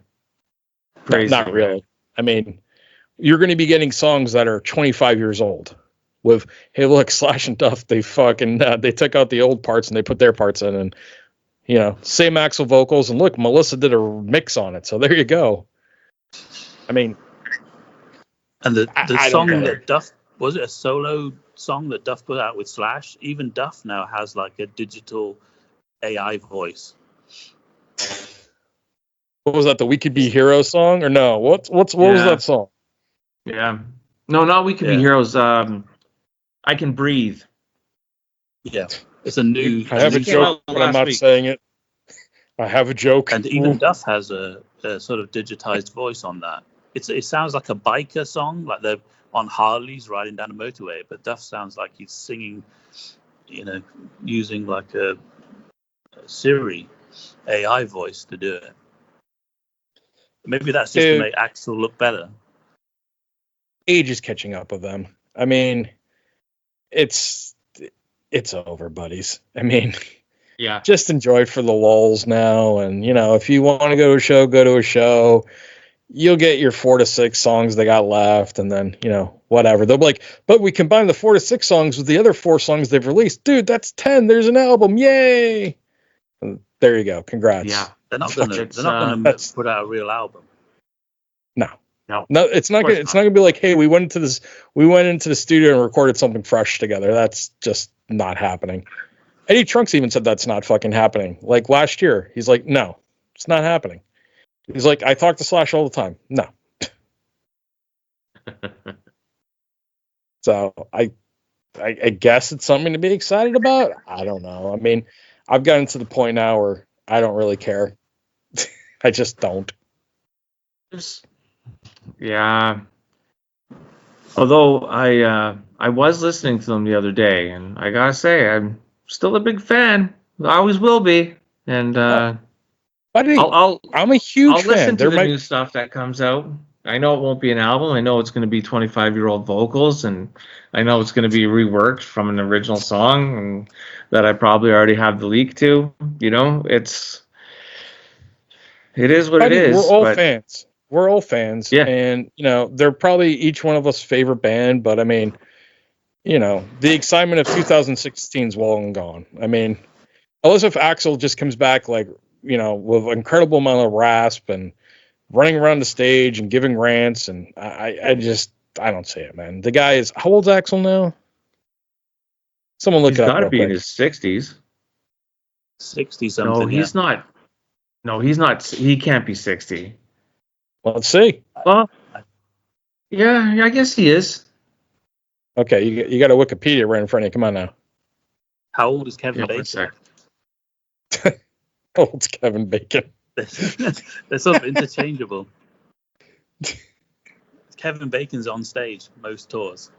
Not really. I mean, you're going to be getting songs that are 25 years old. With, hey, look, Slash and Duff, they fucking they took out the old parts and they put their parts in, and same Axl vocals, and look, Melissa did a mix on it, so there you go. I mean, and the song that Duff, was it a solo song that Duff put out with Slash? Even Duff now has like a digital AI voice. What was that? The We Could Be Heroes song, or no? What was that song? Yeah, no, not We Could Be Heroes. I Can Breathe. Yeah, it's a new. I have a joke, but I'm not saying it. I have a joke. And even Duff has a sort of digitized voice on that. It sounds like a biker song, like they're on Harleys riding down a motorway, but Duff sounds like he's singing, using like a Siri AI voice to do it. Maybe that's just to make Axl look better. Age is catching up with them. I mean, it's over, buddies. I mean, yeah, just enjoy it for the lulz now. And, if you want to go to a show, go to a show. You'll get your 4 to 6 songs they got left. And then, whatever. They'll be like, but we combine the 4 to 6 songs with the other 4 songs they've released. Dude, that's 10. There's an album. Yay. And there you go. Congrats. Yeah. They're not going to put out a real album. No, it's not gonna be like, hey, we went into the studio and recorded something fresh together. That's just not happening. Eddie Trunks even said that's not fucking happening. Like last year, he's like, no, it's not happening. He's like, I talk to Slash all the time. No. So I guess it's something to be excited about. I don't know. I mean, I've gotten to the point now where I don't really care. I just don't. Yeah. Although I was listening to them the other day, and I gotta say I'm still a big fan. I always will be. And I'm a huge fan. I'll listen to the new stuff that comes out. I know it won't be an album. I know it's going to be 25-year-old vocals, and I know it's going to be reworked from an original song, and that I probably already have the leak to. It is what it is. We're all fans. We're all fans. Yeah. And, they're probably each one of us favorite band, but I mean, the excitement of 2016 is well and gone. I mean, unless if Axl just comes back like, with an incredible amount of rasp and running around the stage and giving rants, and I don't see it, man. The guy is, how old's Axl now? Someone look it up. He's got to be in his 60s. 60 something. No, he's not. No, he's not. He can't be 60. Let's see. Well, yeah, I guess he is. Okay, you got a Wikipedia right in front of you. Come on now. How old is Kevin Bacon? How old's Kevin Bacon? They're sort of interchangeable. Kevin Bacon's on stage most tours.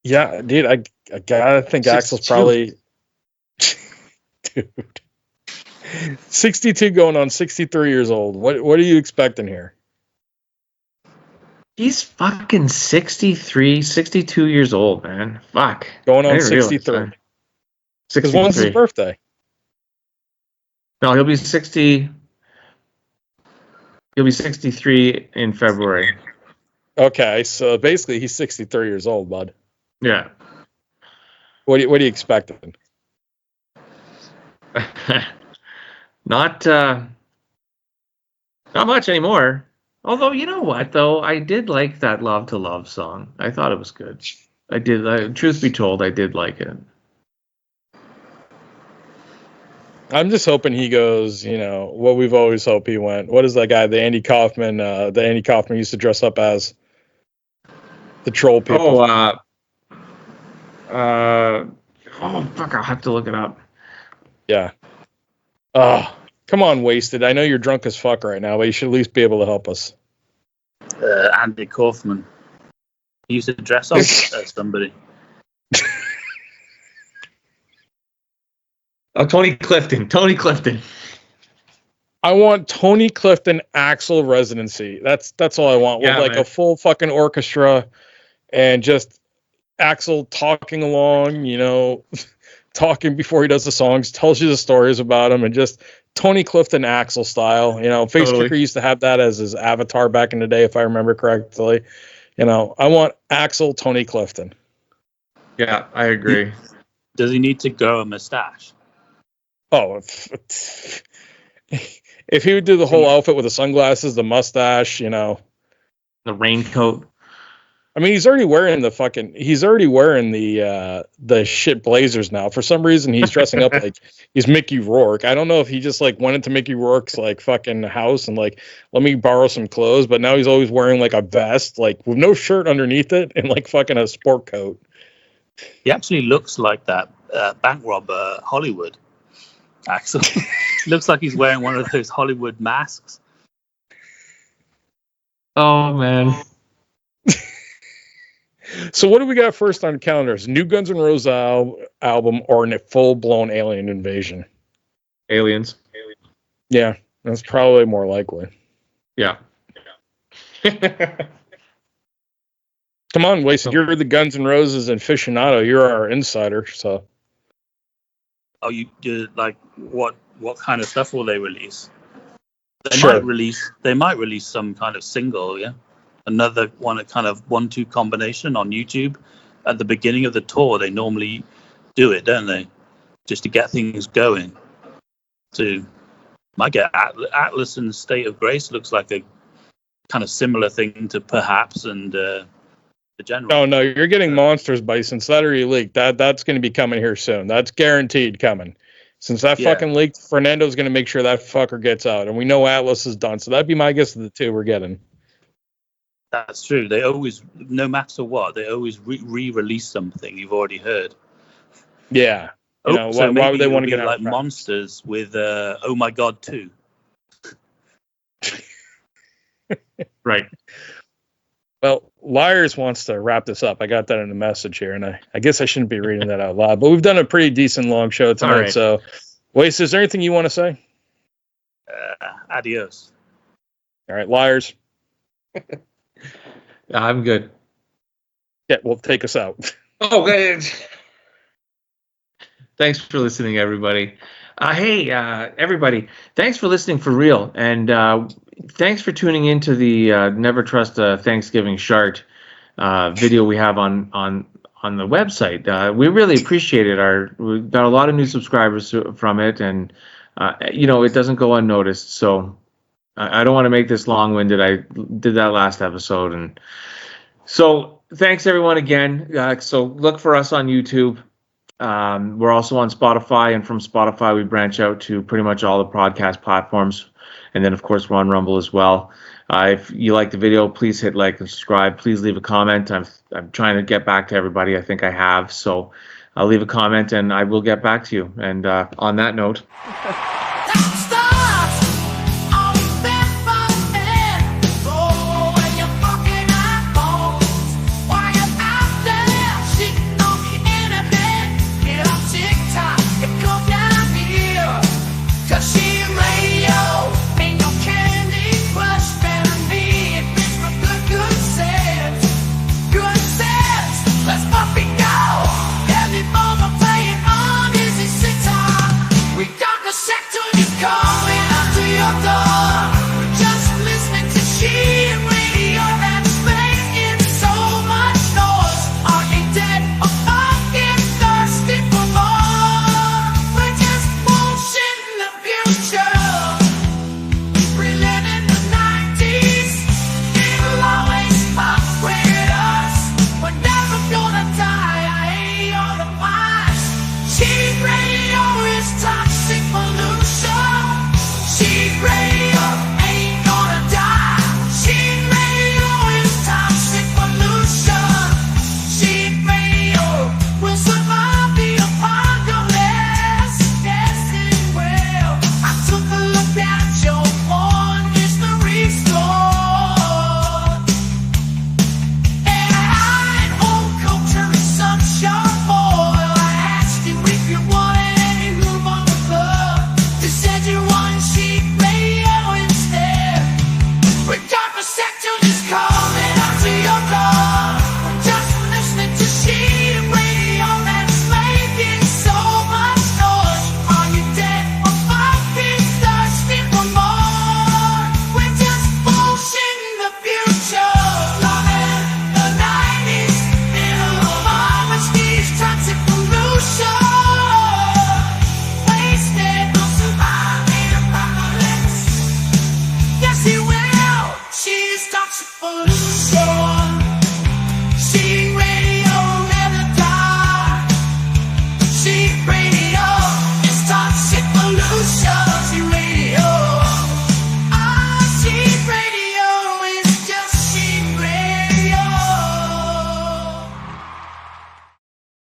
Yeah, dude, I gotta think 62. Axl's probably, dude. 62 going on 63 years old. What are you expecting here? He's fucking 63, 62 years old, man. Fuck. Going on 63. Because when's his birthday? No, he'll be 60. He'll be 63 in February. Okay, so basically he's 63 years old, bud. Yeah. What are you expecting? Not much anymore. Although, you know what, though? I did like that Love to Love song. I thought it was good. I did. Truth be told, I did like it. I'm just hoping he goes, what we've always hoped he went. What is that guy, the Andy Kaufman used to dress up as? The troll people. Oh, fuck, I'll have to look it up. Yeah. Come on, Wasted. I know you're drunk as fuck right now, but you should at least be able to help us. Andy Kaufman. He used to dress up as somebody. Oh, Tony Clifton. I want Tony Clifton Axl residency. That's all I want. With a full fucking orchestra and just Axl talking along, talking before he does the songs, tells you the stories about him, and just Tony Clifton Axl style. Facekicker used to have that as his avatar back in the day, if I remember correctly. I want Axl Tony Clifton. Yeah, I agree. Does he need to grow a mustache? Oh, if he would do the whole outfit with the sunglasses, the mustache, the raincoat. I mean, he's already wearing the shit blazers now. For some reason, he's dressing up like he's Mickey Rourke. I don't know if he just went into Mickey Rourke's fucking house and let me borrow some clothes, but now he's always wearing a vest, with no shirt underneath it and fucking a sport coat. He actually looks like that bank robber Hollywood. Axl looks like he's wearing one of those Hollywood masks. Oh man. So what do we got first on calendars? New Guns N Roses album or a full-blown alien invasion? Aliens. Yeah, that's probably more likely. Yeah. Come on, Wasted. You're the Guns N' Roses aficionado. You're our insider, so. Oh, you do what kind of stuff will they release? They might release some kind of single, yeah. Another one, a kind of 1-2 combination on YouTube at the beginning of the tour. They normally do it, don't they? Just to get things going. Might get Atlas and State of Grace looks like a kind of similar thing to Perhaps and the General. Oh no, you're getting Monsters by since that already leaked. That's going to be coming here soon. That's guaranteed coming. Since that fucking leaked, Fernando's going to make sure that fucker gets out, and we know Atlas is done. So that'd be my guess of the two we're getting. That's true. They always, no matter what, they always re-release something you've already heard. Yeah. So why would they want to get out? Monsters with Oh My God 2. Right. Well, Liarz wants to wrap this up. I got that in a message here, and I guess I shouldn't be reading that out loud. But we've done a pretty decent long show tonight. Right. So, Waste, is there anything you want to say? Adios. All right, Liarz. I'm good. Yeah, well, take us out. Oh, good. Thanks for listening, everybody. Hey, everybody, thanks for listening for real. And thanks for tuning into the Never Trust a Thanksgiving Shart video we have on the website. We really appreciate it. We've got a lot of new subscribers from it, and it doesn't go unnoticed. So I don't want to make this long-winded. I did that last episode, and so thanks everyone again. So look for us on YouTube. We're also on Spotify, and from Spotify we branch out to pretty much all the podcast platforms, and then of course we're on Rumble as well. If you like the video, please hit like and subscribe. Please leave a comment. I'm trying to get back to everybody. I think I have, so I'll leave a comment and I will get back to you. And on that note.